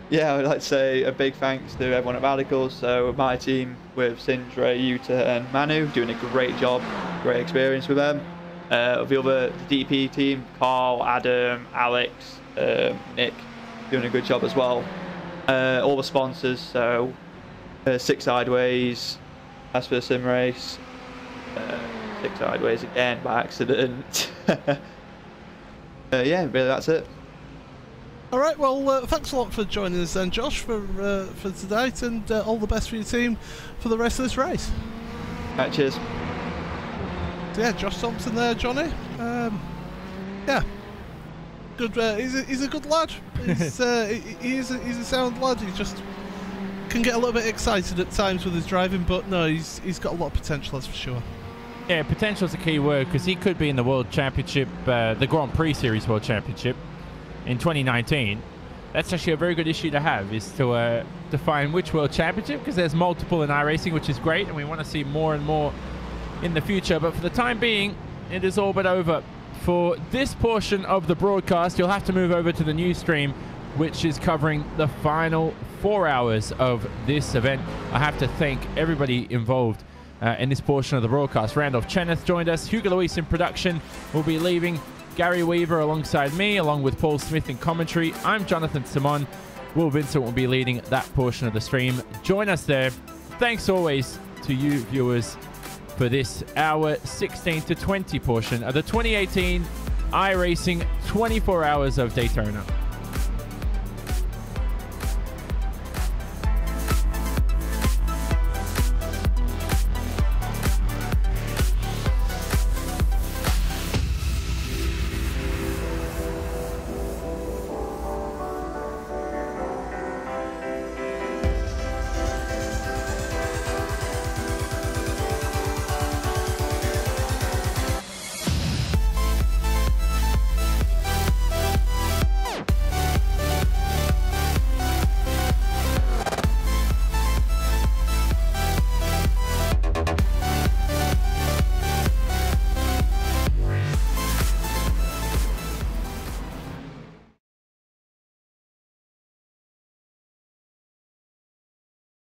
Yeah, I would like to say a big thanks to everyone at Radicals. So my team with Sindri, Utah and Manu doing a great job, great experience with them. The other DP team, Carl, Adam, Alex, Nick, doing a good job as well. All the sponsors, so Six Sideways, as for the sim race, Six Sideways again by accident. Yeah, really that's it. All right, well, thanks a lot for joining us then, Josh, for tonight, and all the best for your team for the rest of this race. Right, cheers. So yeah, Josh Thompson there, Johnny. Yeah, good. He's a good lad. He's a sound lad. He just can get a little bit excited at times with his driving, but no, he's got a lot of potential, that's for sure. Yeah, potential is a key word because he could be in the World Championship, the Grand Prix Series World Championship in 2019. That's actually a very good issue to have, is to define which World Championship, because there's multiple in iRacing, which is great, and we want to see more and more in the future. But for the time being, it is all but over. For this portion of the broadcast, you'll have to move over to the news stream, which is covering the final 4 hours of this event. I have to thank everybody involved in this portion of the broadcast. Randolph Cheneth joined us. Hugo Luis in production will be leaving. Gary Weaver alongside me, along with Paul Smith in commentary. I'm Jonathan Simon. Will Vincent will be leading that portion of the stream. Join us there. Thanks always to you viewers for this hour 16 to 20 portion of the 2018 iRacing 24 Hours of Daytona.